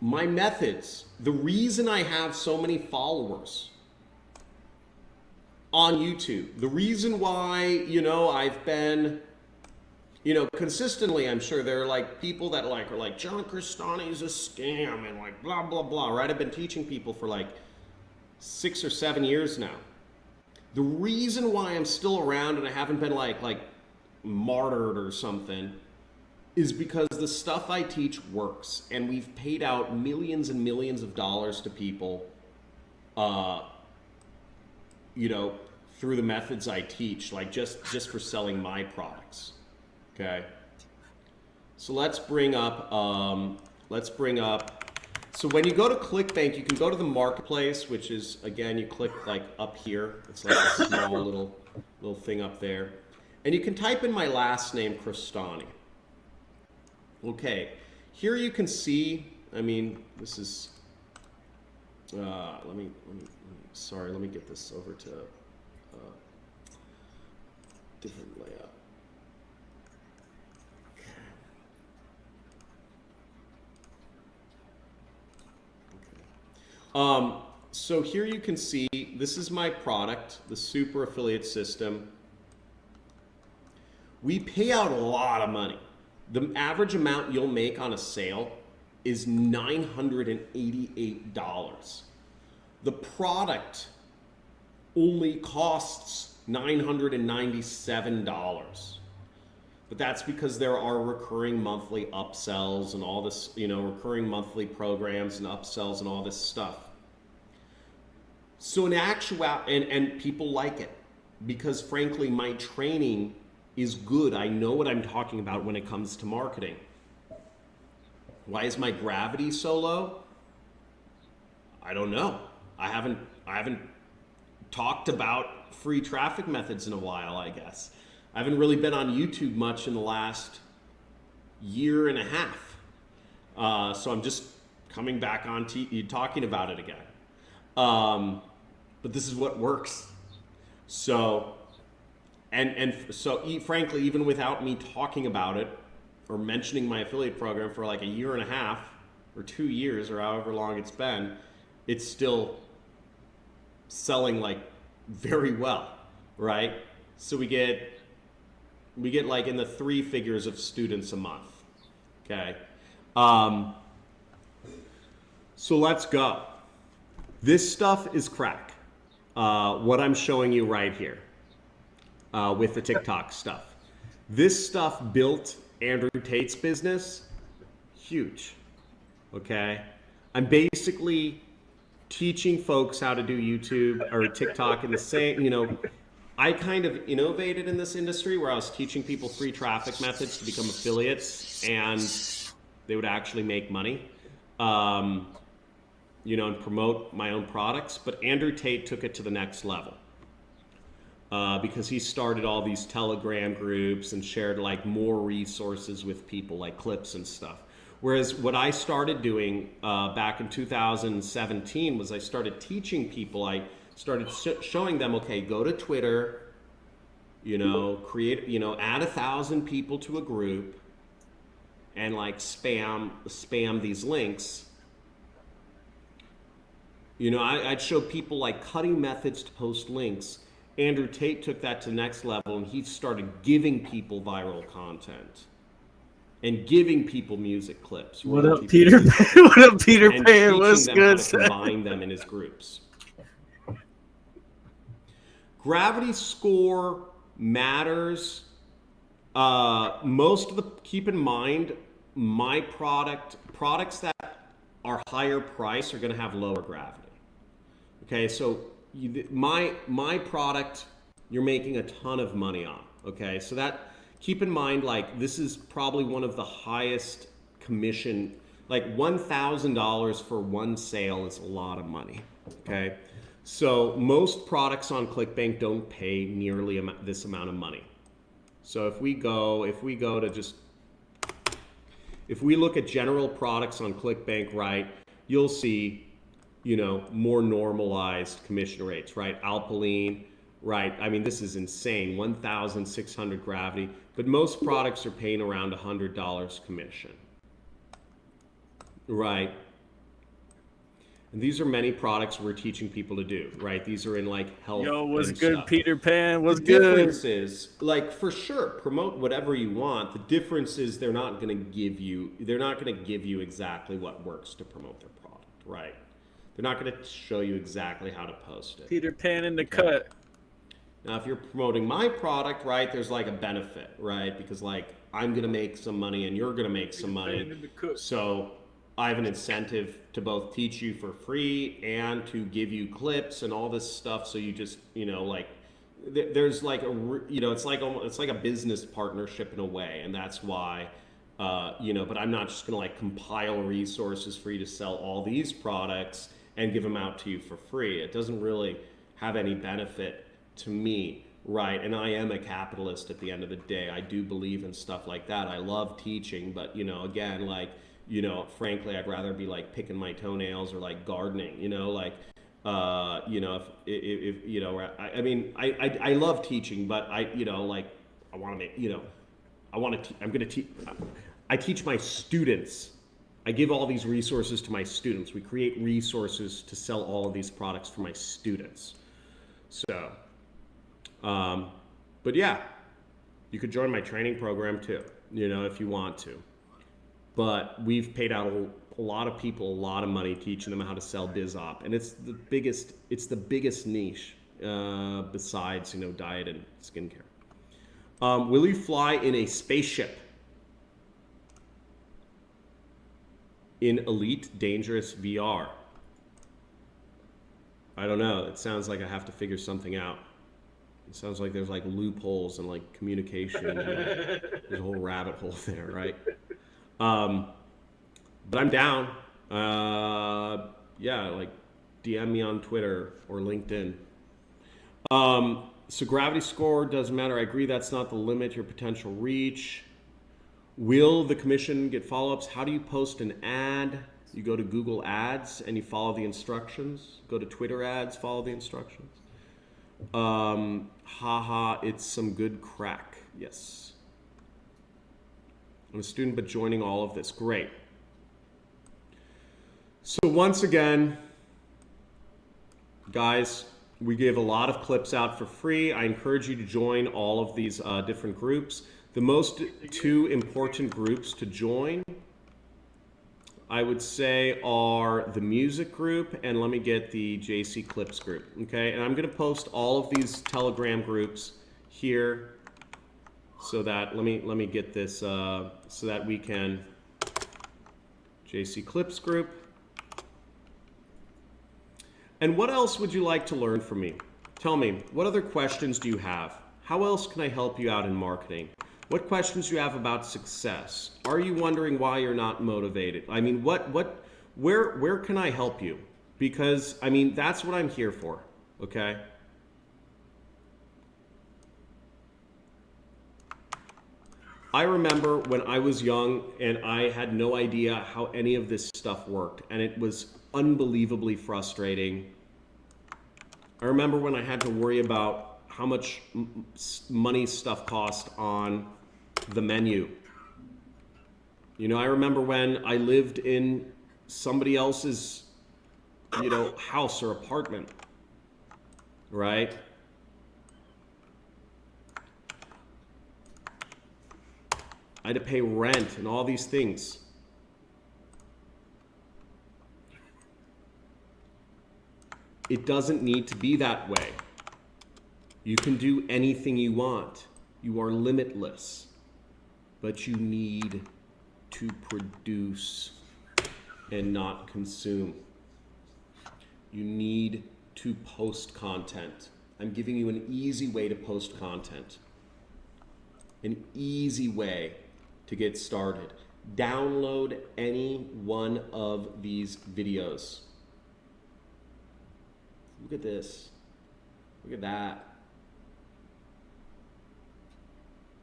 Speaker 9: My methods, the reason I have so many followers on YouTube, the reason why, you know, I've been, you know, consistently, I'm sure there are like people that are like, John Crestani is a scam and like blah, blah, blah, right? I've been teaching people for like 6 or 7 years now. The reason why I'm still around and I haven't been like martyred or something is because the stuff I teach works, and we've paid out millions and millions of dollars to people, you know, through the methods I teach, like just for selling my products. Okay. So let's bring up, so when you go to ClickBank, you can go to the marketplace, which is, again, you click like up here. It's like a small little thing up there. And you can type in my last name, Crestani. Okay, here you can see, I mean, this is, let me get this over to different layout. So here you can see, this is my product, the Super Affiliate System. We pay out a lot of money. The average amount you'll make on a sale is $988. The product only costs $997. But that's because there are recurring monthly upsells and all this, you know, recurring monthly programs and upsells and all this stuff. So in actuality, and people like it because frankly, my training is good. I know what I'm talking about when it comes to marketing. Why is my gravity so low? I don't know. I haven't talked about free traffic methods in a while, I guess. I haven't really been on YouTube much in the last year and a half. So I'm just coming back on talking about it again. But this is what works. So, so frankly, even without me talking about it or mentioning my affiliate program for like a year and a half or 2 years or however long it's been, it's still selling like very well, right? So we get like in the 3 figures of students a month, okay? So let's go. This stuff is crack. What I'm showing you right here with the TikTok stuff. This stuff built Andrew Tate's business, huge, okay? I'm basically teaching folks how to do YouTube or TikTok in the same, you know, I kind of innovated in this industry where I was teaching people free traffic methods to become affiliates and they would actually make money, you know, and promote my own products. But Andrew Tate took it to the next level because he started all these Telegram groups and shared like more resources with people like clips and stuff. Whereas what I started doing back in 2017 was I started teaching people, I started showing them, okay, go to Twitter, you know, create, you know, add 1,000 people to a group and like spam these links. You know, I'd show people like cutting methods to post links. Andrew Tate took that to the next level and he started giving people viral content and giving people music clips.
Speaker 2: What up, Peter? What up, Peter Pan? What's good?
Speaker 9: Combine them in his groups. Gravity score matters. Most of the, keep in mind, my products that are higher price are going to have lower gravity. Okay, so my product you're making a ton of money on. Okay, so that, keep in mind, like, this is probably one of the highest commission, like $1,000 for one sale is a lot of money. Okay, so most products on ClickBank don't pay nearly this amount of money. So if we go to just, if we look at general products on ClickBank, right, you'll see, you know, more normalized commission rates, right? Alpaline, right? I mean, this is insane, 1,600 gravity, but most products are paying around $100 commission, right? And these are many products we're teaching people to do, right? These are in like health.
Speaker 2: Yo, what's
Speaker 9: and
Speaker 2: good,
Speaker 9: stuff.
Speaker 2: Peter Pan? What's
Speaker 9: the
Speaker 2: good?
Speaker 9: The difference is, like, for sure, promote whatever you want. The difference is they're not going to give you exactly what works to promote their product, right? They're not going to show you exactly how to post it.
Speaker 2: Peter Pan in the cut.
Speaker 9: Now, if you're promoting my product, right, there's like a benefit, right? Because like I'm going to make some money and you're going to make some money. So I have an incentive to both teach you for free and to give you clips and all this stuff. So you just, you know, like there's like a, you know, it's like a business partnership in a way. And that's why, you know, but I'm not just going to like compile resources for you to sell all these products and give them out to you for free. It doesn't really have any benefit to me, right? And I am a capitalist at the end of the day. I do believe in stuff like that. I love teaching, but, you know, again, like, you know, frankly, I'd rather be like picking my toenails or like gardening, you know, like, you know, if you know, I mean, I love teaching, but I, you know, like, I want to make, you know, I'm going to teach, I teach my students. I give all these resources to my students. We create resources to sell all of these products for my students. So, but yeah, you could join my training program too, you know, if you want to. But we've paid out a lot of people a lot of money teaching them how to sell BizOp, and it's the biggest niche besides, you know, diet and skincare. Will you fly in a spaceship in Elite Dangerous VR? I don't know. It sounds like I have to figure something out. It sounds like there's like loopholes and like communication. And, there's a whole rabbit hole there, right? But I'm down. Yeah, like DM me on Twitter or LinkedIn. So gravity score doesn't matter. I agree that's not the limit, your potential reach. Will the commission get follow-ups? How do you post an ad? You go to Google Ads and you follow the instructions. Go to Twitter Ads, follow the instructions. Haha, it's some good crack. Yes. I'm a student, but joining all of this. Great. So once again, guys, we gave a lot of clips out for free. I encourage you to join all of these different groups. The most two important groups to join, I would say, are the music group and let me get the JC Clips group. Okay, and I'm going to post all of these Telegram groups here. So that let me get this so that we can JC Clips group. And what else would you like to learn from me? Tell me, what other questions do you have? How else can I help you out in marketing? What questions do you have about success? Are you wondering why you're not motivated? I mean, where can I help you? Because I mean, that's what I'm here for, okay? I remember when I was young and I had no idea how any of this stuff worked, and it was unbelievably frustrating. I remember when I had to worry about how much money stuff cost on the menu. You know, I remember when I lived in somebody else's, you know, house or apartment, right? I had to pay rent and all these things. It doesn't need to be that way. You can do anything you want. You are limitless. But you need to produce and not consume. You need to post content I'm giving you an easy way to post content. An easy way to get started. Download any one of these videos. Look at this. Look at that.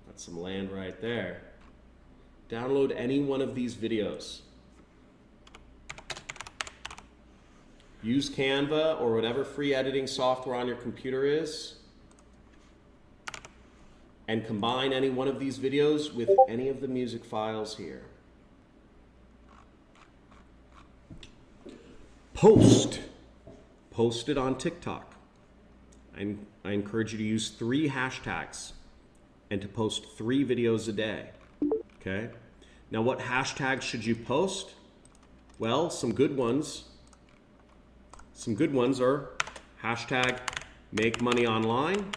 Speaker 9: That's some land right there. Download any one of these videos. Use Canva or whatever free editing software on your computer is, and combine any one of these videos with any of the music files here. Post it on TikTok. I encourage you to use 3 hashtags and to post 3 videos a day. Okay? Now, what hashtags should you post? Well, some good ones. Some good ones are hashtag make money online,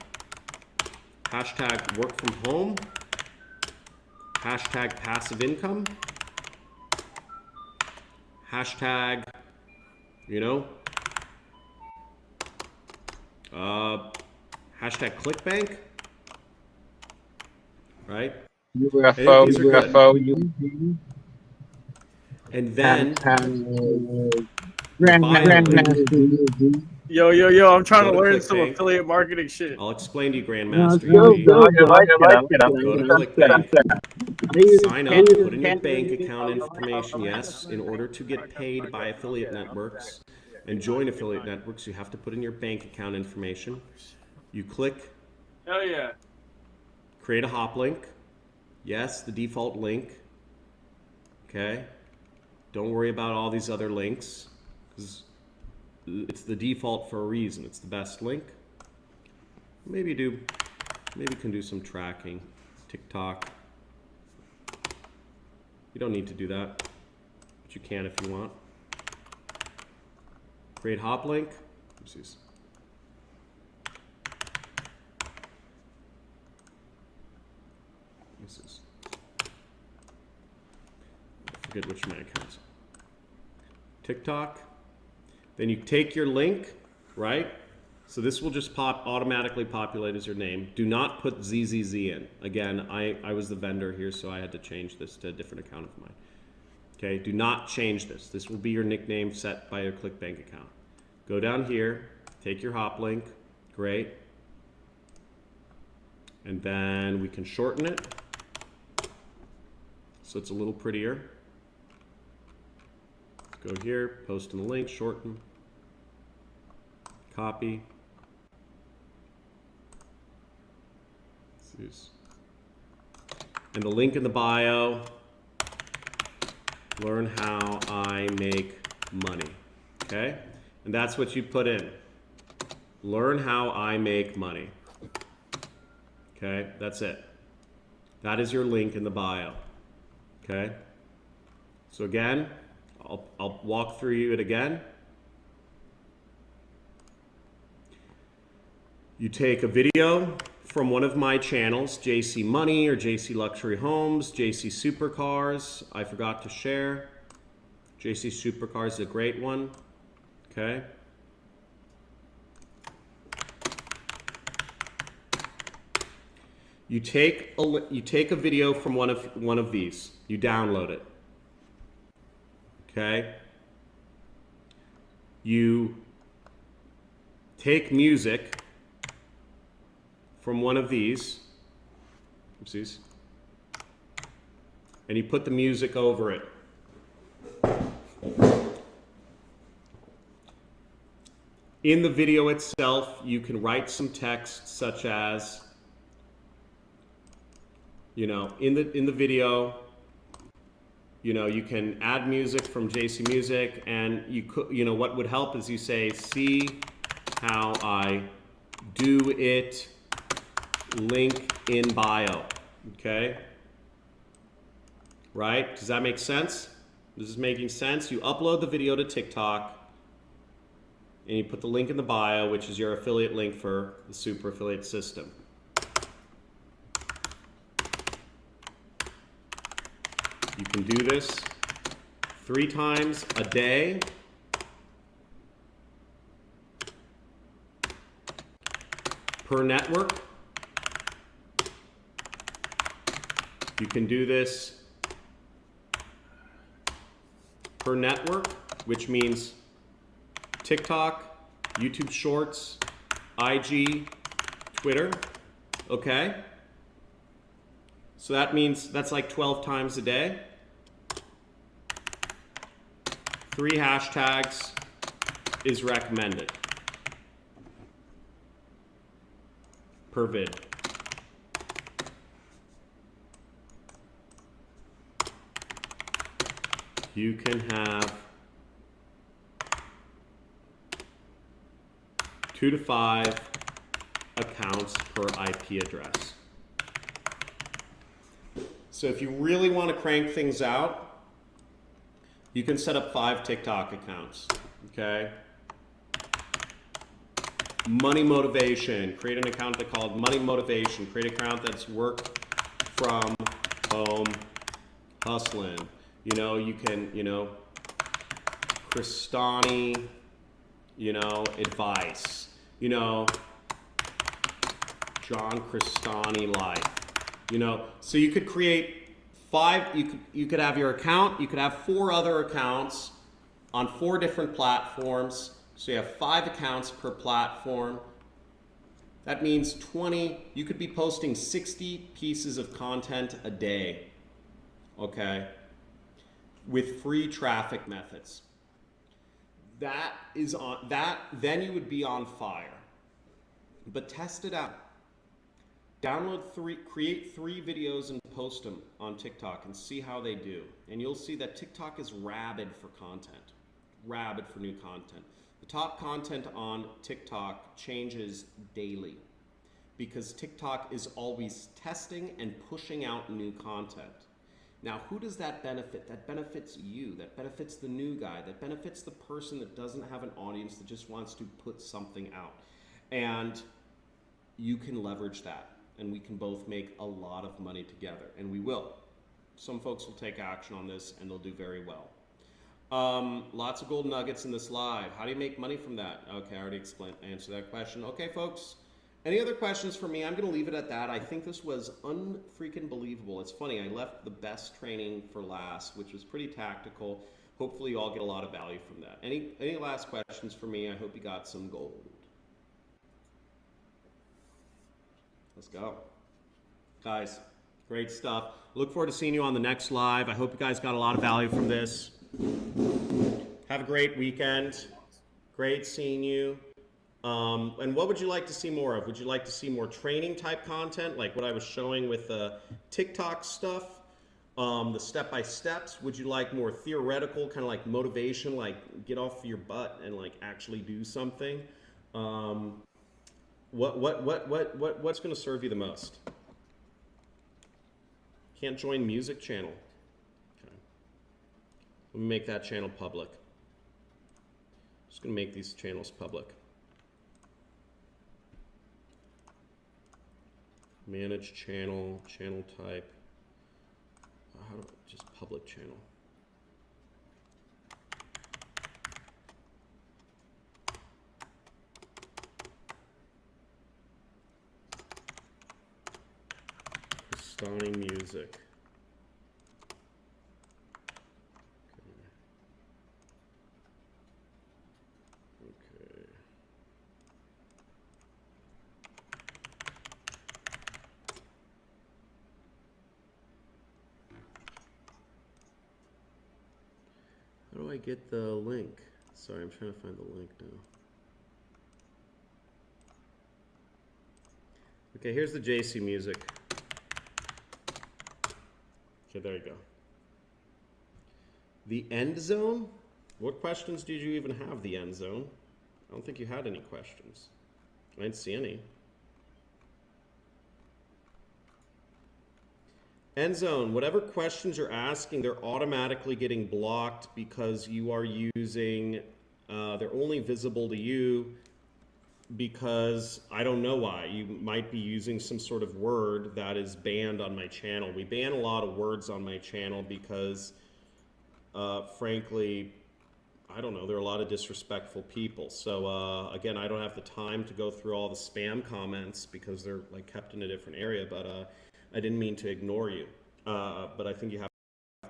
Speaker 9: hashtag work from home, hashtag passive income, hashtag, you know, hashtag ClickBank, right?
Speaker 2: UFO.
Speaker 9: And then
Speaker 2: Grandmaster.
Speaker 1: Yo, I'm trying to learn some affiliate marketing shit.
Speaker 9: I'll explain to you, Grandmaster.
Speaker 2: Go
Speaker 9: UV. Go to ClickBank. Sign up, put in your bank account information, yes. In order to get paid by affiliate networks and join affiliate networks, you have to put in your bank account information. You click
Speaker 1: Hell yeah.
Speaker 9: create a hop link. Yes, the default link. Okay. Don't worry about all these other links, because it's the default for a reason. It's the best link. Maybe you can do some tracking. TikTok. You don't need to do that, but you can if you want. Create hop link. This is I forget which of my accounts. TikTok. Then you take your link, right? So this will just automatically populate as your name. Do not put ZZZ in. Again, I was the vendor here, so I had to change this to a different account of mine. Okay, do not change this. This will be your nickname set by your ClickBank account. Go down here, take your hop link, great. And then we can shorten it so it's a little prettier. Go here, post in the link, shorten, copy. And the link in the bio, learn how I make money, okay? And that's what you put in. Learn how I make money. Okay, that's it. That is your link in the bio, okay? So again, I'll walk through it again. You take a video from one of my channels, JC Money or JC Luxury Homes, JC Supercars. I forgot to share. JC Supercars is a great one. Okay. You take a video from one of these. You download it. Okay. You take music from one of these. Oopsies. And you put the music over it. In the video itself, you can write some text such as, you know, in the video, you know, you can add music from JC Music, and you know, what would help is you say, see how I do it, link in bio, okay? Right? Does that make sense? This is making sense. You upload the video to TikTok, and you put the link in the bio, which is your affiliate link for the super affiliate system. You can do this 3 times a day. per network. You can do this per network, which means TikTok, YouTube Shorts, IG, Twitter, okay? So that means that's like 12 times a day. 3 hashtags is recommended per vid. You can have 2 to 5 accounts per IP address. So if you really want to crank things out, you can set up 5 TikTok accounts, okay? Money motivation, create an account that's called Money Motivation, create an account that's work from home hustling. You know, you can, you know, Kristani, you know, advice, you know, John Kristani life, you know, so you could create 5, you could have your account, you could have 4 other accounts on 4 different platforms. So you have 5 accounts per platform. That means 20, you could be posting 60 pieces of content a day, okay, with free traffic methods. That is on, then you would be on fire. But test it out. Create 3 videos and post them on TikTok and see how they do. And you'll see that TikTok is rabid for content, rabid for new content. The top content on TikTok changes daily because TikTok is always testing and pushing out new content. Now, who does that benefit? That benefits you. That benefits the new guy. That benefits the person that doesn't have an audience, that just wants to put something out. And you can leverage that. And we can both make a lot of money together. And we will. Some folks will take action on this and they'll do very well. Lots of gold nuggets in this live. How do you make money from that? Okay, I already answered that question. Okay, folks. Any other questions for me? I'm going to leave it at that. I think this was unfreaking believable. It's funny, I left the best training for last, which was pretty tactical. Hopefully you all get a lot of value from that. Any last questions for me? I hope you got some gold. Let's go. Guys, great stuff. Look forward to seeing you on the next live. I hope you guys got a lot of value from this. Have a great weekend. Great seeing you. And what would you like to see more of? Would you like to see more training type content, like what I was showing with the TikTok stuff, the step-by-steps? Would you like more theoretical, kind of like motivation, like get off your butt and like actually do something? What's going to serve you the most? Can't join music channel. Okay. Let me make that channel public. Just going to make these channels public. Manage channel, channel type, just public channel. Kristani music. How do I get the link? Sorry, I'm trying to find the link now. Okay, here's the JC music. Okay, there you go. The end zone? What questions did you even have, the end zone? I don't think you had any questions. I didn't see any. End zone, whatever questions you're asking, they're automatically getting blocked because you are using, they're only visible to you because I don't know why. You might be using some sort of word that is banned on my channel. We ban a lot of words on my channel because, frankly, I don't know, there are a lot of disrespectful people. So again, I don't have the time to go through all the spam comments because they're like kept in a different area, but I didn't mean to ignore you. But I think you have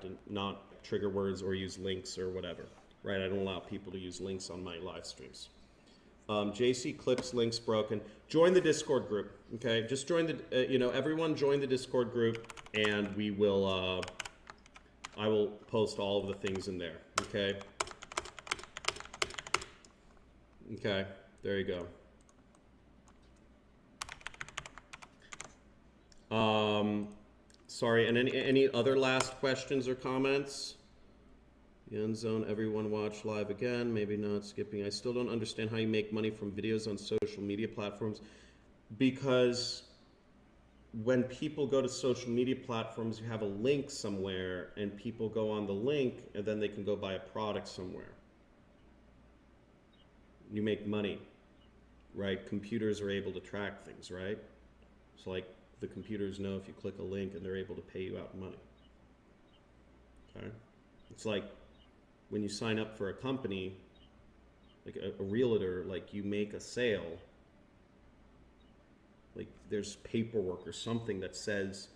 Speaker 9: to not trigger words or use links or whatever, right? I don't allow people to use links on my live streams. JC Clips links broken. Join the Discord group, okay? Just join the, you know, everyone join the Discord group, and we will, I will post all of the things in there, okay? Okay, there you go. Sorry, and any other last questions or comments? The end zone, everyone watch live again, maybe not skipping. I still don't understand how you make money from videos on social media platforms, because when people go to social media platforms, you have a link somewhere and people go on the link and then they can go buy a product somewhere. You make money, right? Computers are able to track things, right? So like the computers know if you click a link and they're able to pay you out money. Okay? It's like when you sign up for a company, like a realtor, like you make a sale, like there's paperwork or something that says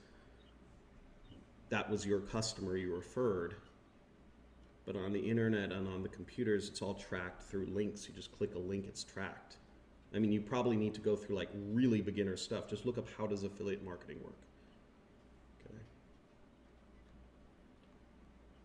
Speaker 9: that was your customer you referred. But on the internet and on the computers, it's all tracked through links. You just click a link, it's tracked. I mean, you probably need to go through like really beginner stuff. Just look up how does affiliate marketing work. Okay.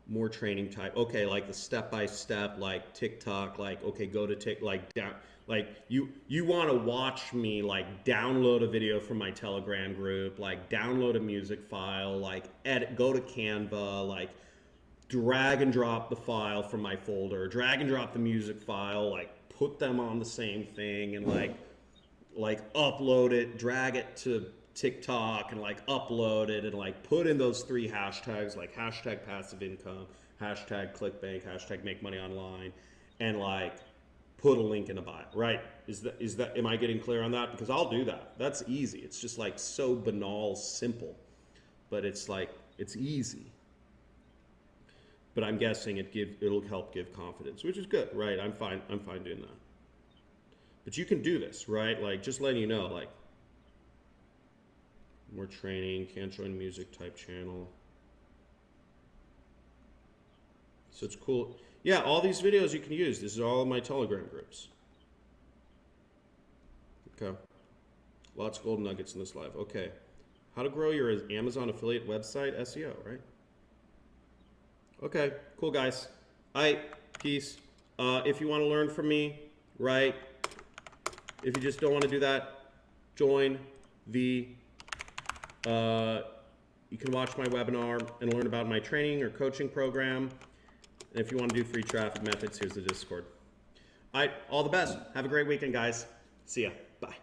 Speaker 9: More training type. Okay, like the step-by-step, like TikTok, like, okay, go to TikTok, like down, like you want to watch me like download a video from my Telegram group, like download a music file, like edit, go to Canva, like drag and drop the file from my folder, drag and drop the music file, like put them on the same thing and like upload it, drag it to TikTok and like upload it and like put in those 3 hashtags, like hashtag passive income, hashtag clickbank, hashtag make money online, and like put a link in a bio, right? Is that, am I getting clear on that? Because I'll do that. That's easy. It's just like so banal, simple, but it's like, it's easy. But I'm guessing it'll help give confidence, which is good, right? I'm fine doing that. But you can do this, right? Like just letting you know, like more training, can't join music type channel. So it's cool. Yeah, all these videos you can use. This is all of my Telegram groups. Okay. Lots of gold nuggets in this live. Okay. How to grow your Amazon affiliate website SEO, right? Okay, cool guys. All right, peace. If you want to learn from me, right? If you just don't want to do that, join the, you can watch my webinar and learn about my training or coaching program. And if you want to do free traffic methods, here's the Discord. All right, all the best. Have a great weekend, guys. See ya. Bye.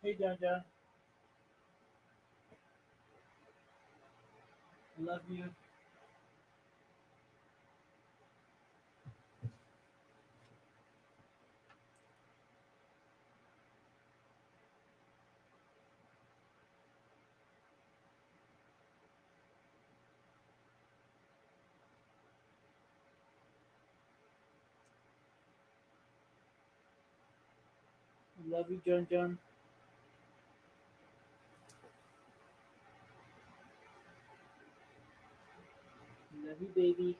Speaker 1: Hey, John John. I love you. I love you, John John. I love you, baby.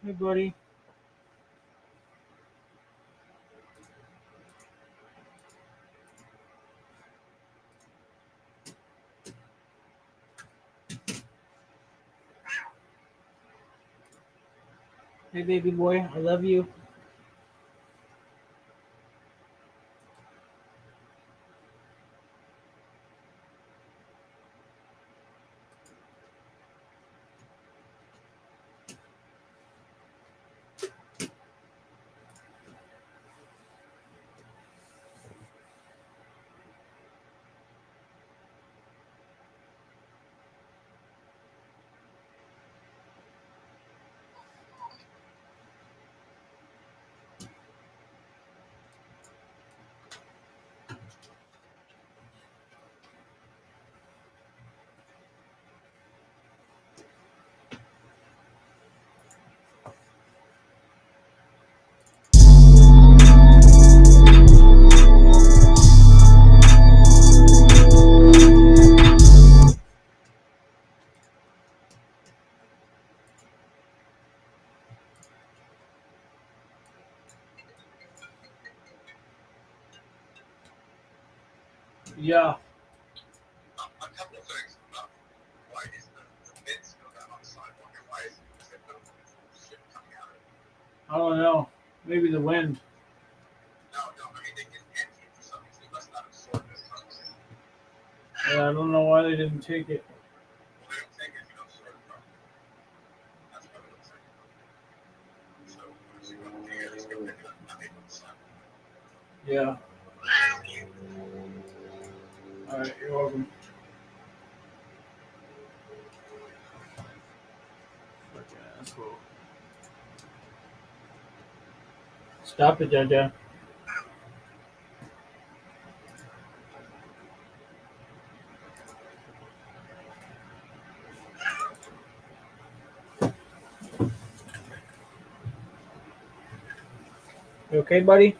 Speaker 1: Hey, buddy. Hey, baby boy. I love you. Yeah. I don't know. Maybe the wind. Yeah, I don't know why they didn't take it. Yeah. All right, you're welcome. Fucking asshole. Stop it, Jaja. You okay, buddy?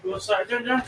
Speaker 1: Go outside, John John.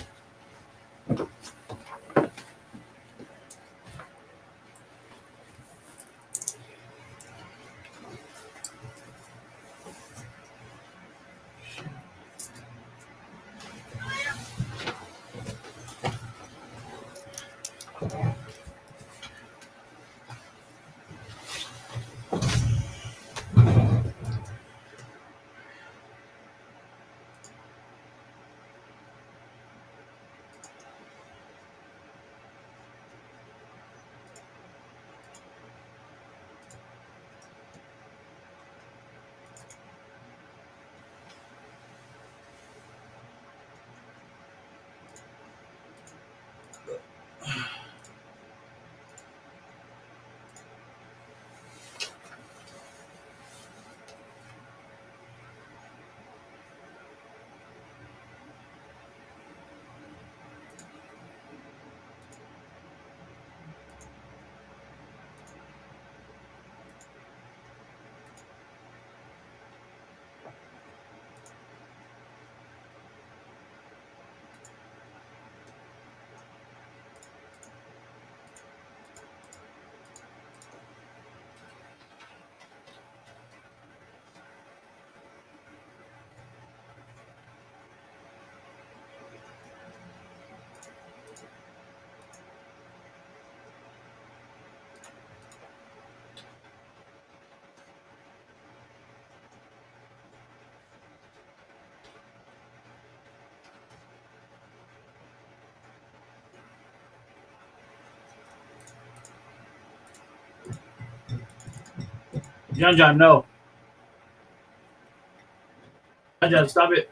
Speaker 1: John John, no. John John, stop it.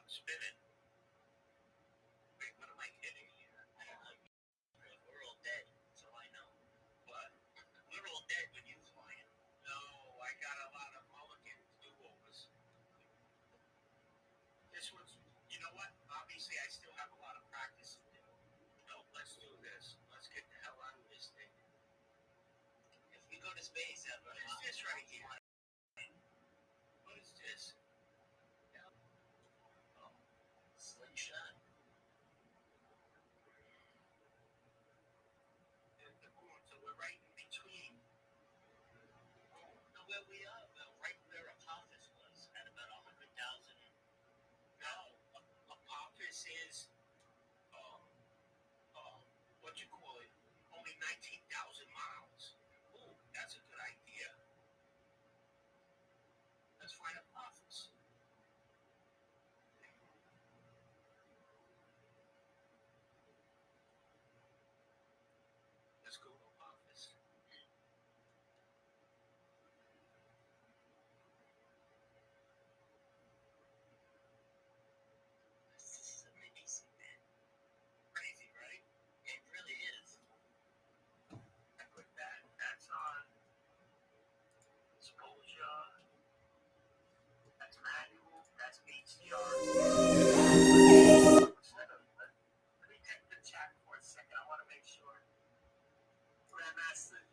Speaker 12: spinning. Wait, what am I hitting here? We're all dead, so I know. What? We're all dead when you flying. No, I got a lot of mulligan do-overs. This one's, you know what? Obviously, I still have a lot of practice to do. No, let's do this. Let's get the hell out of this thing. If we go to space ever, what is this right here? What is this? Oh, slingshot. So we're right in between. Oh, no, where we are? Well, right where Apophis was at about 100,000. No, Apophis is, what you call it, only 19,000 miles. Oh, that's a good idea. Let's find Apophis. Let's go to Apophis. This is amazing, man. Crazy, right? It really is. I put that. That's on exposure. That's manual. That's HDR. Let me take the chat for a second. I want to make sure. Grandmaster.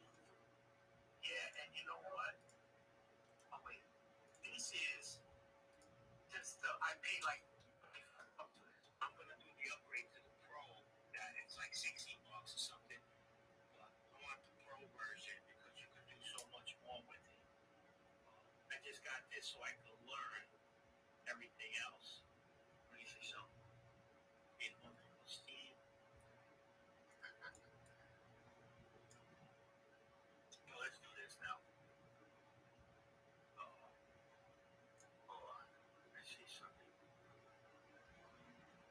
Speaker 12: Yeah, and you know what? Oh, wait. This is just the. I paid like. I'm going to do the upgrade to the Pro. That it's like $60 or something. But I want the Pro version because you can do so much more with it. I just got this so I can learn everything else. Let me see something. In Steam. So let's do this now. Hold on. Let's see something.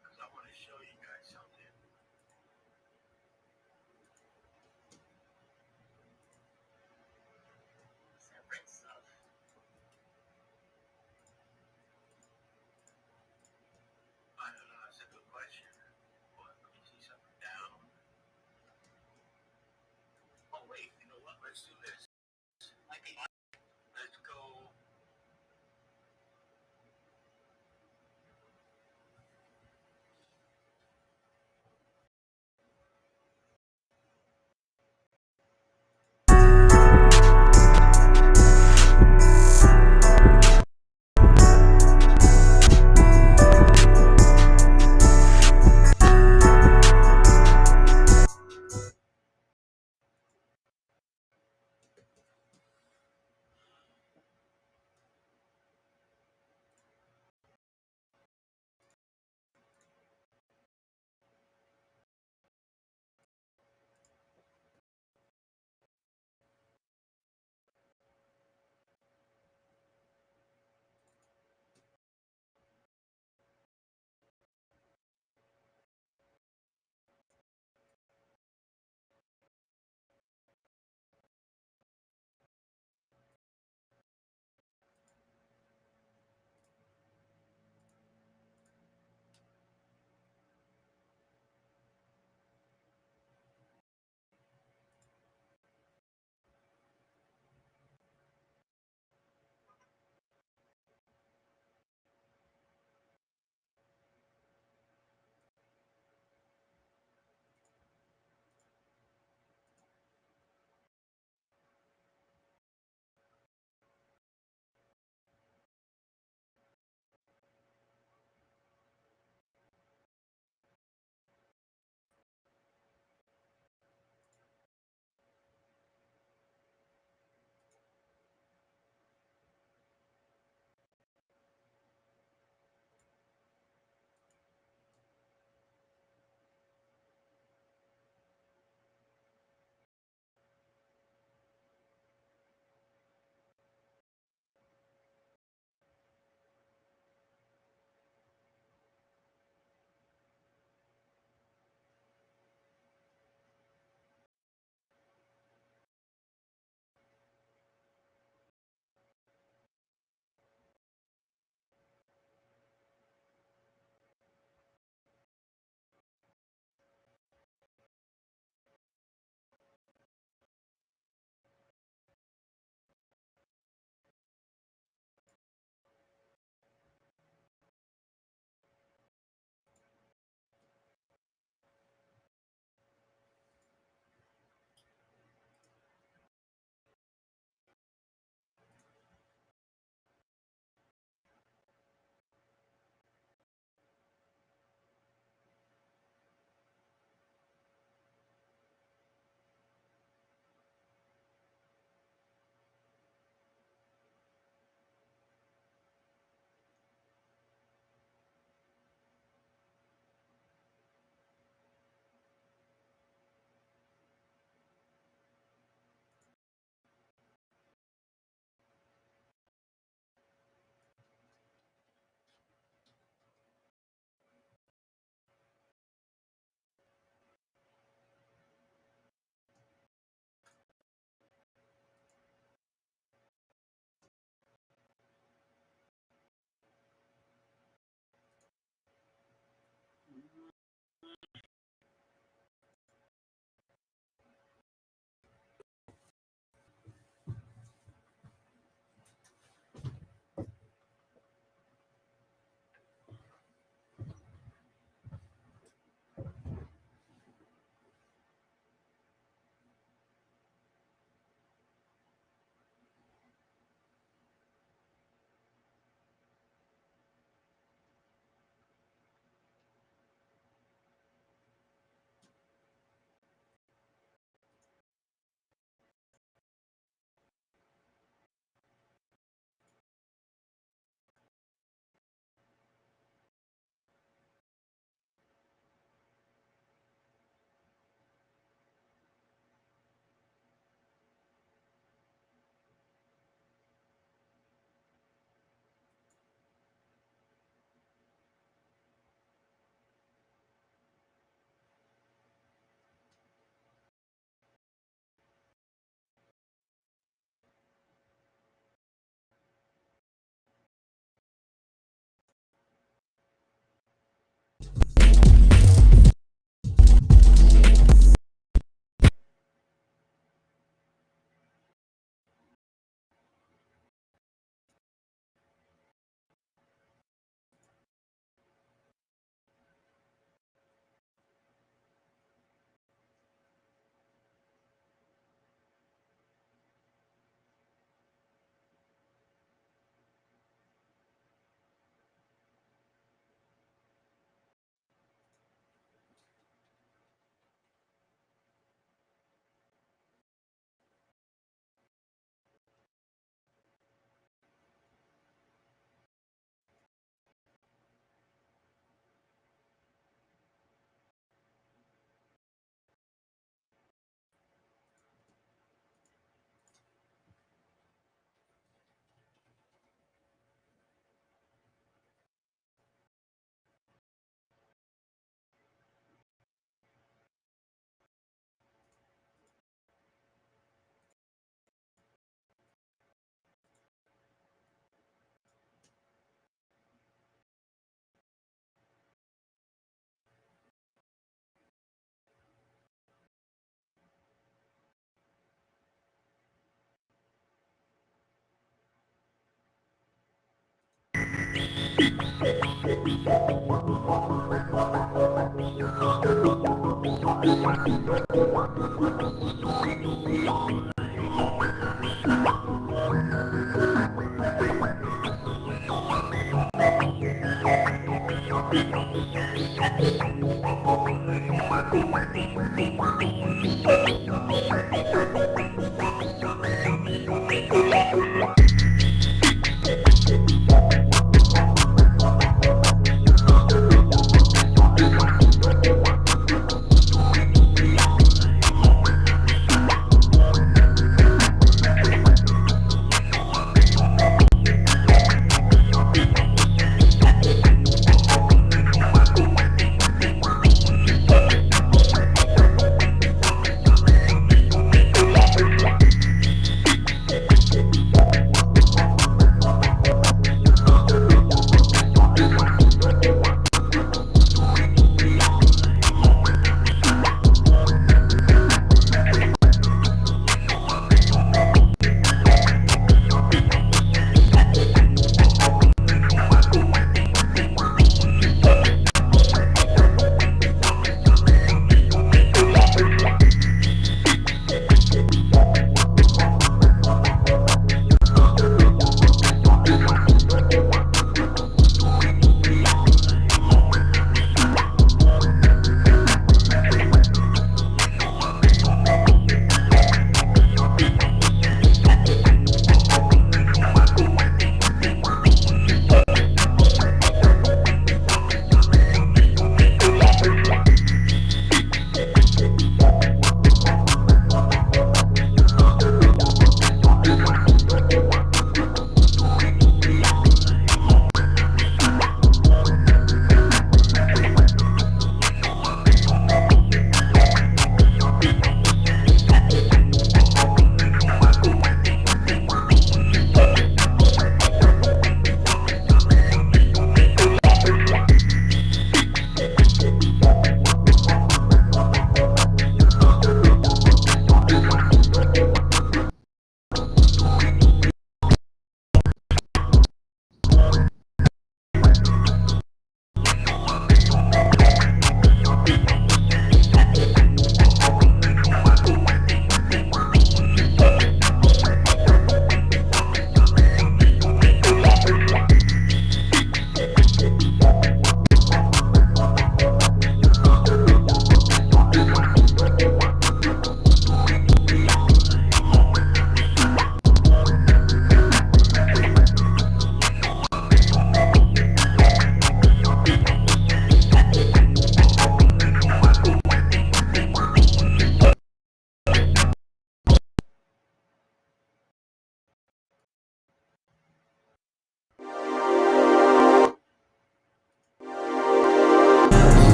Speaker 12: Because I want to show you guys something. Is that red stuff? I don't know. That's a good question. But let me see something down. Oh, wait. You know what? Let's do this. Let's go.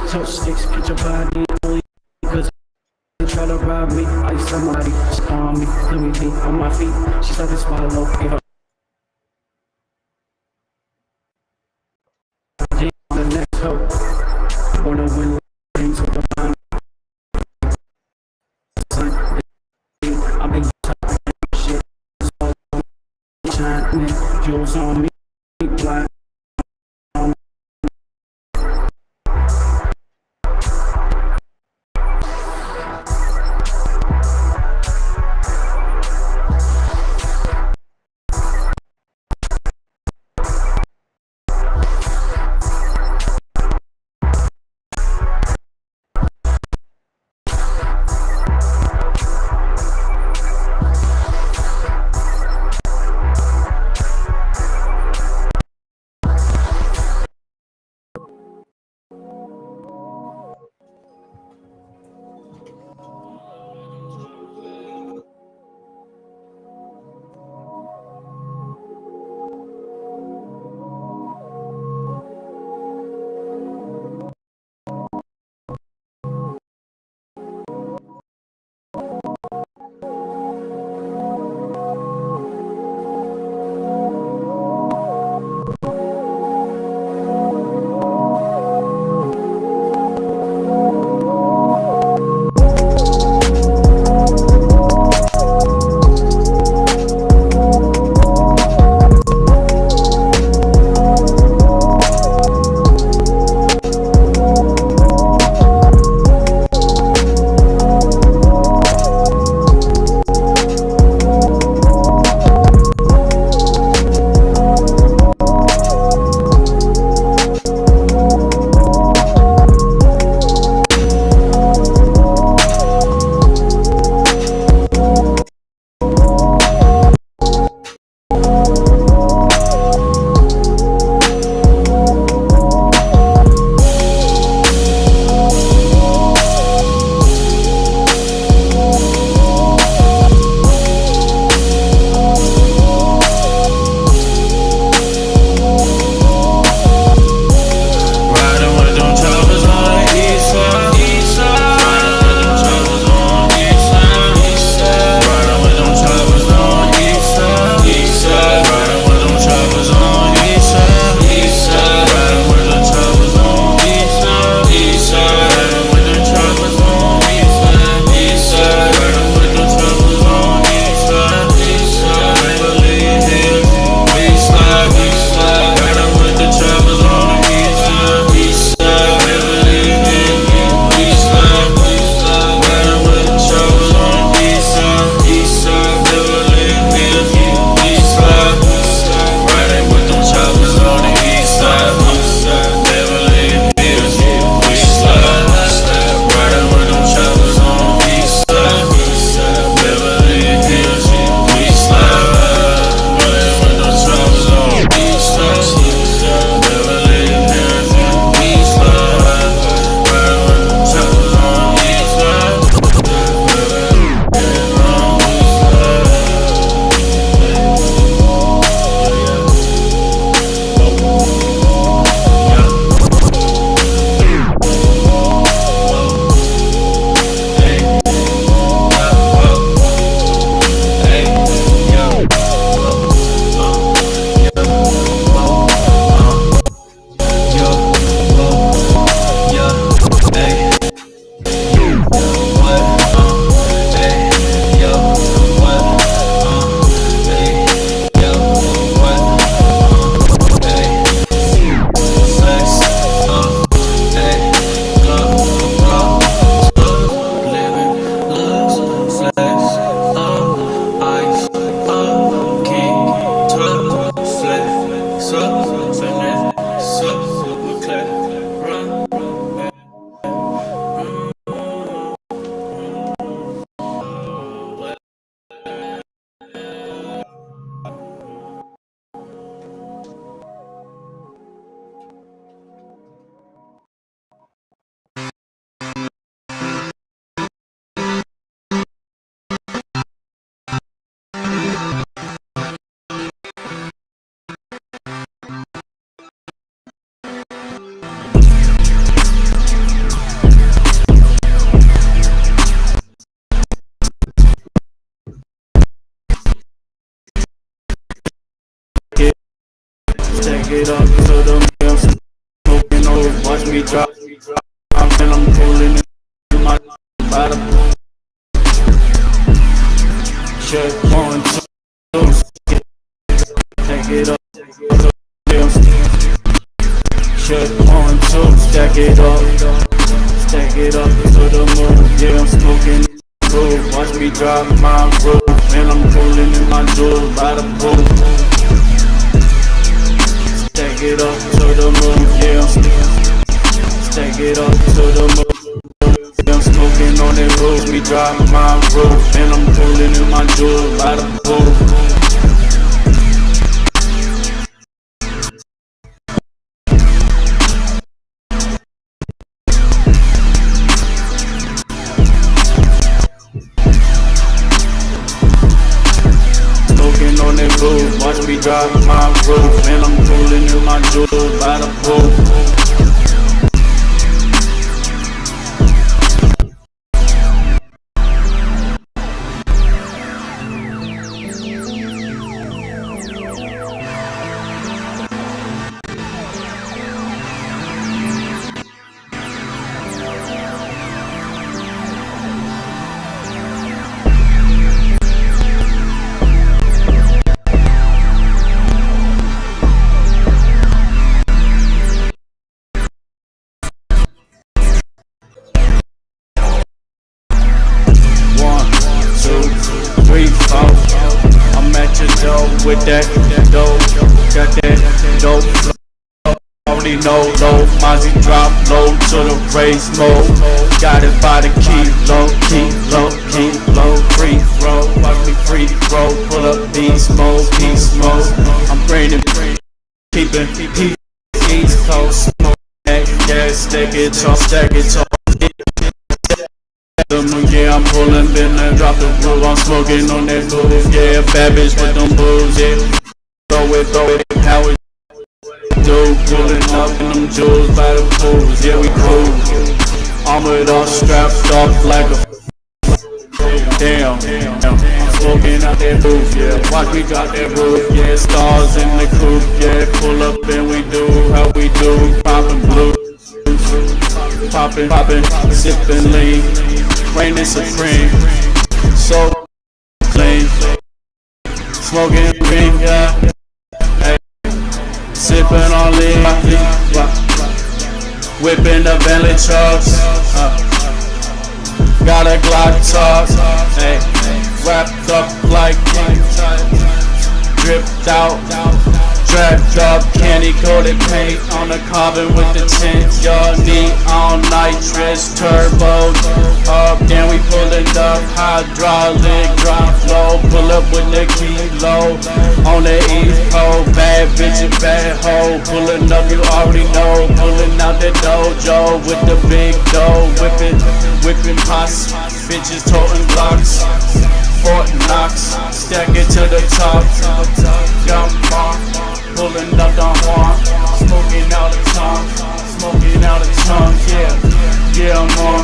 Speaker 13: Touch sticks, get your body only because they try to rob me. Ice somebody, she on me, let me be on my feet. She started to swallow, gave her the next hoe. Wanna win things with the mind. I've been shit. Shining, jewels on me, black. stack it up to the mill, smoking on, watch me drop. And I'm pulling in my by the pool. Check 1, 2, stack it up to the mill. Check 1, 2, stack it up to the moon. Yeah, I'm smoking groove, watch me drop my roof. And I'm pulling in my jewels by the pool. Stack it up to the moon, yeah. Stack it up to the moon. Yeah, I'm smoking on that roof, me drop my roof. And I'm pulling in my jewels by the pool. On that roof, watch me drop my roof. And I'm pulling in my jewels by the pool. With that dope, got that dope flow. Already know low, Mozzie drop low to the race mode. Got it by the kilo, free throw, watch me free throw. Pull up beast mode, I'm bringing, keeping East Coast smoke. Yeah, stack it tall. Yeah, I'm pulling, been and drop the groove. I'm smoking on that move. Yeah, bad bitch with them boobs. Yeah, throw it, how it do. Pulling up in them jewels by the pools. Yeah, we cool. Armored up, strapped off like a damn. I'm smoking out that roof. Yeah, watch me drop that roof. Yeah, stars in the coupe. Yeah, pull up and we do how we do. Poppin' blue, poppin', sippin' lean. Reigning supreme, so clean, smoking green, yeah, hey, sipping on lean, whipping the Bentley trucks, got a Glock talk, hey, wrapped up like dripped out, trapped up, candy coated paint on the carbon with the tint, y'all neon nitrous turbo up, then we pullin' up hydraulic drop flow, pull up with the kilo on the East Coast, bad bitch and bad hoe, pullin' up you already know, pullin' out the dojo with the big dough, whipping pots, bitches toting blocks, Fort Knox, stack it to the top, jump on. Pulling up the horn, smoking out the tongue, yeah, I'm on.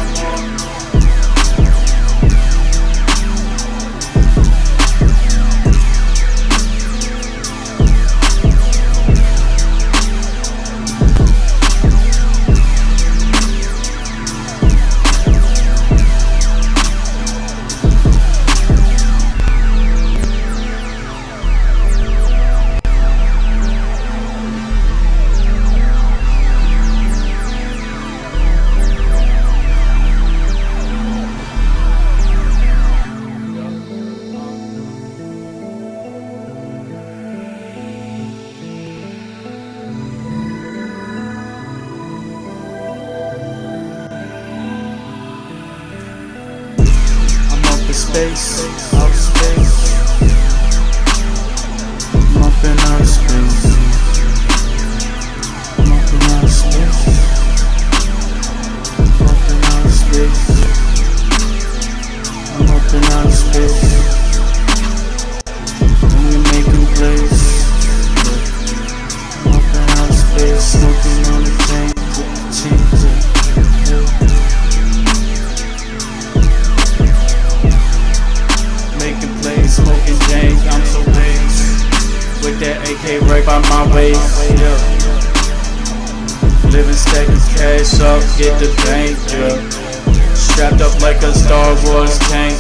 Speaker 13: Space, outer space, I'm up in outer space, I'm up in outer space, I'm up in outer space, I'm up in outer space, and we making plays, I'm up in outer space, smoking on the chains, smoking James, I'm so blazed with that AK break by my waist. Yeah. Living stacking cash up, get the bank. Yeah. Strapped up like a Star Wars tank.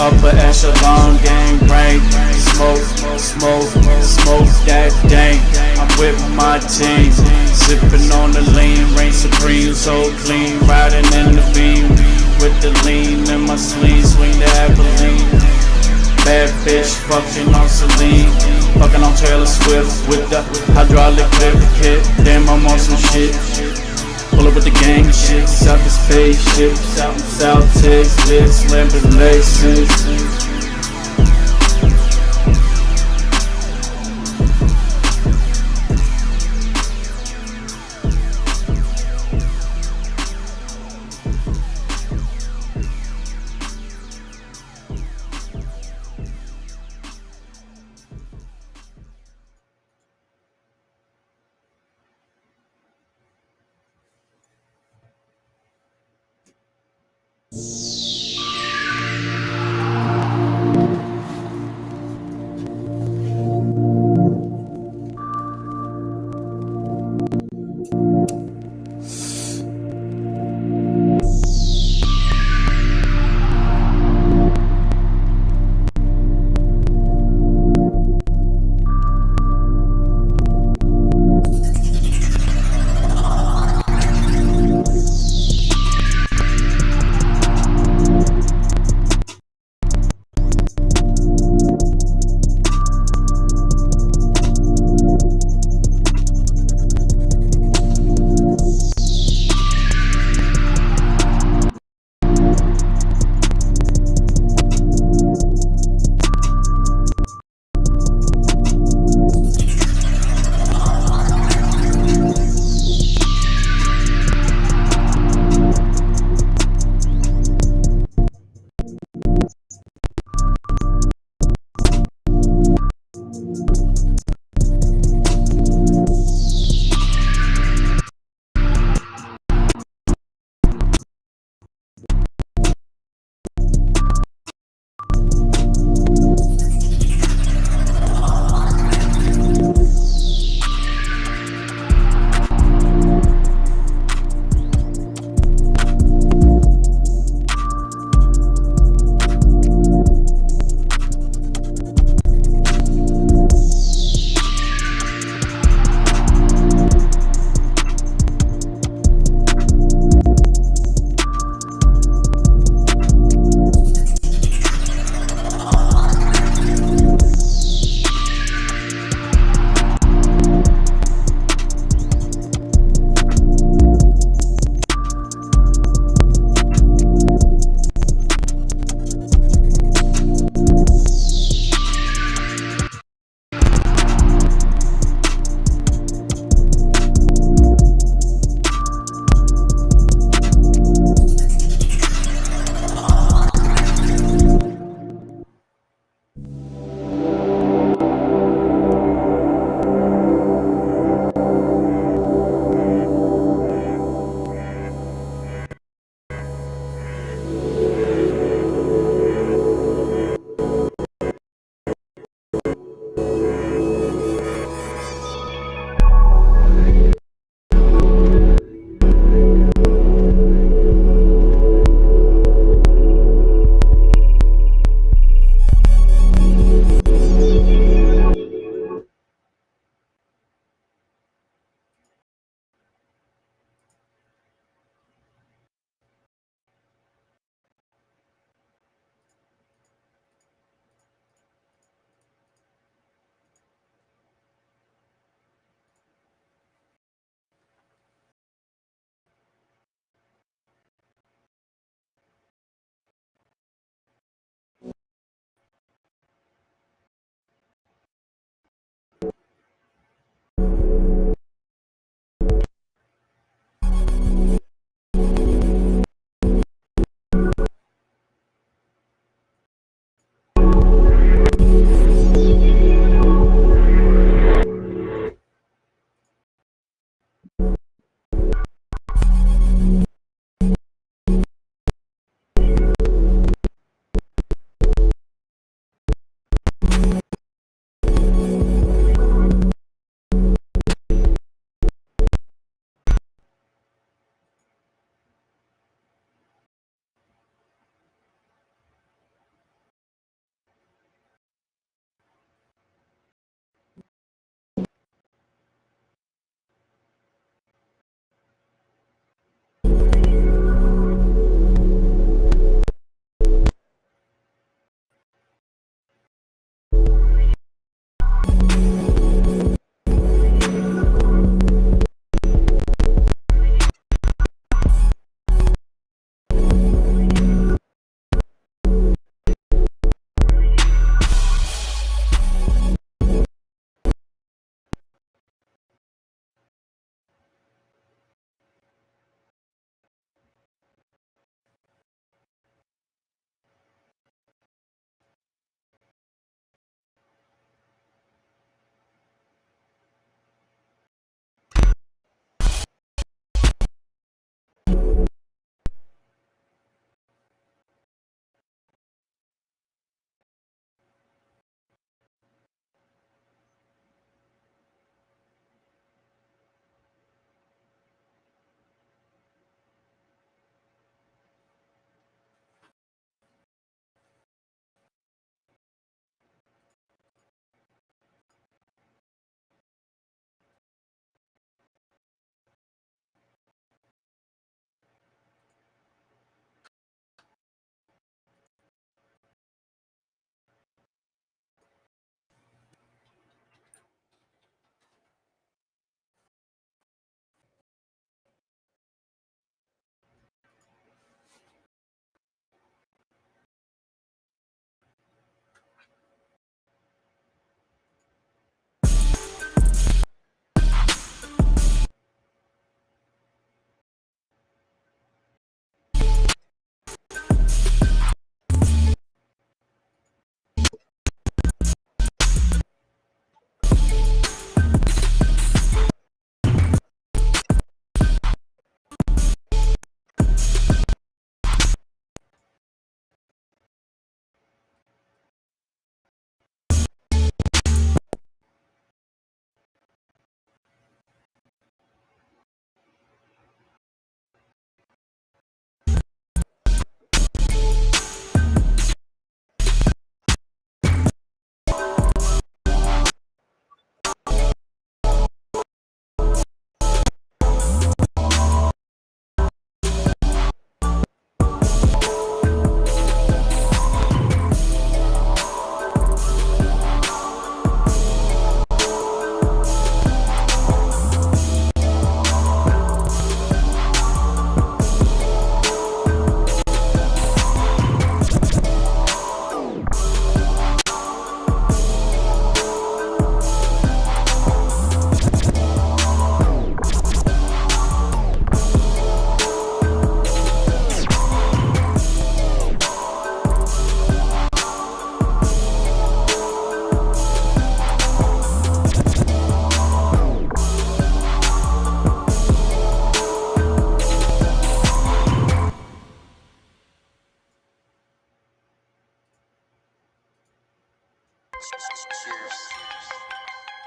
Speaker 13: Upper echelon gang rank. Smoke, smoke, smoke that dank. I'm with my team, sipping on the lean, reign supreme, so clean, riding in the beam with the lean in my sleeve, swing the Abilene. Bad bitch, fucking on Celine, fucking on Taylor Swift with the hydraulic lift kit. Damn, I'm on some shit. Pull up with the gang shit, south the spaceship, out in South Texas, slamming laces.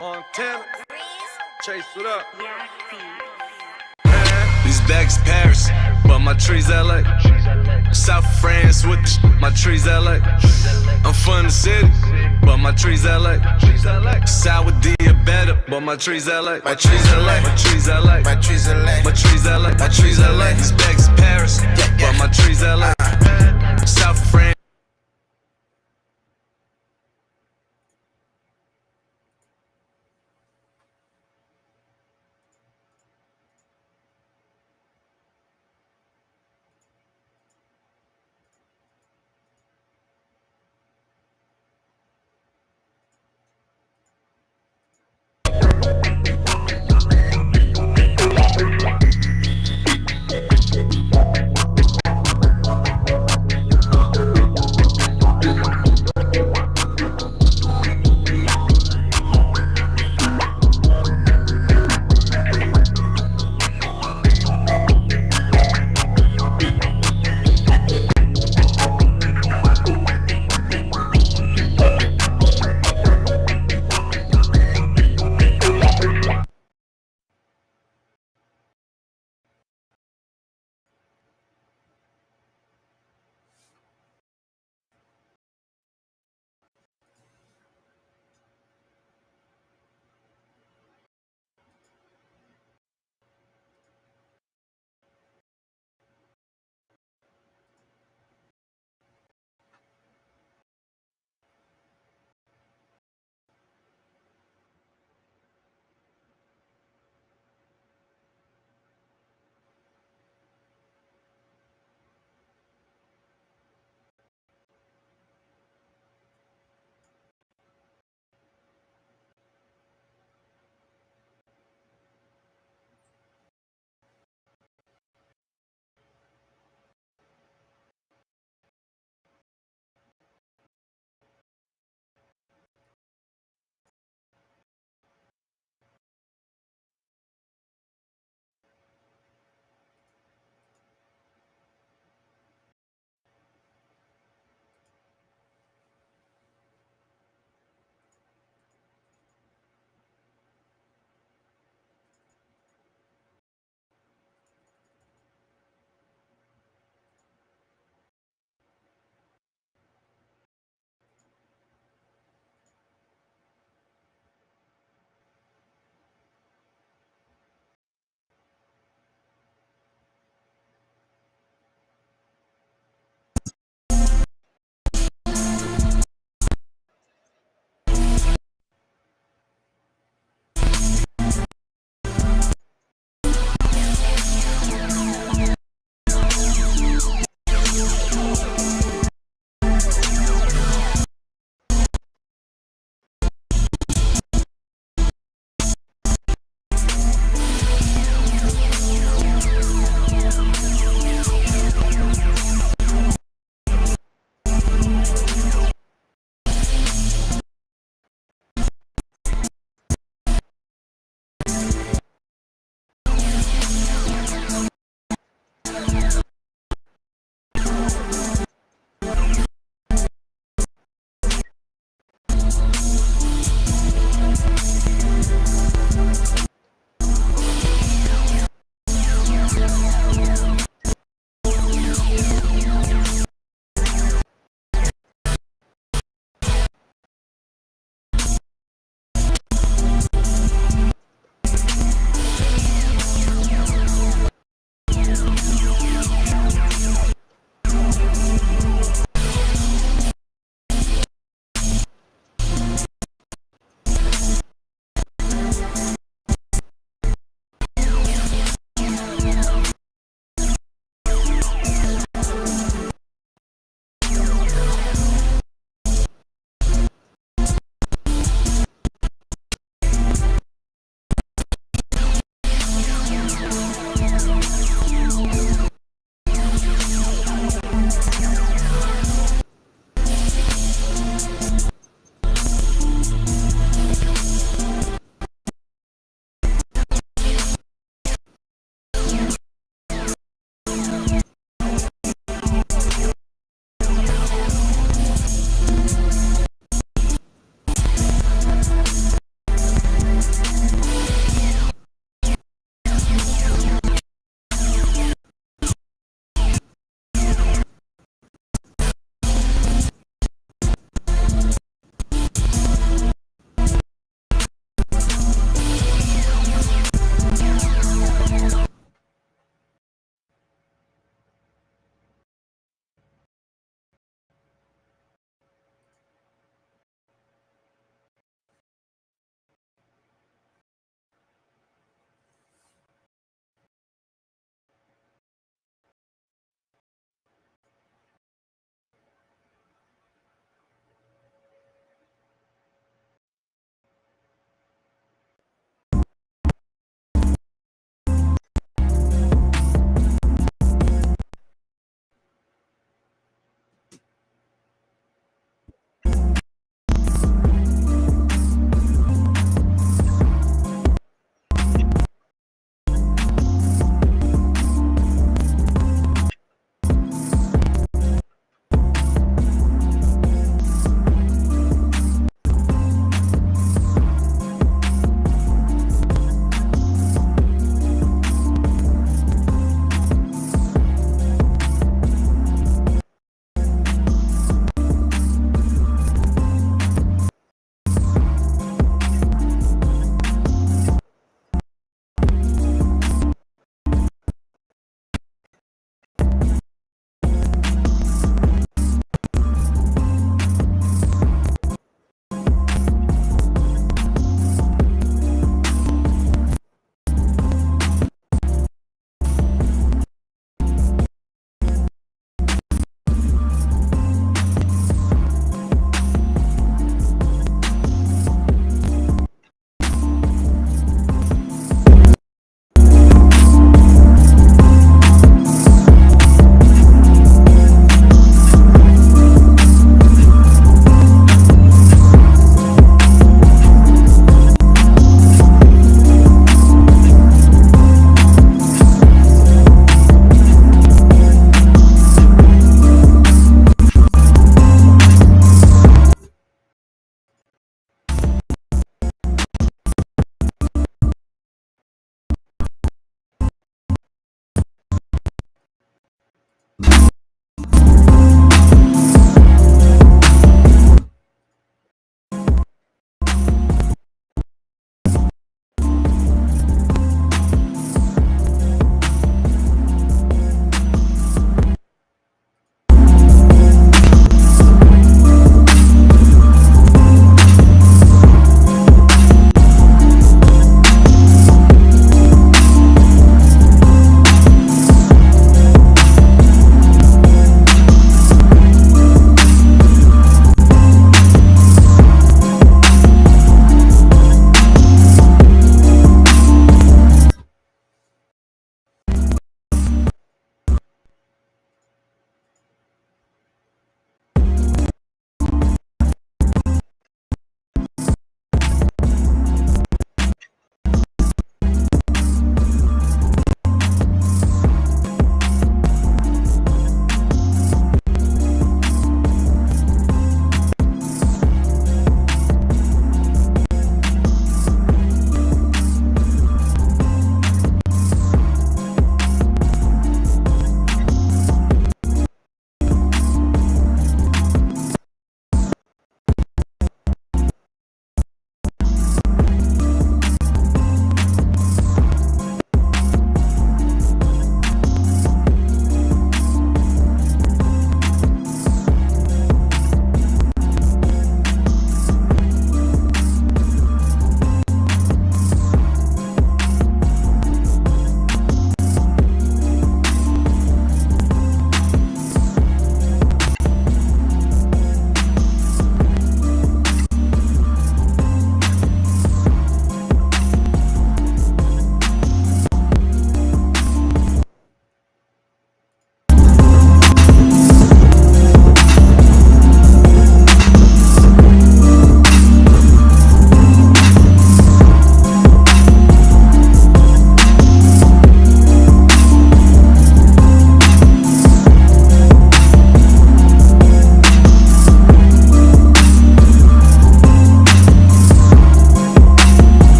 Speaker 5: Montana. Chase it up.
Speaker 14: These bags Paris, but my trees LA. South France with my trees LA. I'm from the city, but my trees LA. Sour D better, but my trees LA. My trees LA. My trees LA. My trees LA. My trees LA. My trees LA. These bags Paris, but my trees LA. South France.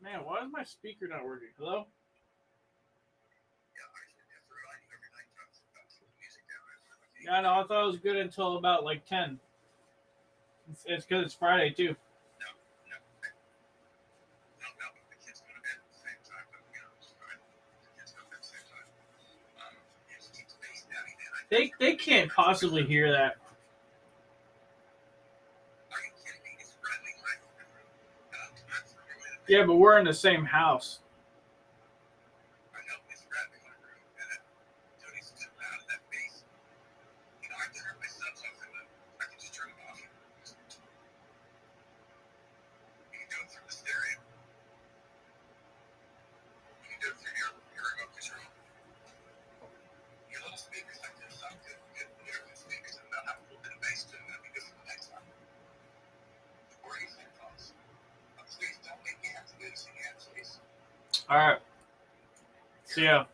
Speaker 1: Man, why is my speaker not working? Hello? Yeah, no, I thought it was good until about like 10. It's because it's Friday too. They can't possibly hear that. Yeah, but we're in the same house. All right. See ya.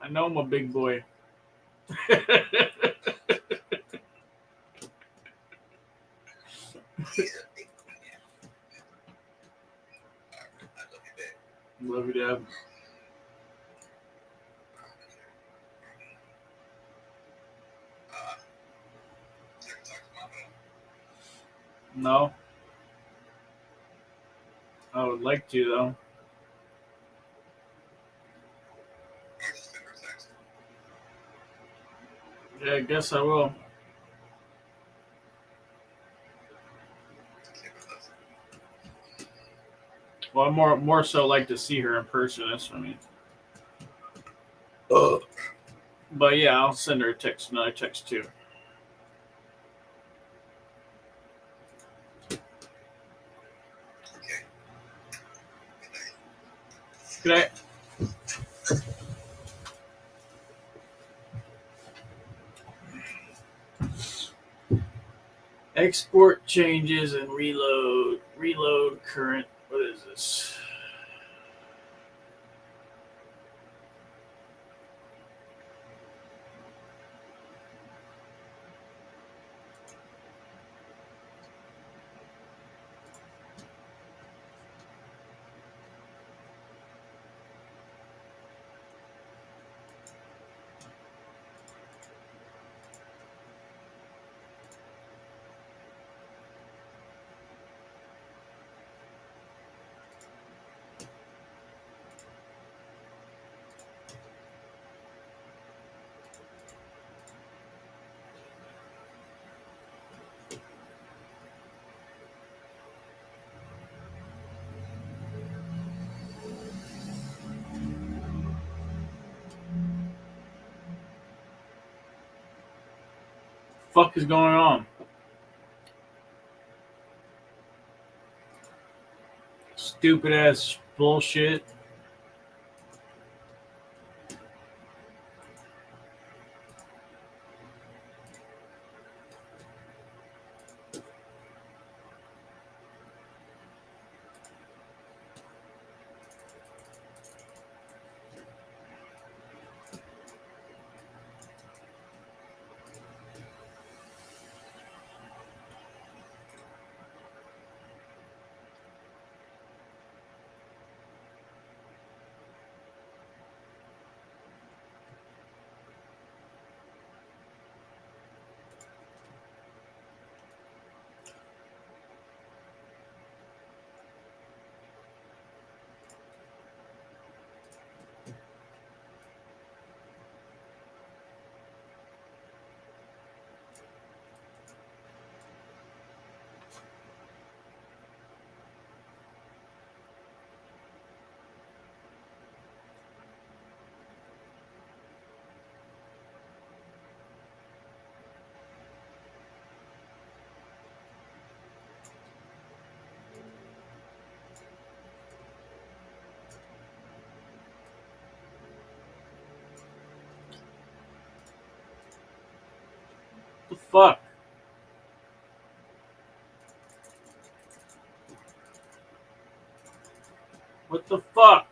Speaker 1: I know I'm a big boy. Love you, Dad. No. I would like to, though. Yeah, I guess I will. Well, I more so like to see her in person. That's what I mean. But yeah, I'll send her another text too. Good night. Export changes and reload. Reload current. What is this? Fuck is going on? Stupid ass bullshit. What the fuck? What the fuck?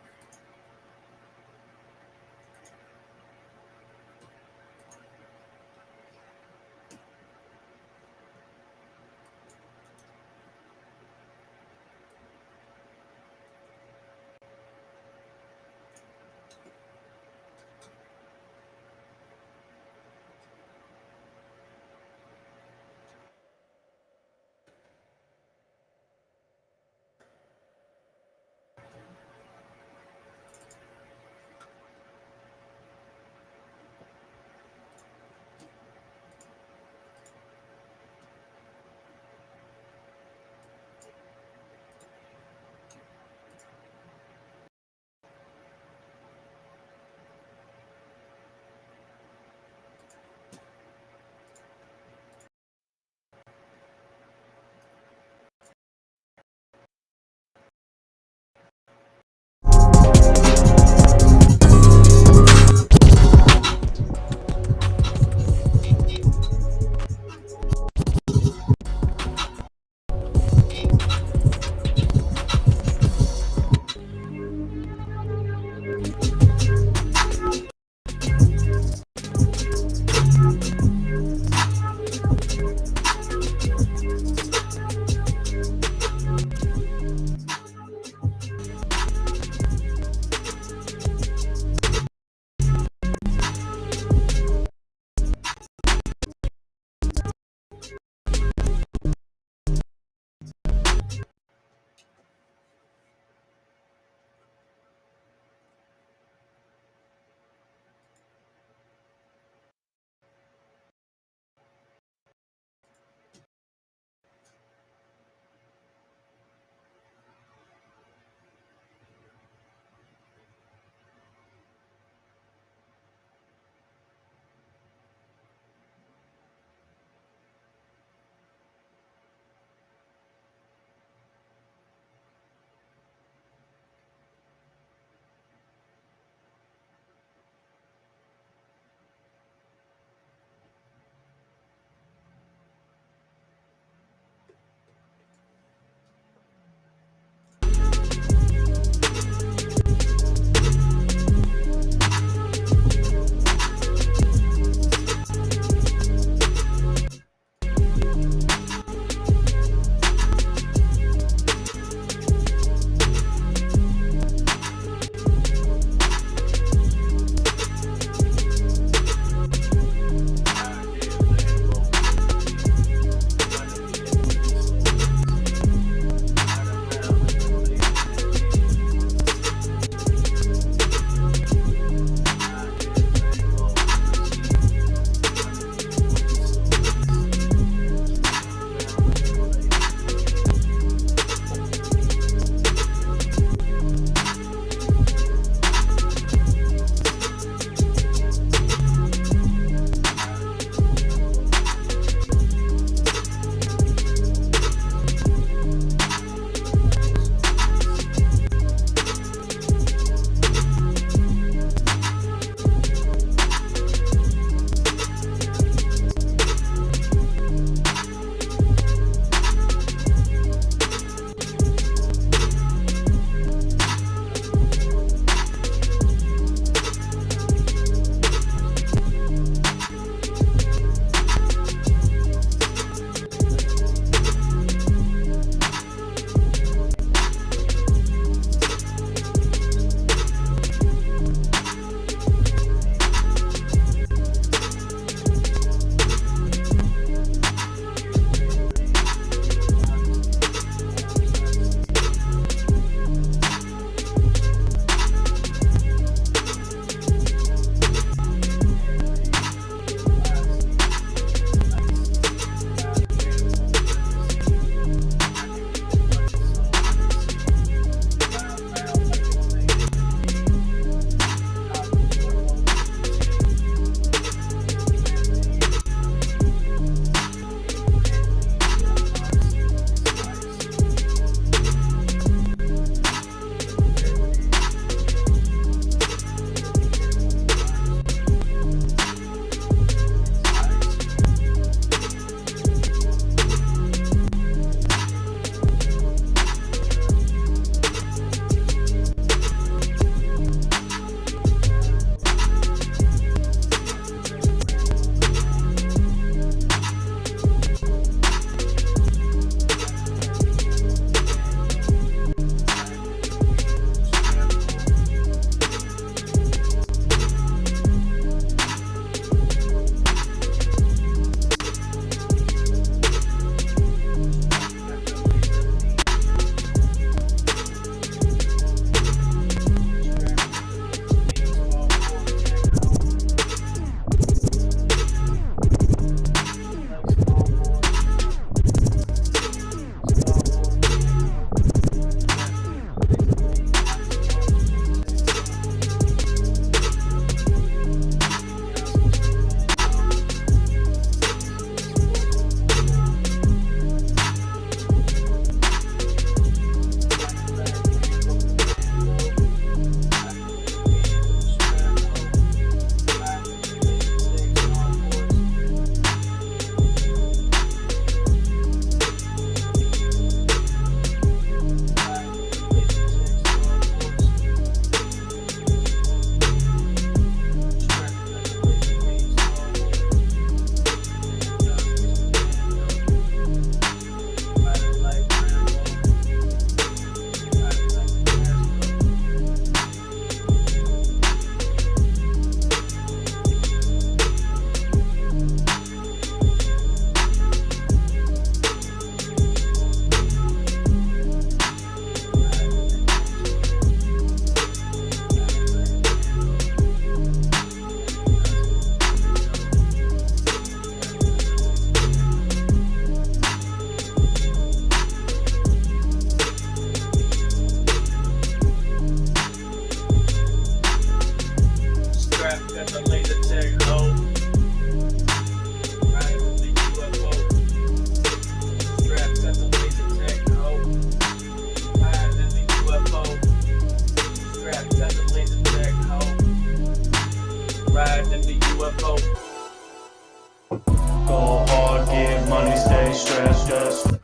Speaker 13: stress, just.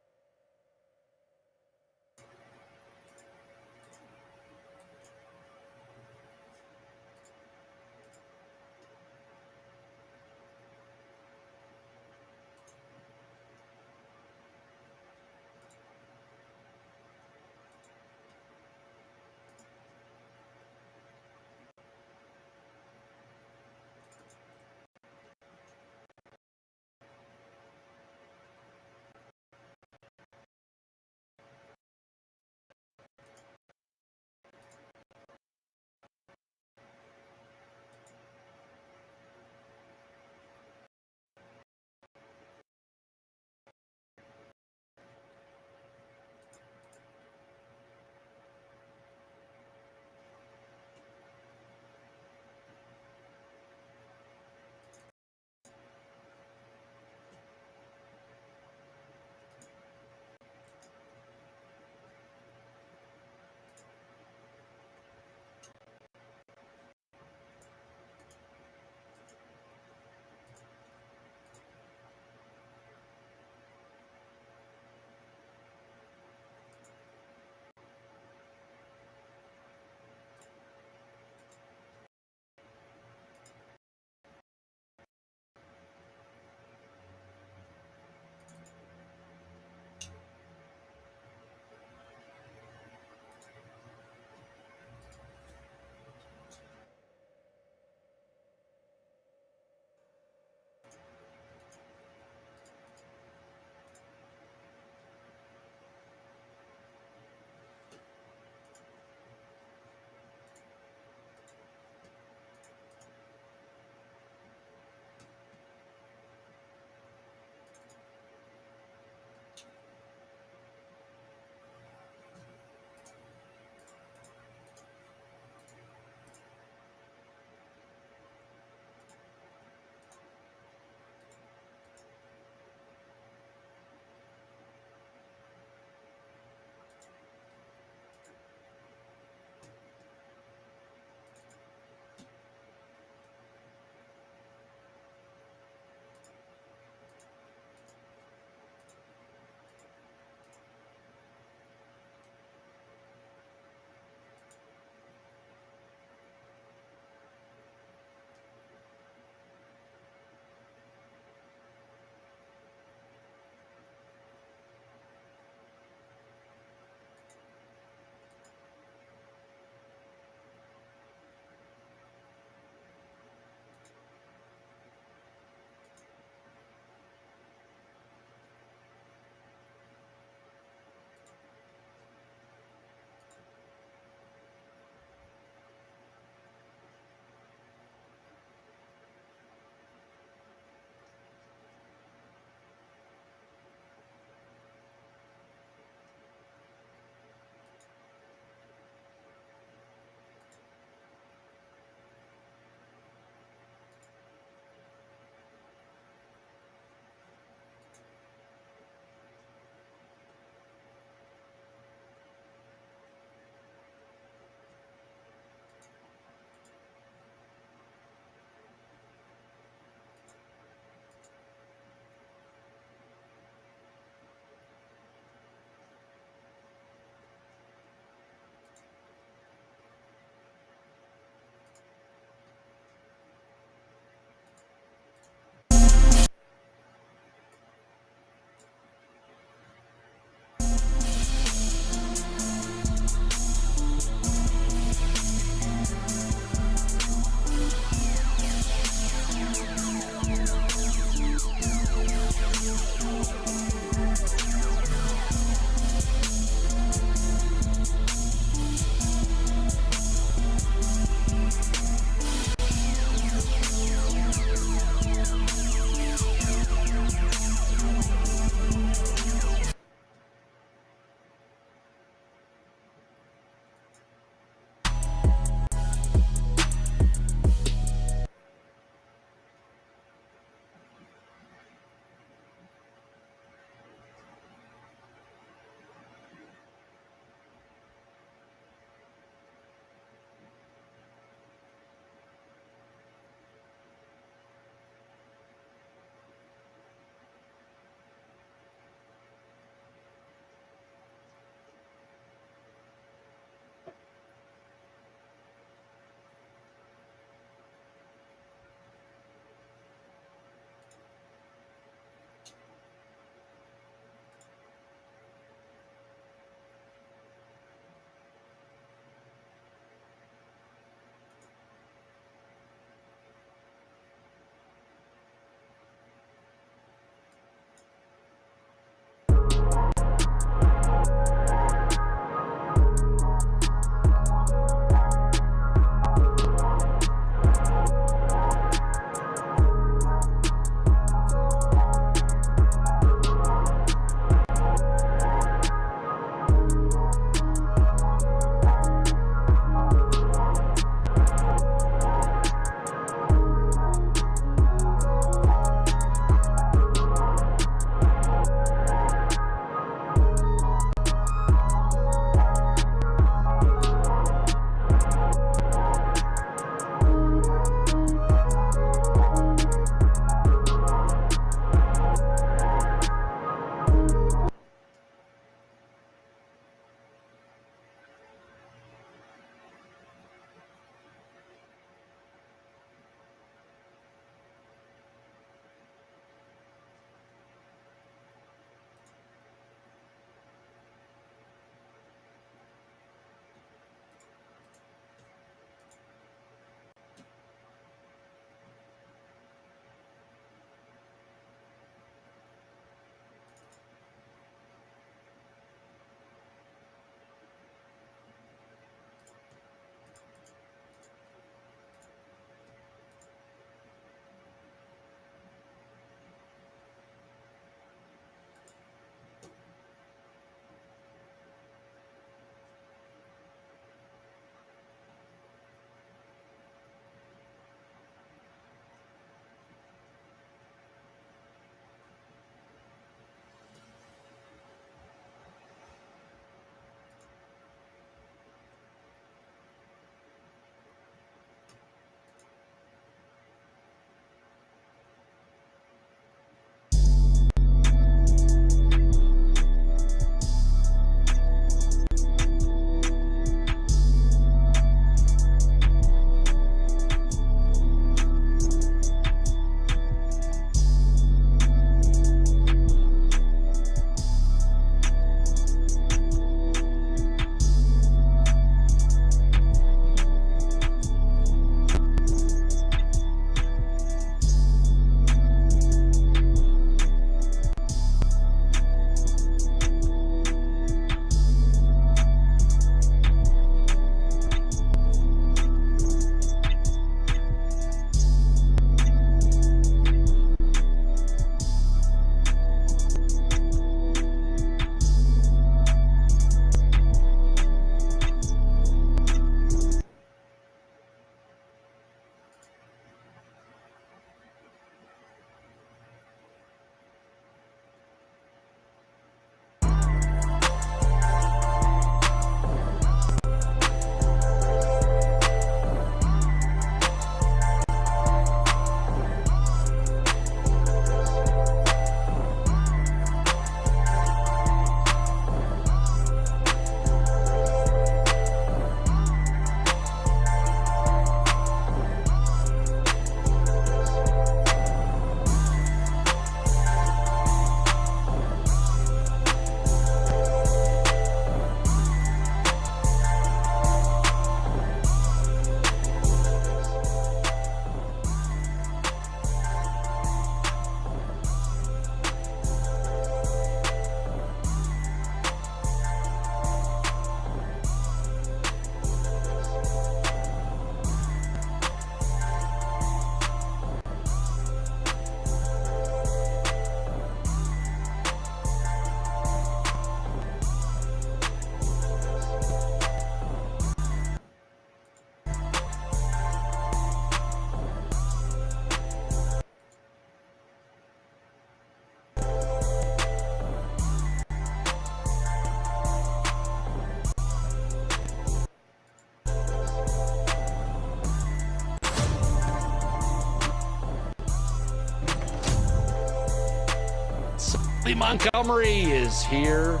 Speaker 15: Montgomery is here